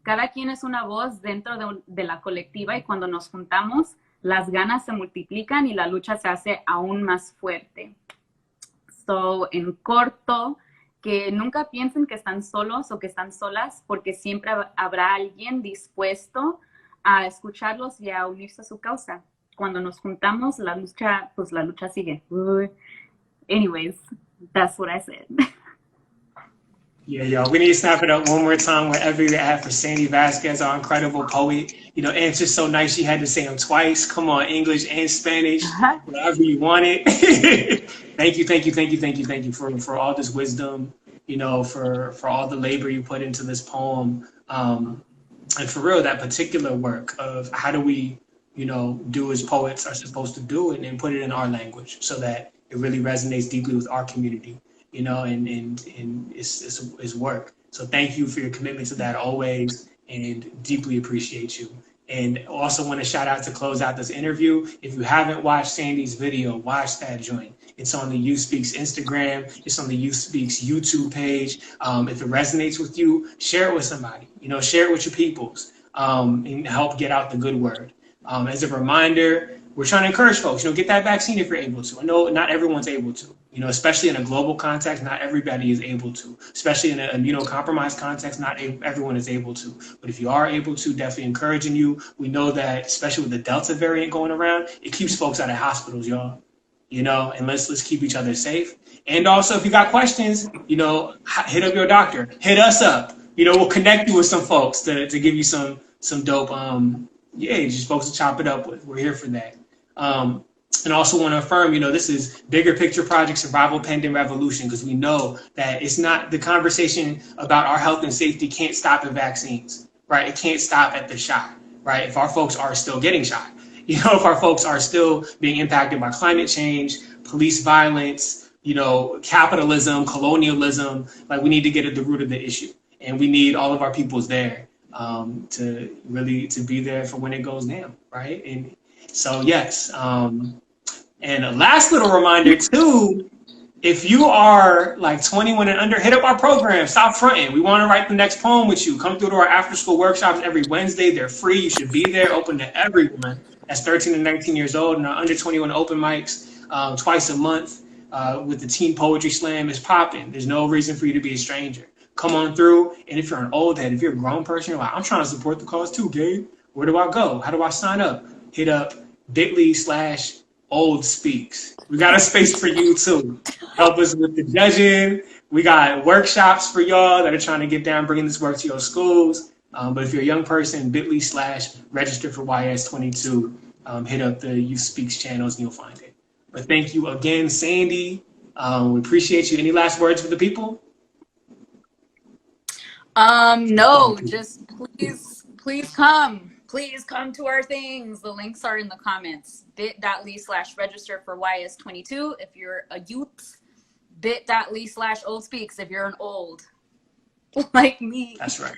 Cada quien es una voz dentro de la colectiva y cuando nos juntamos, las ganas se multiplican y la lucha se hace aún más fuerte. So, en corto, que nunca piensen que están solos o que están solas, porque siempre habrá alguien dispuesto a escucharlos y a unirse a su causa. Cuando nos juntamos, la lucha sigue. Anyways, that's what I said. Yeah, y'all, we need to snap it up one more time wherever you're at for Sandy Vasquez, our incredible poet. You know, and it's just so nice she had to say them twice. Come on, English and Spanish, whatever you want it. Thank you for all this wisdom, you know, for all the labor you put into this poem. And for real, that particular work of how do we, you know, do as poets are supposed to do it and put it in our language so that it really resonates deeply with our community, you know, and it's work. So thank you for your commitment to that always, and deeply appreciate you. And also want to shout out to close out this interview. If you haven't watched Sandy's video, watch that joint. It's on the You Speaks Instagram. It's on the You Speaks YouTube page. If it resonates with you, share it with somebody. Share it with your peoples, and help get out the good word. As a reminder, we're trying to encourage folks, get that vaccine if you're able to. I know not everyone's able to, especially in a global context, not everybody is able to, especially in an immunocompromised context, not everyone is able to. But if you are able to, definitely encouraging you. We know that, especially with the Delta variant going around, it keeps folks out of hospitals, y'all. And let's keep each other safe. And also, if you got questions, hit up your doctor. Hit us up. We'll connect you with some folks to give you some dope, just folks to chop it up with. We're here for that. And also want to affirm, this is bigger picture project, survival pending revolution, because we know that it's not the conversation about our health and safety can't stop at vaccines, right? It can't stop at the shot, right? If our folks are still getting shot, if our folks are still being impacted by climate change, police violence, capitalism, colonialism, we need to get at the root of the issue. And we need all of our peoples there to be there for when it goes down, right? And so, yes. And a last little reminder, too, if you are 21 and under, hit up our program. Stop fronting. We want to write the next poem with you. Come through to our after-school workshops every Wednesday. They're free. You should be there, open to everyone that's 13 and 19 years old, and our under 21 open mics twice a month with the Teen Poetry Slam is popping. There's no reason for you to be a stranger. Come on through. And if you're an old head, if you're a grown person, you're like, I'm trying to support the cause too, Gabe. Where do I go? How do I sign up? Hit up bit.ly/old speaks. We got a space for you too. Help us with the judging. We got workshops for y'all that are trying to get down, bringing this work to your schools. But if you're a young person, bit.ly/register for YS22. Hit up the You Speaks channels and you'll find it. But thank you again, Sandy. We appreciate you. Any last words for the people? No, just please come. Please come to our things. The links are in the comments. bit.ly/register for YS22 if you're a youth. bit.ly/old speaks if you're an old like me. That's right.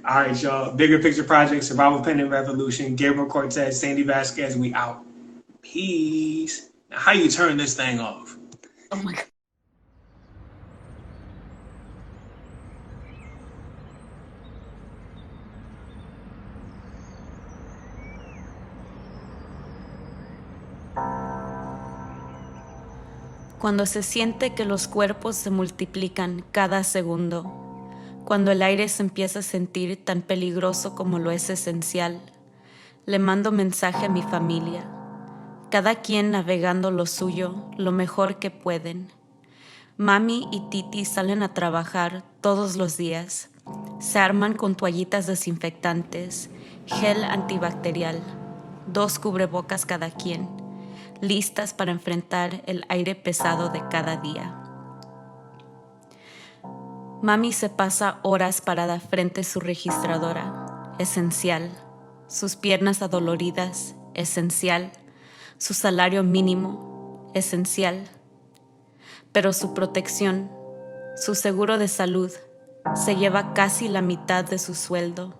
All right, y'all. Bigger Picture Project, Survival Pending Revolution, Gabriel Cortez, Sandy Vasquez, we out. Peace. Now, how you turn this thing off? Oh my God. Cuando se siente que los cuerpos se multiplican cada segundo, cuando el aire se empieza a sentir tan peligroso como lo es esencial, le mando mensaje a mi familia, cada quien navegando lo suyo lo mejor que pueden. Mami y Titi salen a trabajar todos los días, se arman con toallitas desinfectantes, gel antibacterial, 2 cubrebocas cada quien, listas para enfrentar el aire pesado de cada día. Mami se pasa horas parada frente a su registradora, esencial. Sus piernas adoloridas, esencial. Su salario mínimo, esencial. Pero su protección, su seguro de salud, se lleva casi la mitad de su sueldo.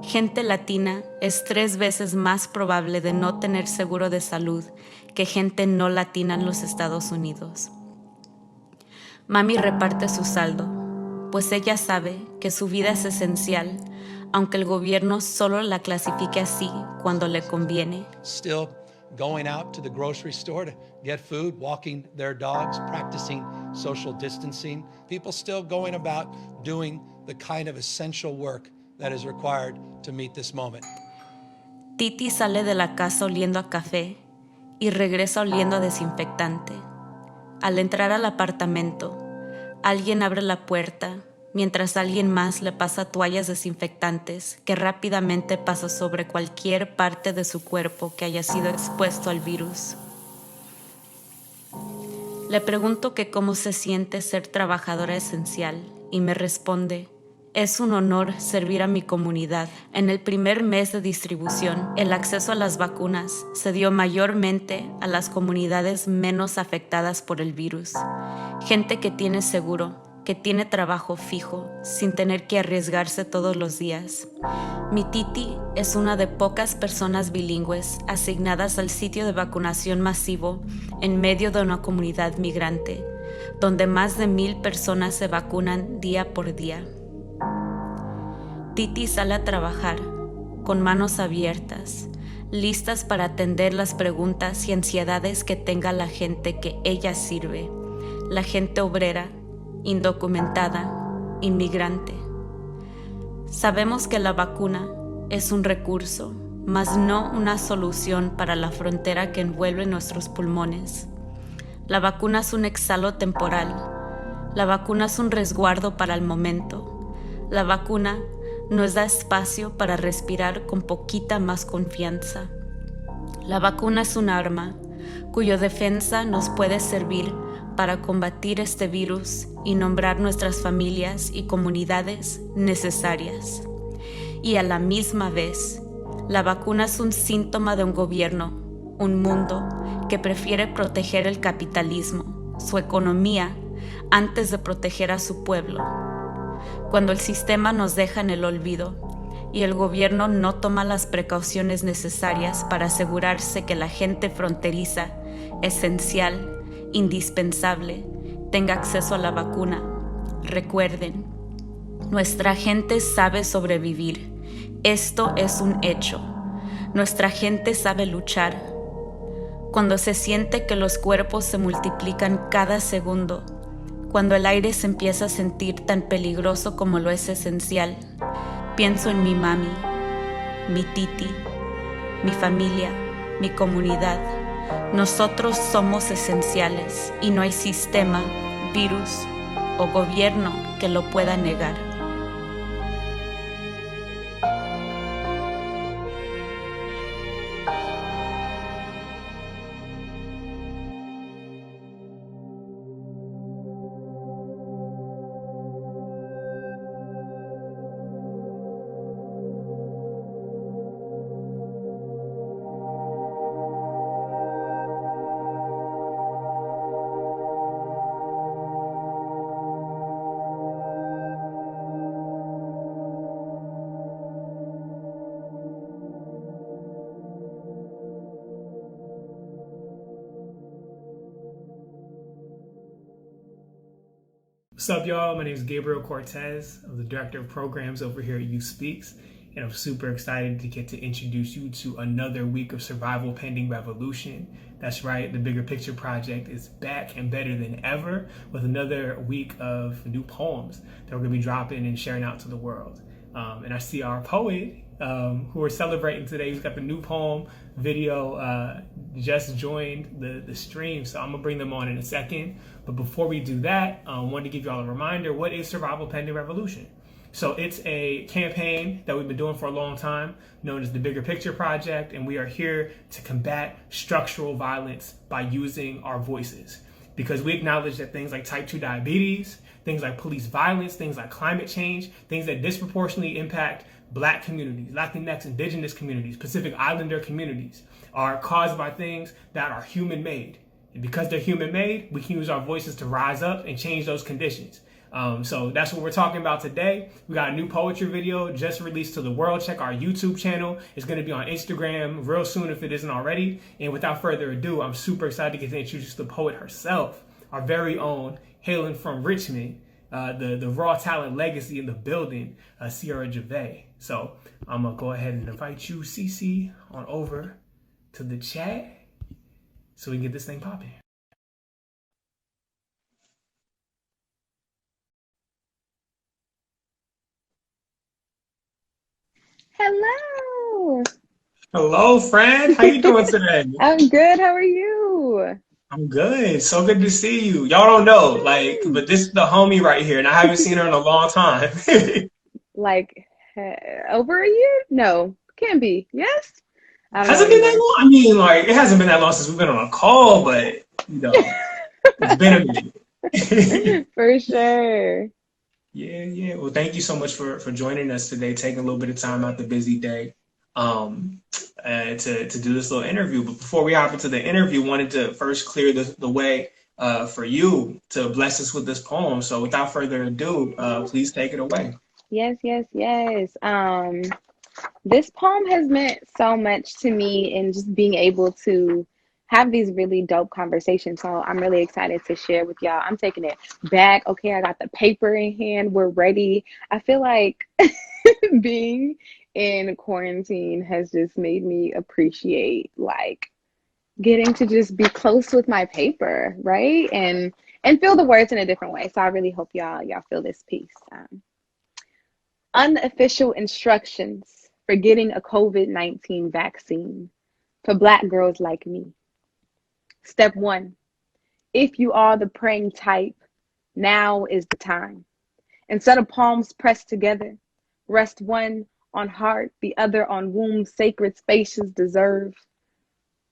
Gente latina es 3 veces más probable de no tener seguro de salud que gente no latina en los Estados Unidos. Mami reparte su saldo, pues ella sabe que su vida es esencial, aunque el gobierno solo la clasifique así cuando le conviene. Still going out to the grocery store to get food, walking their dogs, practicing social distancing. People still going about doing the kind of essential work that is required to meet this moment. Titi sale de la casa oliendo a café y regresa oliendo a desinfectante. Al entrar al apartamento, alguien abre la puerta mientras alguien más le pasa toallas desinfectantes que rápidamente pasa sobre cualquier parte de su cuerpo que haya sido expuesto al virus. Le pregunto que cómo se siente ser trabajadora esencial y me responde, Es un honor servir a mi comunidad. En el primer mes de distribución, el acceso a las vacunas se dio mayormente a las comunidades menos afectadas por el virus. Gente que tiene seguro, que tiene trabajo fijo, sin tener que arriesgarse todos los días. Mi titi es una de pocas personas bilingües asignadas al sitio de vacunación masivo en medio de una comunidad migrante, donde más de 1,000 personas se vacunan día por día. Titi sale a trabajar con manos abiertas, listas para atender las preguntas y ansiedades que tenga la gente que ella sirve, la gente obrera, indocumentada, inmigrante. Sabemos que la vacuna es un recurso, mas no una solución para la frontera que envuelve nuestros pulmones. La vacuna es un exhalo temporal. La vacuna es un resguardo para el momento. La vacuna nos da espacio para respirar con poquita más confianza. La vacuna es un arma cuya defensa nos puede servir para combatir este virus y nombrar nuestras familias y comunidades necesarias. Y a la misma vez, la vacuna es un síntoma de un gobierno, un mundo que prefiere proteger el capitalismo, su economía, antes de proteger a su pueblo. Cuando el sistema nos deja en el olvido y el gobierno no toma las precauciones necesarias para asegurarse que la gente fronteriza, esencial, indispensable, tenga acceso a la vacuna. Recuerden, nuestra gente sabe sobrevivir. Esto es un hecho. Nuestra gente sabe luchar. Cuando se siente que los cuerpos se multiplican cada segundo, cuando el aire se empieza a sentir tan peligroso como lo es esencial, pienso en mi mami, mi titi, mi familia, mi comunidad. Nosotros somos esenciales y no hay sistema, virus o gobierno que lo pueda negar. What's up, y'all? My name is Gabriel Cortez. I'm the Director of Programs over here at You Speaks, and I'm super excited to get to introduce you to another week of Survival Pending Revolution. That's right, the Bigger Picture Project is back and better than ever with another week of new poems that we're going to be dropping and sharing out to the world. And I see our poet who we're celebrating today. He's got the new poem video just joined the stream, so I'm gonna bring them on in a second. But before we do that, I wanted to give you all a reminder: what is Survival Pending Revolution? So it's a campaign that we've been doing for a long time, known as the Bigger Picture Project, and we are here to combat structural violence by using our voices. Because we acknowledge that things like type 2 diabetes, things like police violence, things like climate change, things that disproportionately impact Black communities, Latinx, Indigenous communities, Pacific Islander communities, are caused by things that are human-made. And because they're human-made, we can use our voices to rise up and change those conditions. So that's what we're talking about today. We got a new poetry video just released to the world. Check our YouTube channel. It's going to be on Instagram real soon if it isn't already. And without further ado, I'm super excited to get to introduce the poet herself, our very own, hailing from Richmond, the raw talent legacy in the building, Sierra Gervais. So I'm going to go ahead and invite you, Cece, on over to the chat so we can get this thing popping. Hello. Hello, friend. How you doing today? I'm good. How are you? I'm good. So good to see you. Y'all don't know, but this is the homie right here, and I haven't seen her in a long time. Like over a year? No, can be. Yes. Hasn't been that long? I mean, it hasn't been that long since we've been on a call, but it's been a minute. For sure. Yeah. Well, thank you so much for joining us today, taking a little bit of time out the busy day um, to do this little interview. But before we hop into the interview, wanted to first clear the way for you to bless us with this poem. So without further ado, please take it away. Yes. This poem has meant so much to me in just being able to have these really dope conversations. So I'm really excited to share with y'all. I'm taking it back. Okay, I got the paper in hand. We're ready. I feel like being in quarantine has just made me appreciate like getting to just be close with my paper, right? And feel the words in a different way. So I really hope y'all feel this piece. Unofficial instructions for getting a COVID-19 vaccine for Black girls like me. Step 1, if you are the praying type, now is the time. Instead of palms pressed together, rest one on heart, the other on womb. Sacred spaces deserve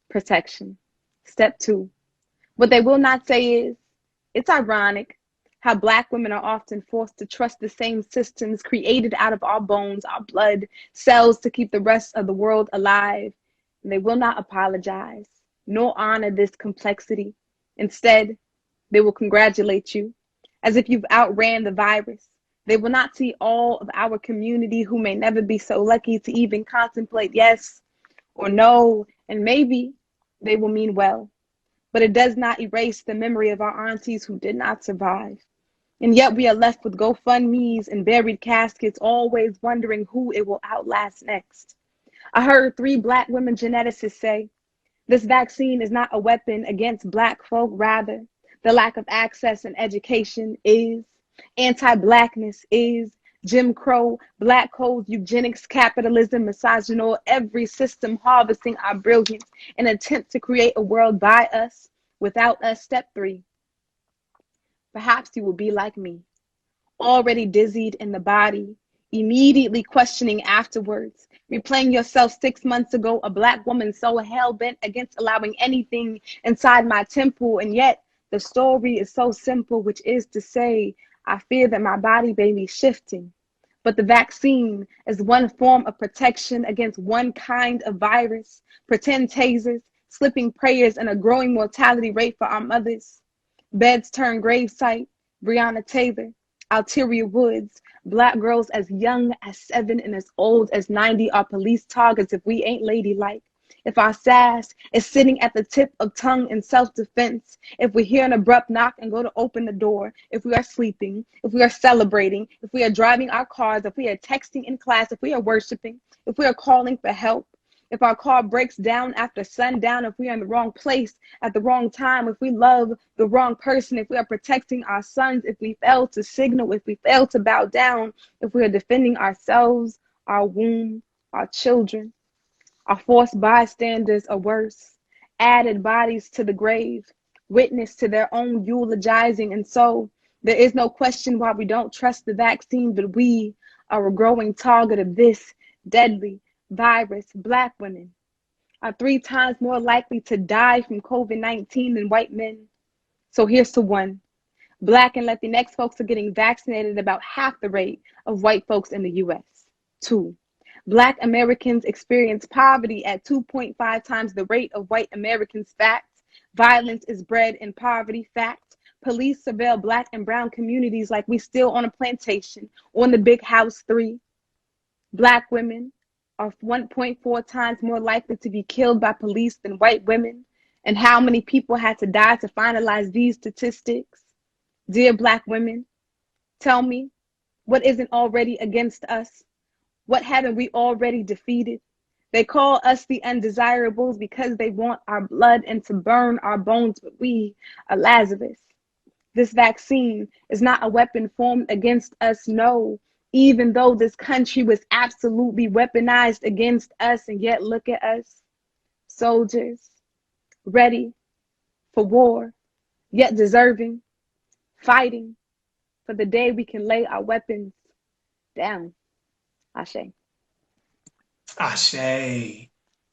protection. Step 2, what they will not say is, it's ironic how Black women are often forced to trust the same systems created out of our bones, our blood cells to keep the rest of the world alive. And they will not apologize, nor honor this complexity. Instead, they will congratulate you as if you've outran the virus. They will not see all of our community who may never be so lucky to even contemplate yes or no, and maybe they will mean well. But it does not erase the memory of our aunties who did not survive. And yet we are left with GoFundMe's and buried caskets, always wondering who it will outlast next. I heard 3 Black women geneticists say, this vaccine is not a weapon against Black folk, rather, the lack of access and education is, anti-Blackness is, Jim Crow, Black codes, eugenics, capitalism, misogyny, every system harvesting our brilliance in an attempt to create a world by us, without us. Step 3, perhaps you will be like me, already dizzied in the body, immediately questioning afterwards, replaying yourself 6 months ago, a Black woman so hell-bent against allowing anything inside my temple, and yet the story is so simple, which is to say, I fear that my body may be shifting. But the vaccine is one form of protection against one kind of virus, pretend tasers, slipping prayers, and a growing mortality rate for our mothers. Beds turn gravesite, Breonna Taylor, Alteria Woods, Black girls as young as 7 and as old as 90 are police targets if we ain't ladylike. If our sass is sitting at the tip of tongue in self-defense, if we hear an abrupt knock and go to open the door, if we are sleeping, if we are celebrating, if we are driving our cars, if we are texting in class, if we are worshiping, if we are calling for help, if our car breaks down after sundown, if we are in the wrong place at the wrong time, if we love the wrong person, if we are protecting our sons, if we fail to signal, if we fail to bow down, if we are defending ourselves, our womb, our children, our forced bystanders or worse, added bodies to the grave, witness to their own eulogizing. And so there is no question why we don't trust the vaccine, but we are a growing target of this deadly virus. Black women are 3 times more likely to die from COVID-19 than white men. So here's to 1. Black and Latinx folks are getting vaccinated at about half the rate of white folks in the US. 2, Black Americans experience poverty at 2.5 times the rate of white Americans. Fact. Violence is bred in poverty. Fact. Police surveil Black and brown communities like we still on a plantation on the big house. 3, Black women are 1.4 times more likely to be killed by police than white women. And how many people had to die to finalize these statistics? Dear Black women, tell me, what isn't already against us? What haven't we already defeated? They call us the undesirables because they want our blood and to burn our bones, but we are Lazarus. This vaccine is not a weapon formed against us, no, even though this country was absolutely weaponized against us. And yet look at us, soldiers, ready for war, yet deserving, fighting for the day we can lay our weapons down. Ashe. Ashe.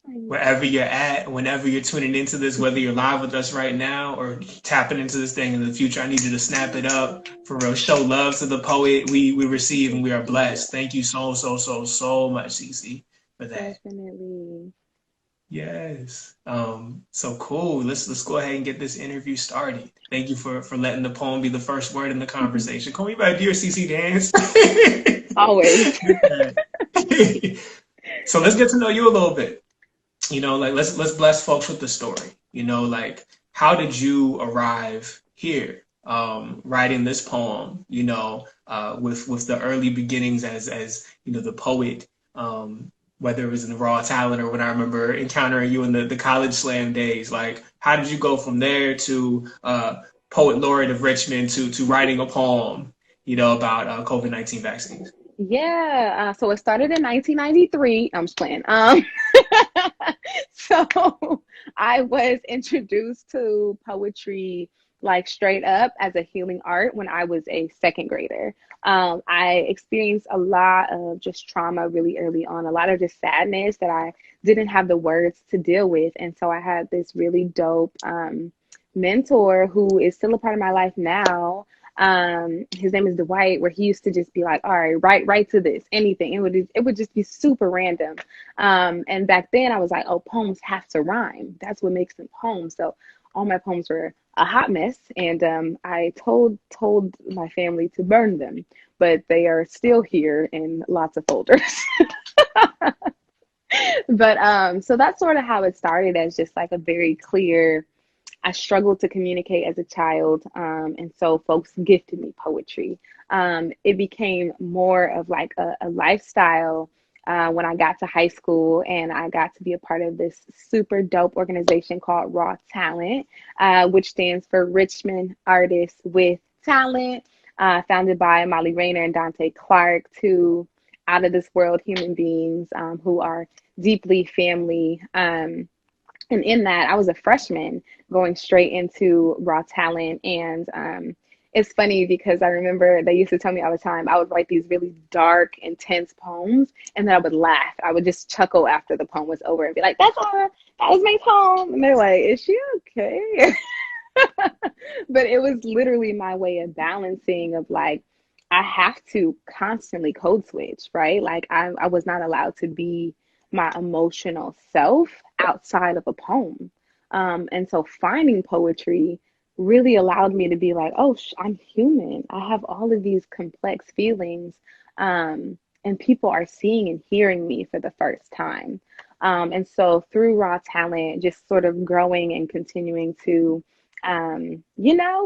wherever you're at, whenever you're tuning into this, whether you're live with us right now or tapping into this thing in the future, I need you to snap it up for real. Show love to the poet we receive and we are blessed. Thank you so much, Cece, for that. Definitely. Yes. So cool. Let's go ahead and get this interview started. Thank you for letting the poem be the first word in the conversation. Call me by dear CC Dance. Always. So let's get to know you a little bit. Like let's bless folks with the story. Like how did you arrive here? Writing this poem, with the early beginnings as the poet, whether it was in Raw Talent or when I remember encountering you in the college slam days. Like how did you go from there to poet laureate of Richmond to writing a poem, about COVID-19 vaccines? Yeah, so it started in 1993. I'm just playing. So I was introduced to poetry like straight up as a healing art when I was a second grader. I experienced a lot of just trauma really early on, a lot of just sadness that I didn't have the words to deal with. And so I had this really dope mentor who is still a part of my life now. His name is Dwight, where he used to just be like, all right, write to this, anything. It would just be super random. And back then I was like, oh, poems have to rhyme. That's what makes them poems. So all my poems were a hot mess. And I told my family to burn them, but they are still here in lots of folders. But so that's sort of how it started, as just like a very clear, I struggled to communicate as a child, and so folks gifted me poetry. It became more of like a lifestyle when I got to high school, and I got to be a part of this super dope organization called Raw Talent, which stands for Richmond Artists with Talent, founded by Molly Rayner and Dante Clark, two out of this world human beings who are deeply family. And in that, I was a freshman going straight into Raw Talent. And it's funny because I remember they used to tell me all the time, I would write these really dark, intense poems, and then I would laugh. I would just chuckle after the poem was over and be like, that's all, that was my poem. And they're like, is she okay? But it was literally my way of balancing of like, I have to constantly code switch, right? Like I was not allowed to be my emotional self outside of a poem. And so finding poetry really allowed me to be like, oh, I'm human. I have all of these complex feelings. And people are seeing and hearing me for the first time. And so through Raw Talent, just sort of growing and continuing to,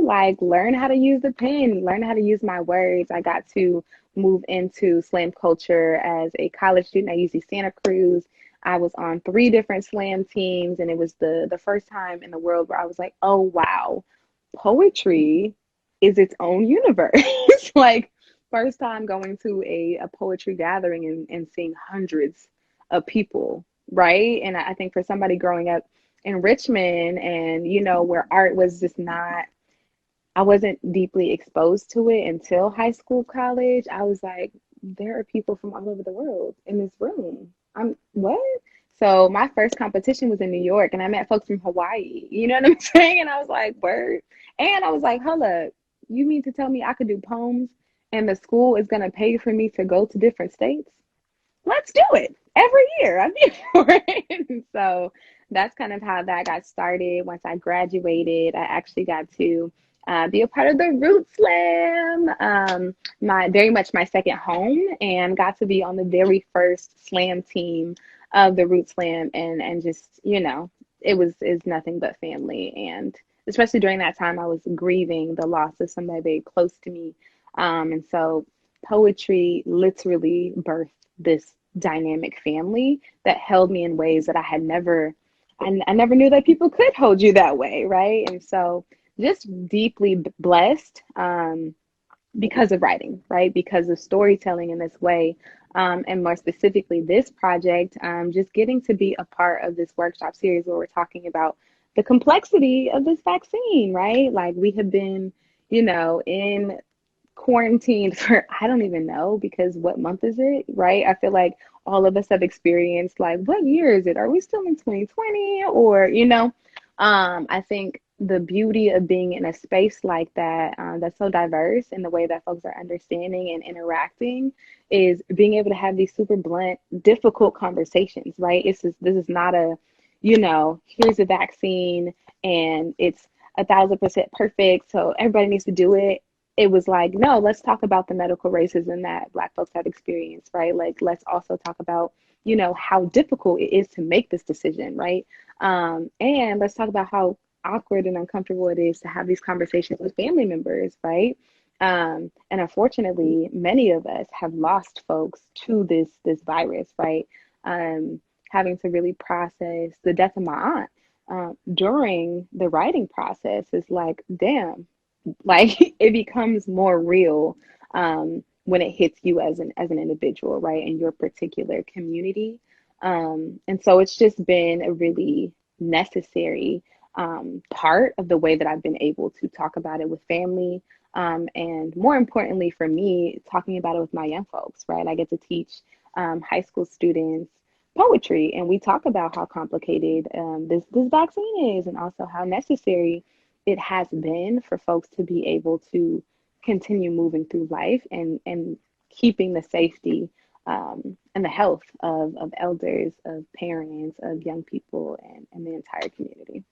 like learn how to use the pen, learn how to use my words. I got to move into slam culture as a college student at UC Santa Cruz. I was on 3 different slam teams, and it was the first time in the world where I was like, oh, wow, poetry is its own universe. Like, first time going to a poetry gathering and seeing hundreds of people, right? And I think for somebody growing up in Richmond and, where art was just not, I wasn't deeply exposed to it until high school, college. I was like, there are people from all over the world in this room. What? So my first competition was in New York, and I met folks from Hawaii. You know what I'm saying? And I was like, word. And I was like, hold up, you mean to tell me I could do poems and the school is going to pay for me to go to different states? Let's do it every year. I'm here for it. So that's kind of how that got started. Once I graduated, I actually got to be a part of the Root Slam, very much my second home, and got to be on the very first slam team of the Root Slam, and just it was nothing but family. And especially during that time, I was grieving the loss of somebody very close to me, and so poetry literally birthed this dynamic family that held me in ways that I never knew that people could hold you that way, right? And so just deeply blessed because of writing, right? Because of storytelling in this way. And more specifically, this project, just getting to be a part of this workshop series where we're talking about the complexity of this vaccine, right? Like we have been, in quarantined for, I don't even know, because what month is it, right? I feel like all of us have experienced, like, what year is it? Are we still in 2020? Or, I think the beauty of being in a space like that, that's so diverse in the way that folks are understanding and interacting, is being able to have these super blunt, difficult conversations, right? This is not a, here's a vaccine and it's 1,000% perfect, so everybody needs to do it. It was like, no, let's talk about the medical racism that Black folks have experienced, right? Like, let's also talk about, how difficult it is to make this decision, right? And let's talk about how awkward and uncomfortable it is to have these conversations with family members, right? And unfortunately, many of us have lost folks to this virus, right? Having to really process the death of my aunt during the writing process is like, damn, like it becomes more real when it hits you as an individual, right, in your particular community. And so it's just been a really necessary part of the way that I've been able to talk about it with family. And more importantly for me, talking about it with my young folks, right? I get to teach high school students poetry, and we talk about how complicated this vaccine is, and also how necessary it has been for folks to be able to continue moving through life and keeping the safety and the health of elders, of parents, of young people, and the entire community.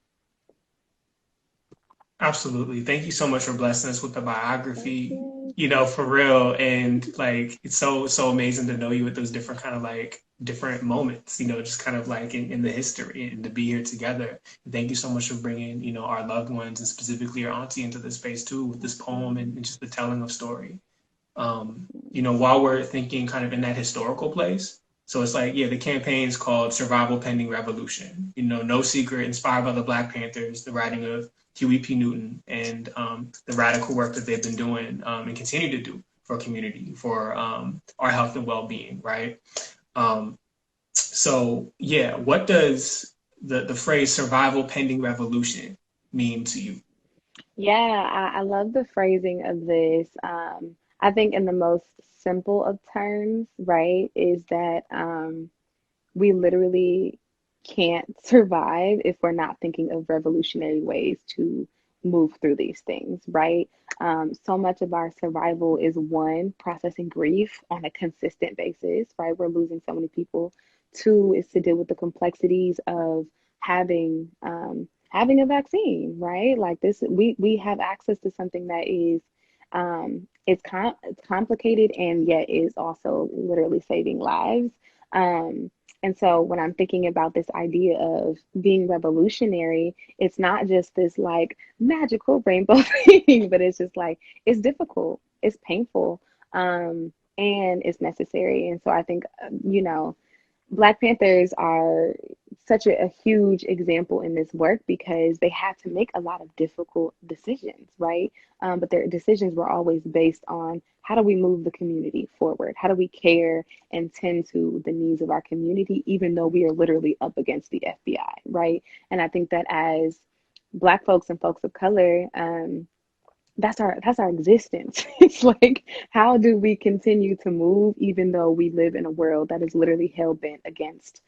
Absolutely. Thank you so much for blessing us with the Thank biography, you. for real. And like, it's so amazing to know you with those different kind of like different moments, just kind of like in the history and to be here together. And thank you so much for bringing, our loved ones and specifically your auntie into this space too with this poem and just the telling of story. While we're thinking kind of in that historical place. So it's like, yeah, the campaign's called Survival Pending Revolution. No secret, inspired by the Black Panthers, the writing of Huey P. Newton, and the radical work that they've been doing and continue to do for community, for our health and well-being, right? So yeah, what does the phrase survival pending revolution mean to you? Yeah, I love the phrasing of this. I think in the most simple of terms, right, is that we literally can't survive if we're not thinking of revolutionary ways to move through these things, right? So much of our survival is one, processing grief on a consistent basis, right? We're losing so many people. Two is to deal with the complexities of having a vaccine, right? Like this, we have access to something that is it's complicated and yet is also literally saving lives. Um, and so when I'm thinking about this idea of being revolutionary, it's not just this like magical rainbow thing, but it's just like it's difficult, it's painful, and it's necessary. And so I think, Black Panthers are such a huge example in this work because they had to make a lot of difficult decisions, right? But their decisions were always based on how do we move the community forward? How do we care and tend to the needs of our community, even though we are literally up against the FBI, right? And I think that as Black folks and folks of color, that's our existence. It's like, how do we continue to move even though we live in a world that is literally hell bent against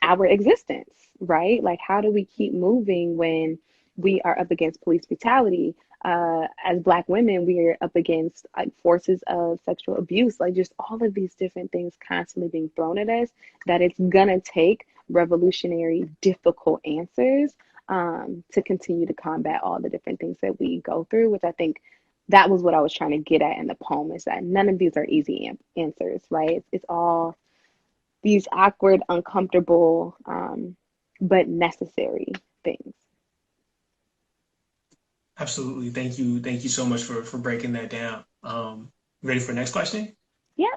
our existence, right? Like, how do we keep moving when we are up against police brutality? As Black women, we are up against like forces of sexual abuse, like just all of these different things constantly being thrown at us, that it's gonna take revolutionary, difficult answers to continue to combat all the different things that we go through, which I think that was what I was trying to get at in the poem, is that none of these are easy answers, right? It's all these awkward, uncomfortable, but necessary things. Absolutely. Thank you so much for breaking that down. Ready for the next question? Yeah.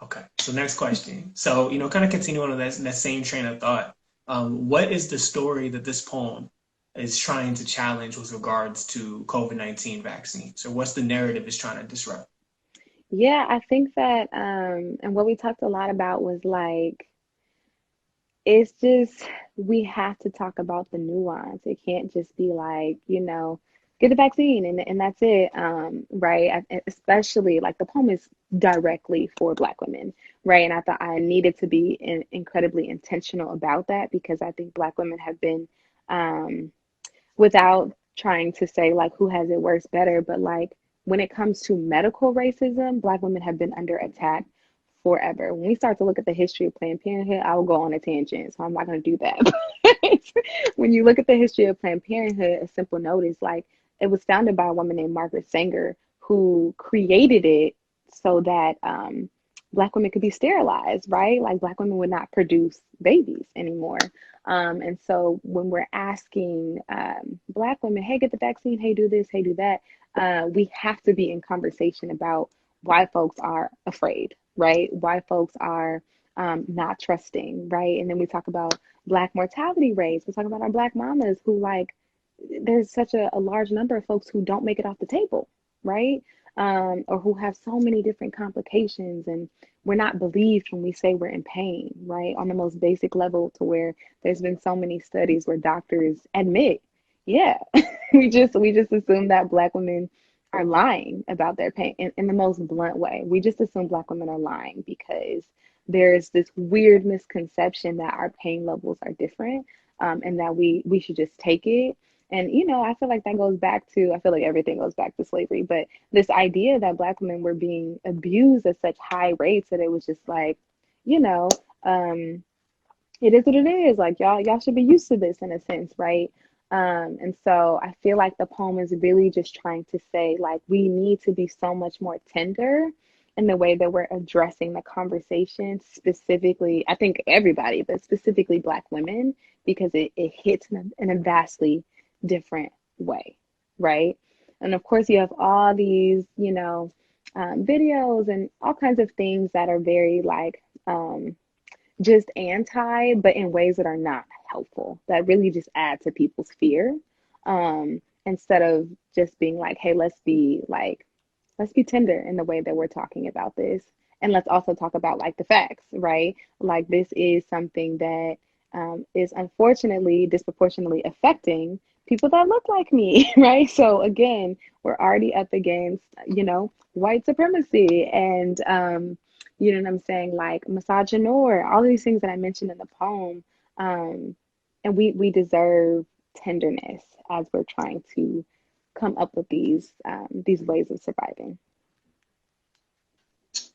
Okay. So next question. So, kind of continuing on that same train of thought. What is the story that this poem is trying to challenge with regards to COVID-19 vaccines? Or what's the narrative it's trying to disrupt? Yeah, I think that, and what we talked a lot about was like, it's just, we have to talk about the nuance. It can't just be like, get the vaccine, and that's it. Right. Especially like the poem is directly for Black women, right? And I thought I needed to be incredibly intentional about that, because I think Black women have been, without trying to say like who has it worse, better, but like when it comes to medical racism, Black women have been under attack forever. When we start to look at the history of Planned Parenthood, I will go on a tangent, so I'm not going to do that. But when you look at the history of Planned Parenthood, a simple note is like it was founded by a woman named Margaret Sanger, who created it so that Black women could be sterilized, right? Like Black women would not produce babies anymore. And so when we're asking Black women, hey, get the vaccine, hey, do this, hey, do that, we have to be in conversation about why folks are afraid, right? Why folks are not trusting, right? And then we talk about Black mortality rates. We talk about our Black mamas who, like, there's such a large number of folks who don't make it off the table, right? Or who have so many different complications, and we're not believed when we say we're in pain, right? On the most basic level, to where there's been so many studies where doctors admit, yeah, we just assume that Black women are lying about their pain in the most blunt way. We just assume Black women are lying because there's this weird misconception that our pain levels are different, and that we should just take it. And, I feel like that goes back to, I feel like everything goes back to slavery, but this idea that Black women were being abused at such high rates that it was just like, you know, um, it is what it is. Like y'all should be used to this in a sense, right? And so I feel like the poem is really just trying to say, like, we need to be so much more tender in the way that we're addressing the conversation, specifically, I think everybody, but specifically Black women, because it hits in a vastly different way, right? And of course, you have all these, videos and all kinds of things that are very like, just anti, but in ways that are not helpful, that really just add to people's fear. Instead of just being like, hey, let's be tender in the way that we're talking about this. And let's also talk about like the facts, right? Like this is something that is unfortunately disproportionately affecting people that look like me, right? So again, we're already up against, white supremacy and, you know what I'm saying? Like misogynoir, all of these things that I mentioned in the poem. And we deserve tenderness as we're trying to come up with these ways of surviving.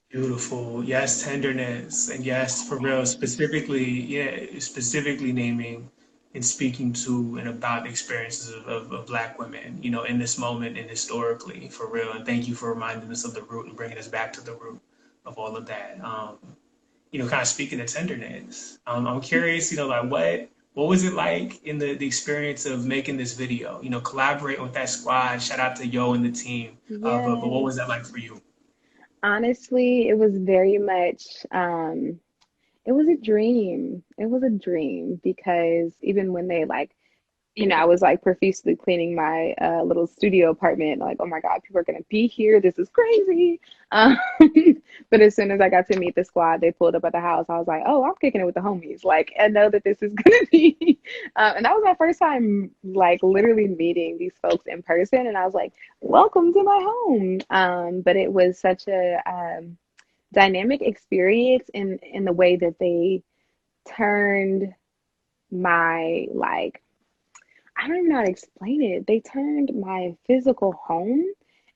Beautiful. Yes, tenderness. And yes, for real, specifically, yeah, specifically naming and speaking to and about the experiences of Black women, in this moment and historically, for real. And thank you for reminding us of the root and bringing us back to the root of all of that. Kind of speaking of tenderness, I'm curious, like what was it like in the experience of making this video? Collaborating with that squad. Shout out to Yo and the team. But what was Yes. that like for you? Honestly, it was very much, it was a dream. It was a dream because even when they like, I was like profusely cleaning my little studio apartment, like, oh my God, people are gonna be here. This is crazy. Um, but as soon as I got to meet the squad, they pulled up at the house. I was like, oh, I'm kicking it with the homies. Like, I know that this is gonna be. And that was my first time, like, literally meeting these folks in person. And I was like, welcome to my home. But it was such a dynamic experience in the way that they turned my like I don't even know how to explain it. They turned my physical home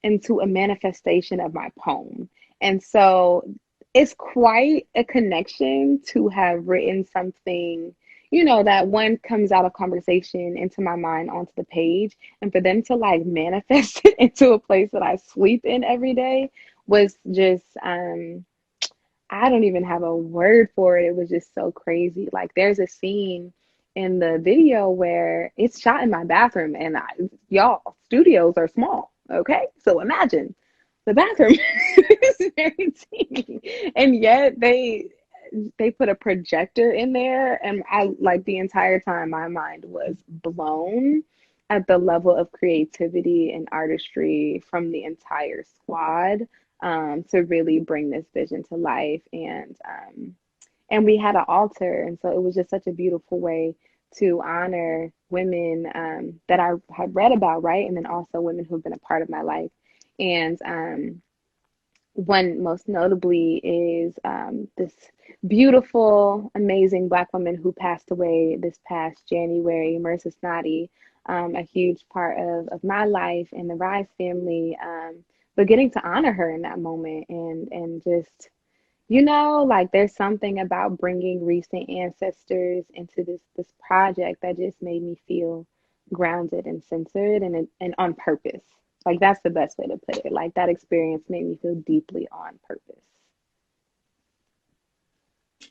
into a manifestation of my poem. And so it's quite a connection to have written something, that one comes out of conversation into my mind onto the page. And for them to like manifest it into a place that I sleep in every day was just, I don't even have a word for it. It was just so crazy. Like there's a scene in the video where it's shot in my bathroom, and y'all, studios are small. Okay, so imagine the bathroom is very teeny, and yet they put a projector in there, and I like the entire time my mind was blown at the level of creativity and artistry from the entire squad, to really bring this vision to life. And we had an altar, and so it was just such a beautiful way to honor women that I had read about, right? And then also women who've been a part of my life. And one most notably is this beautiful, amazing Black woman who passed away this past January, Marissa Snoddy, a huge part of my life and the Rise family. But getting to honor her in that moment and just, like there's something about bringing recent ancestors into this project that just made me feel grounded and centered and on purpose. Like that's the best way to put it. Like that experience made me feel deeply on purpose.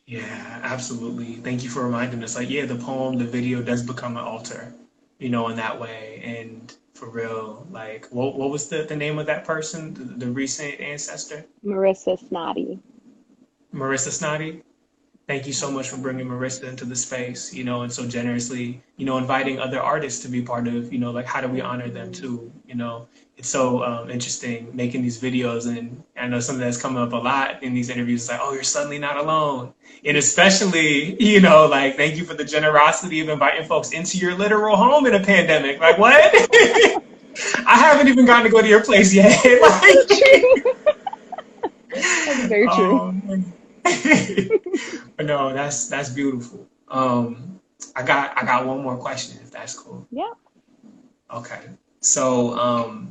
Yeah, absolutely. Thank you for reminding us. Like, yeah, the poem, the video does become an altar, in that way. And for real, like, what was the name of that person, the recent ancestor? Marissa Snoddy. Marissa Snoddy? Thank you so much for bringing Marissa into the space, and so generously, inviting other artists to be part of, like how do we honor them too, It's so interesting making these videos, and I know something that's come up a lot in these interviews is like, oh, you're suddenly not alone. And especially, like thank you for the generosity of inviting folks into your literal home in a pandemic. Like what? I haven't even gotten to go to your place yet. Like, That's very true. But no, that's beautiful. I got one more question if that's cool. Yeah. Okay. So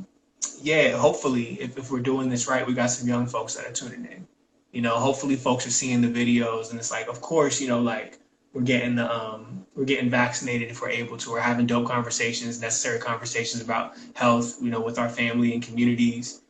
yeah, hopefully if we're doing this right, we got some young folks that are tuning in. Hopefully folks are seeing the videos and it's like, of course, like we're getting vaccinated if we're able to. We're having dope conversations, necessary conversations about health, with our family and communities.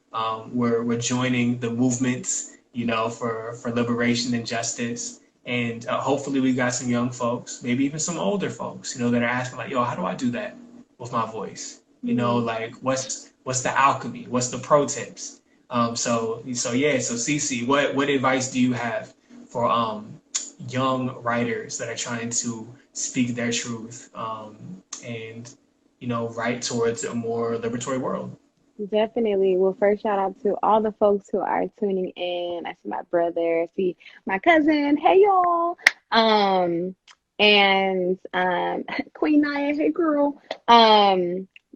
We're joining the movements, for liberation and justice. And hopefully we got some young folks, maybe even some older folks, that are asking like, yo, how do I do that with my voice? Like what's the alchemy? What's the pro tips? So Cece, what advice do you have for young writers that are trying to speak their truth and write towards a more liberatory world? Definitely. Well, first shout out to all the folks who are tuning in. I see my brother, I see my cousin. Hey y'all. And Queen Naya, hey girl.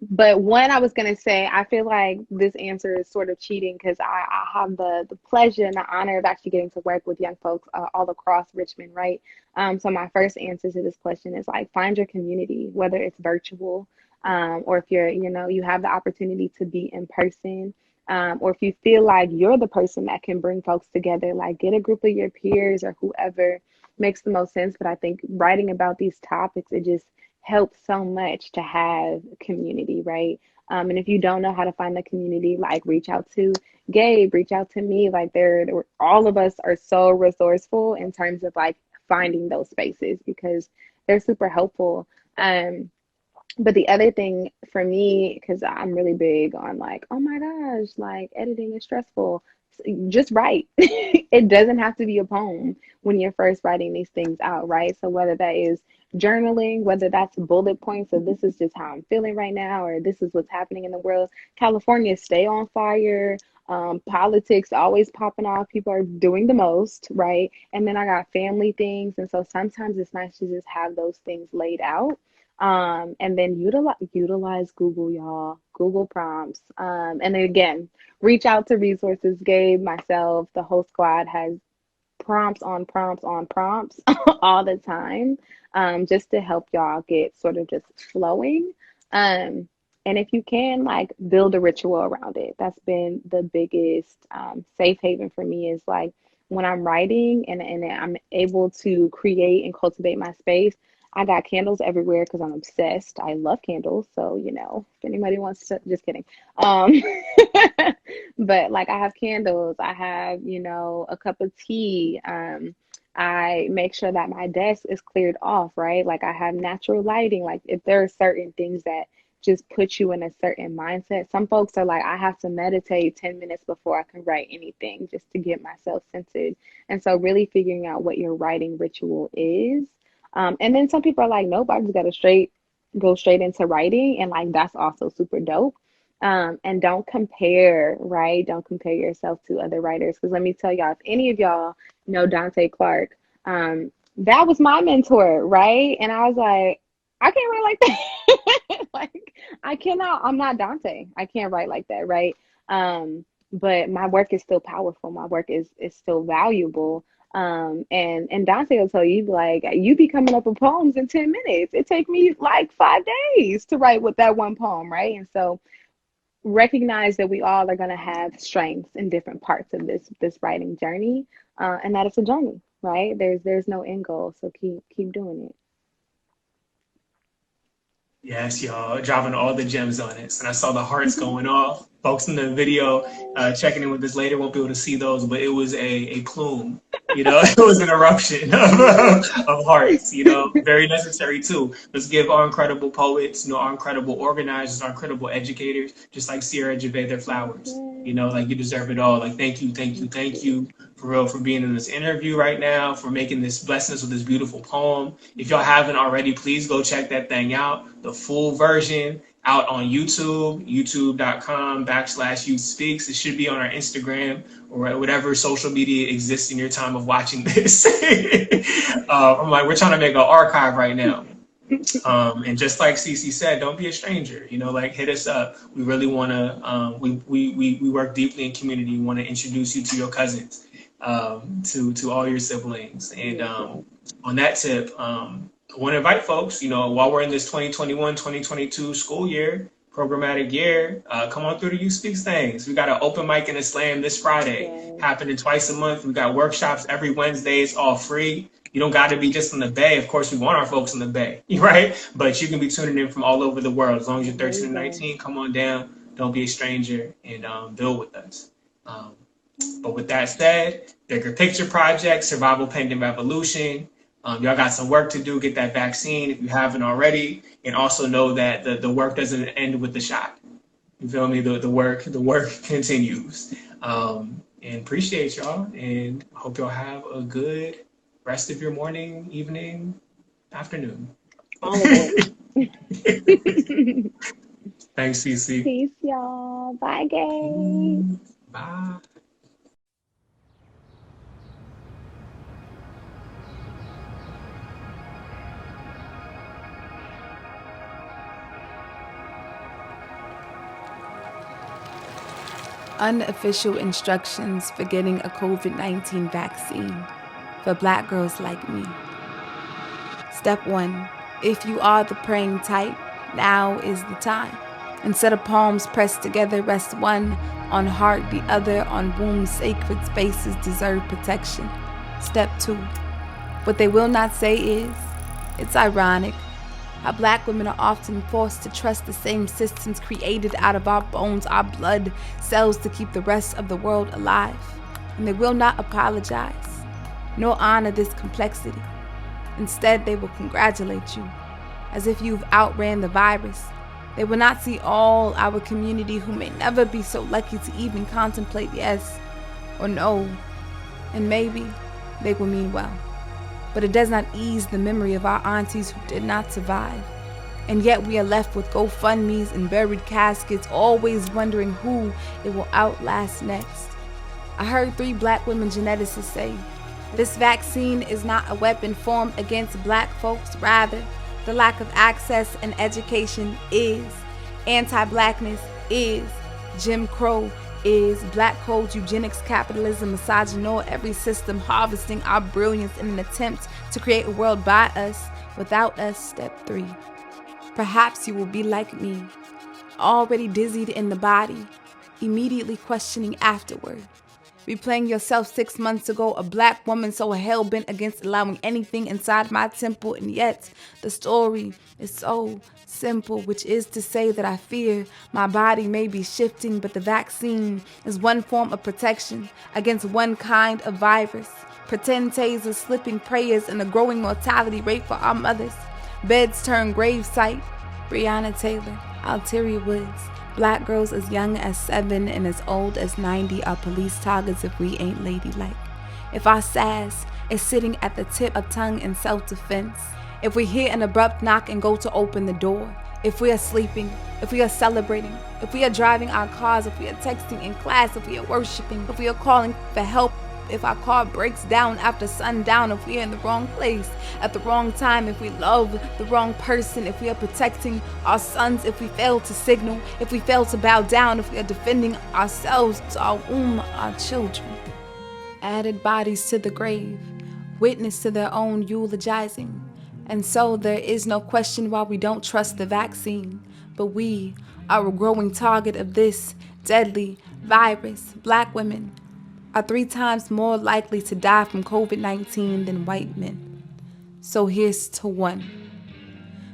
But one I was gonna say, I feel like this answer is sort of cheating because I have the pleasure and the honor of actually getting to work with young folks all across Richmond, right? So my first answer to this question is like find your community, whether it's virtual, or if you have the opportunity to be in person, or if you feel like you're the person that can bring folks together, like get a group of your peers or whoever makes the most sense. But I think writing about these topics, it just helps so much to have community, right? And if you don't know how to find the community, like reach out to Gabe, reach out to me. Like all of us are so resourceful in terms of like finding those spaces because they're super helpful. But the other thing for me, because I'm really big on like, oh my gosh, like editing is stressful. Just write. It doesn't have to be a poem when you're first writing these things out, right? So whether that is journaling, whether that's bullet points of this is just how I'm feeling right now, or this is what's happening in the world. California, stay on fire. Politics always popping off. People are doing the most, right? And then I got family things. And so sometimes it's nice to just have those things laid out. And then utilize Google, y'all, Google prompts. And then again, reach out to resources. Gabe, myself, the whole squad has prompts on prompts on prompts all the time, just to help y'all get sort of just flowing. And if you can, like, build a ritual around it. That's been the biggest safe haven for me is like when I'm writing and I'm able to create and cultivate my space. I got candles everywhere because I'm obsessed. I love candles. So, if anybody wants to, just kidding. But like I have candles, I have, a cup of tea. I make sure that my desk is cleared off, right? Like I have natural lighting. Like if there are certain things that just put you in a certain mindset. Some folks are like, I have to meditate 10 minutes before I can write anything just to get myself centered. And so really figuring out what your writing ritual is. And then some people are like, nope, I just got to go straight into writing. And like, that's also super dope. And don't compare, right? Don't compare yourself to other writers. Because let me tell y'all, if any of y'all know Dante Clark, that was my mentor, right? And I was like, I can't write like that. Like I cannot. I'm not Dante. I can't write like that, right? But my work is still powerful. My work is still valuable. And Dante will tell you like you be coming up with poems in 10 minutes. It take me like 5 days to write with that one poem, right? And so recognize that we all are going to have strengths in different parts of this writing journey, and that it's a journey, right? There's no end goal, so keep doing it. Yes, y'all, dropping all the gems on it. And I saw the hearts going off. Folks in the video checking in with us later won't be able to see those, but it was a plume. It was an eruption of hearts, very necessary too. Let's give our incredible poets, our incredible organizers, our incredible educators, just like Sierra Javed, their flowers. Like you deserve it all. Like, thank you for real for being in this interview right now, for making this blessing us with this beautiful poem. If y'all haven't already, please go check that thing out. The full version out on YouTube, youtube.com/Youth Speaks. It should be on our Instagram or whatever social media exists in your time of watching this. I'm like, we're trying to make an archive right now. And just like Cece said, don't be a stranger. Like hit us up. We really want to. We work deeply in community. We want to introduce you to your cousins, to all your siblings. And on that tip, I want to invite folks. While we're in this 2021-2022 school year, programmatic year, come on through to You Speaks things. We got an open mic and a slam this Friday, happening twice a month. We got workshops every Wednesday. It's all free. You don't got to be just in the Bay. Of course, we want our folks in the Bay, right? But you can be tuning in from all over the world. As long as you're 13 and 19, come on down. Don't be a stranger and build with us. But with that said, Bigger Picture Project, Survival Pending Revolution. Y'all got some work to do. Get that vaccine if you haven't already. And also know that the work doesn't end with the shot. You feel me? The work continues. And appreciate y'all. And hope y'all have a good rest of your morning, evening, afternoon. All of it. Thanks, Cece. Peace, y'all. Bye, guys. Bye. Unofficial instructions for getting a COVID-19 vaccine for Black girls like me. Step 1. If you are the praying type, now is the time. Instead of palms pressed together, rest one on heart, the other on womb. Sacred spaces deserve protection. Step 2. What they will not say is, it's ironic how Black women are often forced to trust the same systems created out of our bones, our blood cells to keep the rest of the world alive. And they will not apologize, nor honor this complexity. Instead, they will congratulate you, as if you've outran the virus. They will not see all our community who may never be so lucky to even contemplate yes or no. And maybe they will mean well. But it does not ease the memory of our aunties who did not survive. And yet we are left with GoFundMes and buried caskets, always wondering who it will outlast next. I heard 3 Black women geneticists say, this vaccine is not a weapon formed against Black folks, rather, the lack of access and education is. Anti-Blackness is. Jim Crow is. Black codes, eugenics, capitalism, misogynoir, every system harvesting our brilliance in an attempt to create a world by us, without us. Step 3. Perhaps you will be like me, already dizzied in the body, immediately questioning afterward. Replaying yourself 6 months ago, a Black woman so hell-bent against allowing anything inside my temple, and yet the story is so simple, which is to say that I fear my body may be shifting, but the vaccine is one form of protection against one kind of virus. Pretend tasers, slipping prayers, and a growing mortality rate for our mothers. Beds turn gravesite. Breonna Taylor, Alteria Woods. Black girls as young as 7 and as old as 90 are police targets if we ain't ladylike. If our sass is sitting at the tip of tongue in self-defense. If we hear an abrupt knock and go to open the door. If we are sleeping. If we are celebrating. If we are driving our cars. If we are texting in class. If we are worshiping. If we are calling for help. if our car breaks down after sundown, if we're in the wrong place at the wrong time, if we love the wrong person, if we are protecting our sons, if we fail to signal, if we fail to bow down, if we are defending ourselves, our womb, our children. Added bodies to the grave, witness to their own eulogizing. And so there is no question why we don't trust the vaccine, but we are a growing target of this deadly virus. Black women are 3 times more likely to die from COVID-19 than white men. So here's to 1.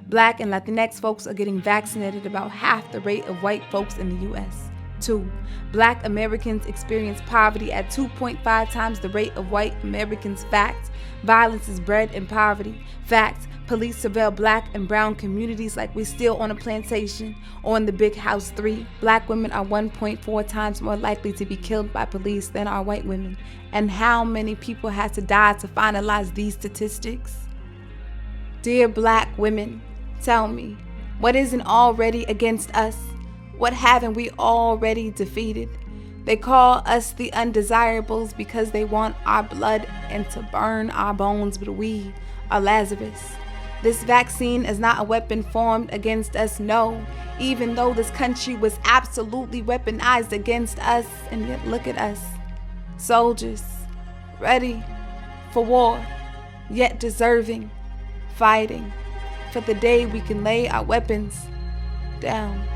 Black and Latinx folks are getting vaccinated about half the rate of white folks in the U.S. 2. Black Americans experience poverty at 2.5 times the rate of white Americans. Fact. Violence is bred in poverty. Fact. Police surveil black and brown communities like we're still on a plantation or in the big house 3. Black women are 1.4 times more likely to be killed by police than are white women. And how many people had to die to finalize these statistics? Dear black women, tell me, what isn't already against us? What haven't we already defeated? They call us the undesirables because they want our blood and to burn our bones, but we are Lazarus. This vaccine is not a weapon formed against us, no, even though this country was absolutely weaponized against us. And yet look at us, soldiers, ready for war, yet deserving, fighting for the day we can lay our weapons down.